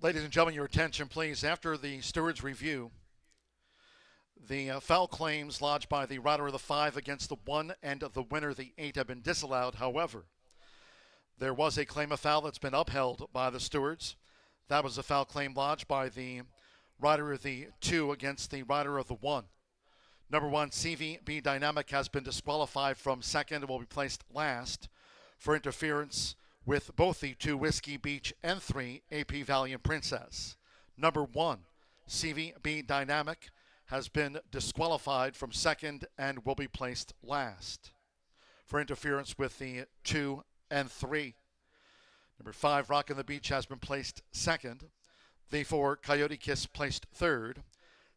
Ladies and gentlemen, your attention, please. After the steward's review, the foul claims lodged by the rider of the 5 against the 1 and the winner, the 8, have been disallowed. However, there was a claim of foul that's been upheld by the stewards. That was a foul claim lodged by the rider of the 2 against the rider of the 1. Number 1, CVB Dynamic, has been disqualified from second and will be placed last for interference with both the 2 Whiskey Beach and 3 AP Valiant Princess. Number 1, CVB Dynamic, has been disqualified from second and will be placed last for interference with the 2 and 3. Number 5, Rock on the Beach, has been placed second. The 4, Coyote Kiss, placed third.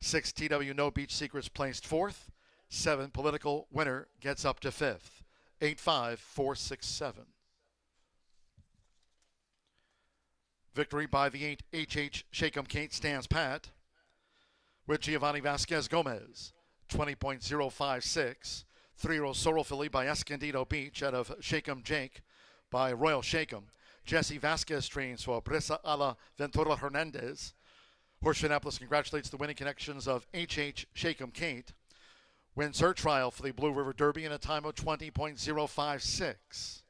6, TW No Beach Secrets, placed fourth. 7, Political Winner, gets up to fifth. 8-5, 4-6-7. Victory by the 8, HH Shake'em Kate, stands pat with Giovanni Vasquez Gomez, 20.056. 3-year-old Sorrel Filly by Escondido Beach out of Shake'em Jake by Royal Shake'em. Jesse Vasquez trains for Brisa a la Ventura Hernandez. Horseshoe Indianapolis congratulates the winning connections of HH Shake'em Kate. Wins her trial for the Blue River Derby in a time of 20.056.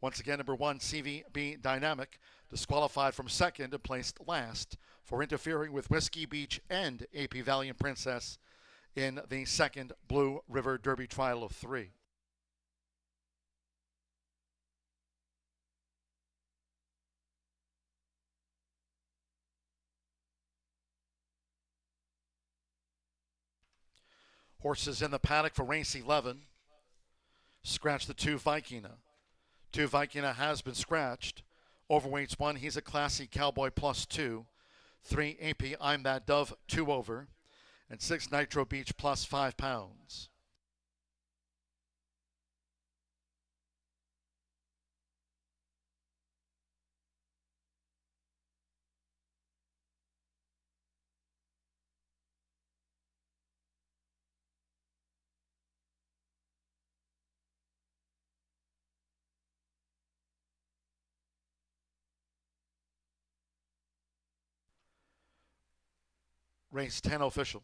Once again, number 1, CVB Dynamic, disqualified from second and placed last for interfering with Whiskey Beach and AP Valiant Princess in the second Blue River Derby trial of 3. Horses in the paddock for race 11. Scratch the 2, Vikina. 2, Vikina has been scratched. Overweight's 1, he's a classy Cowboy, +2. 3, AP I'm That Dove, 2 over. And 6, Nitro Beach, +5 pounds. Race 10 official.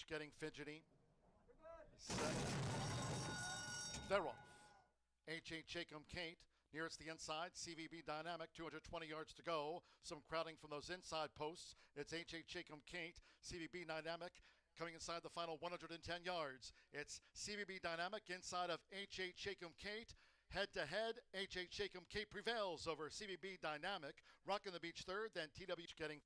Getting fidgety. They're off. H.H. Shake'em Kate nearest the inside. CVB Dynamic, 220 yards to go. Some crowding from those inside posts. It's H.H. Shake'em Kate. CVB Dynamic coming inside the final 110 yards. It's CVB Dynamic inside of H.H. Shake'em Kate. Head to head, H.H. Shake'em Kate prevails over CVB Dynamic. Rock on the Beach third, then TW getting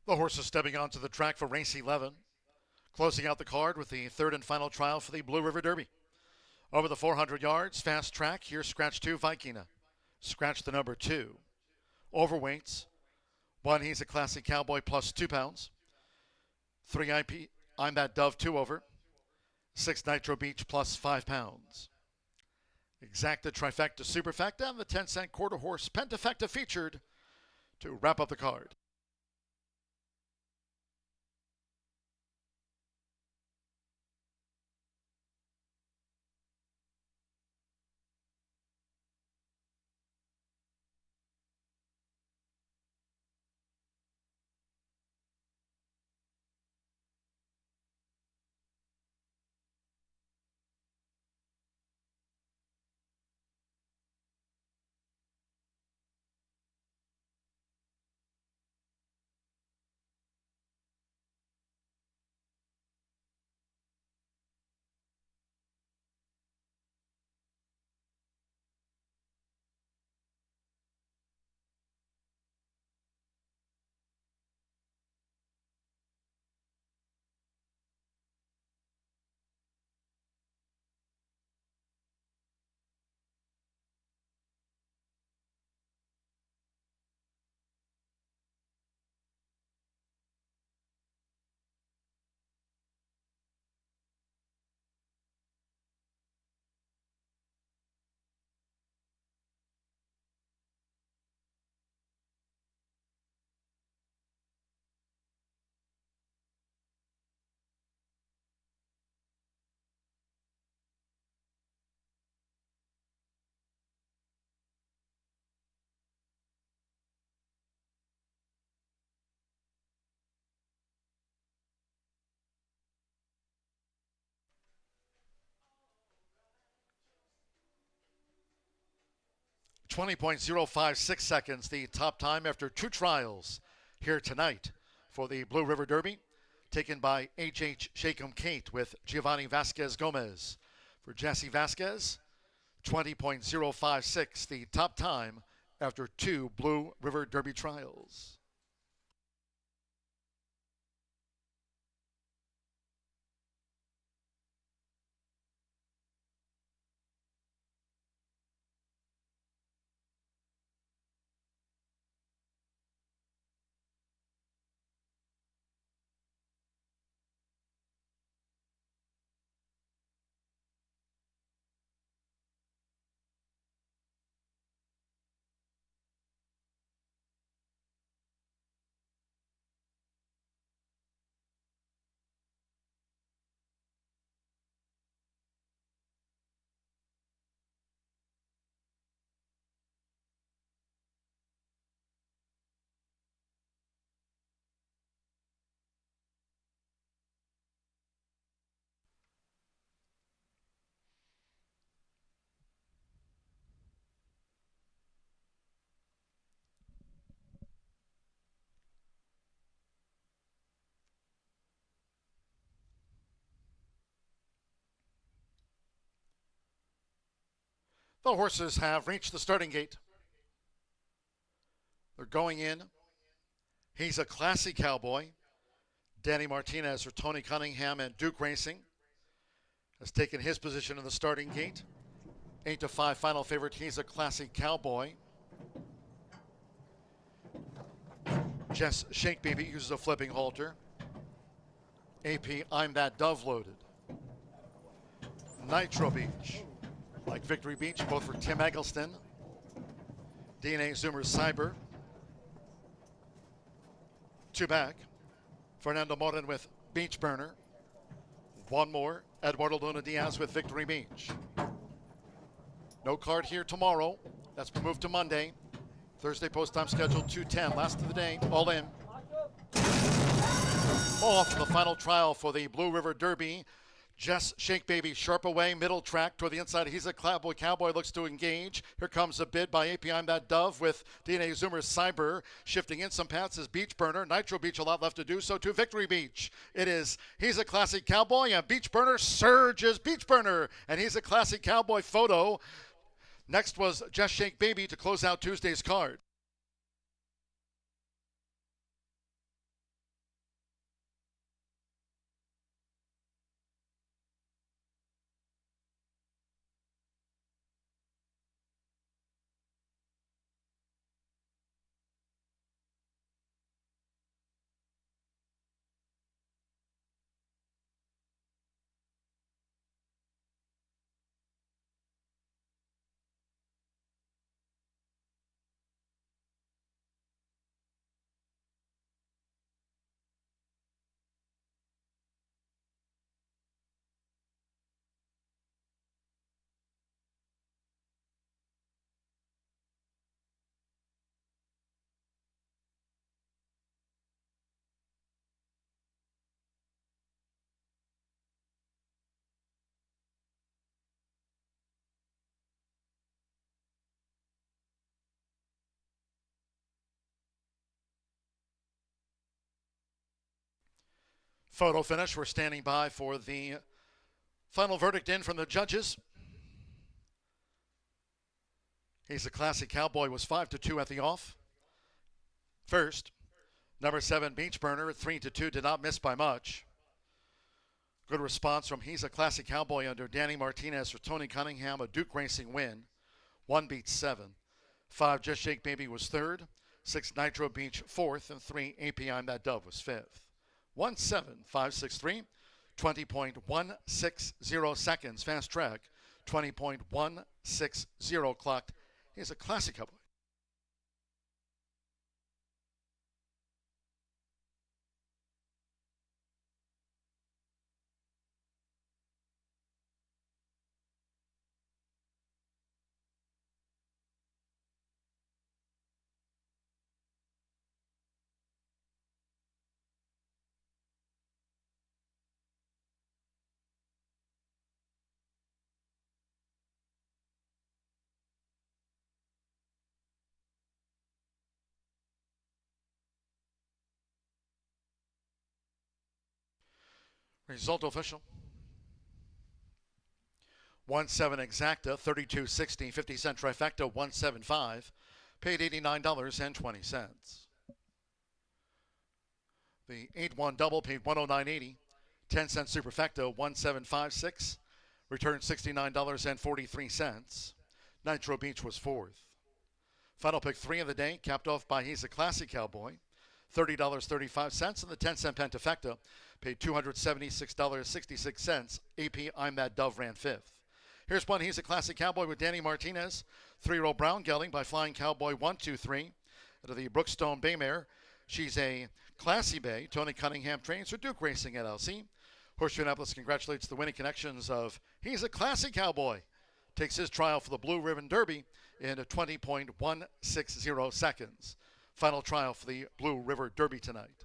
The horses stepping onto the track for race 11. Closing out the card with the third and final trial for the Blue River Derby. Over the 400 yards, fast track. Here's scratch 2, Vikina. Scratch the number 2. Overweights. 1, he's a classic cowboy plus 2 pounds. 3 IP, I'm that Dove 2 over. 6 Nitro Beach plus 5 pounds. Exacta, Trifecta, Superfecta, and the 10-cent quarter horse Pentafecta featured to wrap up the card. .056 seconds, the top time after 2 trials here tonight for the Blue River Derby, taken by H.H. Shakem Kate with Giovanni Vasquez Gomez. For Jesse Vasquez, 20.056, the top time after 2 Blue River Derby trials. The horses have reached the starting gate. They're going in. He's a classy cowboy. Danny Martinez or Tony Cunningham and Duke Racing has taken his position in the starting gate. 8-5 final favorite. He's a classy cowboy. Jess Shake Baby uses a flipping halter. AP, I'm that Dove loaded. Nitro Beach, like Victory Beach, both for Tim Eggleston. DNA Zoomer Cyber. 2 back. Fernando Morin with Beach Burner. 1 more. Eduardo Luna Diaz with Victory Beach. No card here tomorrow. That's been moved to Monday. Thursday post time scheduled 2:10. Last of the day. All in. Off the final trial for the Blue River Derby. Jess Shake Baby sharp away, middle track toward the inside. He's a cowboy. Cowboy looks to engage. Here comes a bid by AP I'm That Dove with DNA Zoomer Cyber. Shifting in some paths is Beach Burner. Nitro Beach a lot left to do so to Victory Beach. It is He's a Classic Cowboy and Beach Burner surges Beach Burner. And He's a Classic Cowboy photo. Next was Jess Shake Baby to close out Tuesday's card. Photo finish. We're standing by for the final verdict in from the judges. He's a Classic Cowboy, was 5-2 at the off. First, number 7, Beach Burner, 3-2, did not miss by much. Good response from He's a Classic Cowboy under Danny Martinez for Tony Cunningham, a Duke Racing win. 1 beats 7. 5, Just Shake Baby was third. 6, Nitro Beach fourth. And 3, AP I'm That Dove was fifth. 1-7-5-6-3, 20.160 seconds. Fast track, 20.160 clocked. He's a Classic Cowboy. Result official. 1-7 exacta, 32.60, 50-cent trifecta, 175. Paid $89.20. The 8-1 double paid $109.80. 10-cent superfecta, 107.56. Returned $69.43. Nitro Beach was fourth. Final pick 3 of the day, capped off by He's a Classic Cowboy. $30.35, and the 10-cent pentafecta paid $276.66. AP I'm That Dove ran fifth. Here's one. He's a Classic Cowboy with Danny Martinez. 3-year-old Brown gelding by Flying Cowboy 1-2-3. Out of the Brookstone Bay Mare. She's a Classy Bay. Tony Cunningham trains for Duke Racing LLC. Horseshoe Indianapolis congratulates the winning connections of He's a Classic Cowboy. Takes his trial for the Blue Ribbon Derby in 20.160 seconds. Final trial for the Blue River Derby tonight.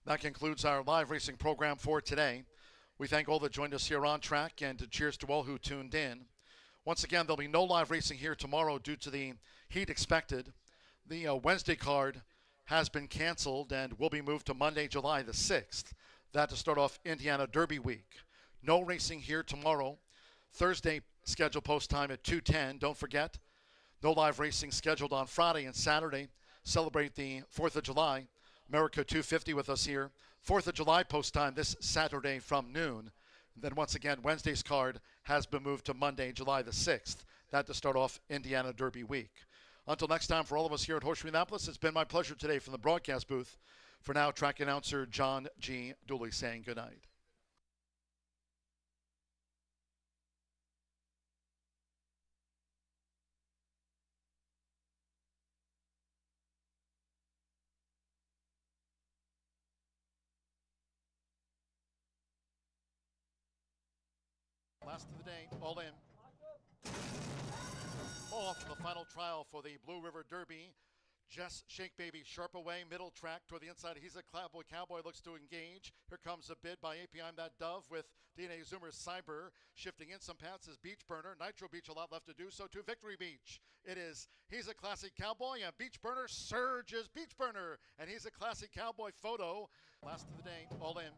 That concludes our live racing program for today. We thank all that joined us here on track, and cheers to all who tuned in. Once again, there'll be no live racing here tomorrow due to the heat expected. The Wednesday card has been canceled and will be moved to Monday, July the 6th. That to start off Indiana Derby week. No racing here tomorrow. Thursday schedule post time at 2:10. Don't forget, no live racing scheduled on Friday and Saturday. Celebrate the 4th of July. America 250 with us here. 4th of July post time this Saturday from noon. And then once again, Wednesday's card has been moved to Monday, July the 6th. That to start off Indiana Derby week. Until next time, for all of us here at Horseshoe Indianapolis, it's been my pleasure today from the broadcast booth. For now, track announcer John G. Dooley saying good night. Last of the day, all in. Off in the final trial for the Blue River Derby. Just Shake Baby sharp away, middle track toward the inside. He's a Cowboy, looks to engage. Here comes a bid by AP I'm That Dove with DNA Zoomer Cyber. Shifting in some passes, Beach Burner. Nitro Beach, a lot left to do so to Victory Beach. It is He's a Classic Cowboy, and Beach Burner surges Beach Burner. And He's a Classic Cowboy photo. Last of the day, all in.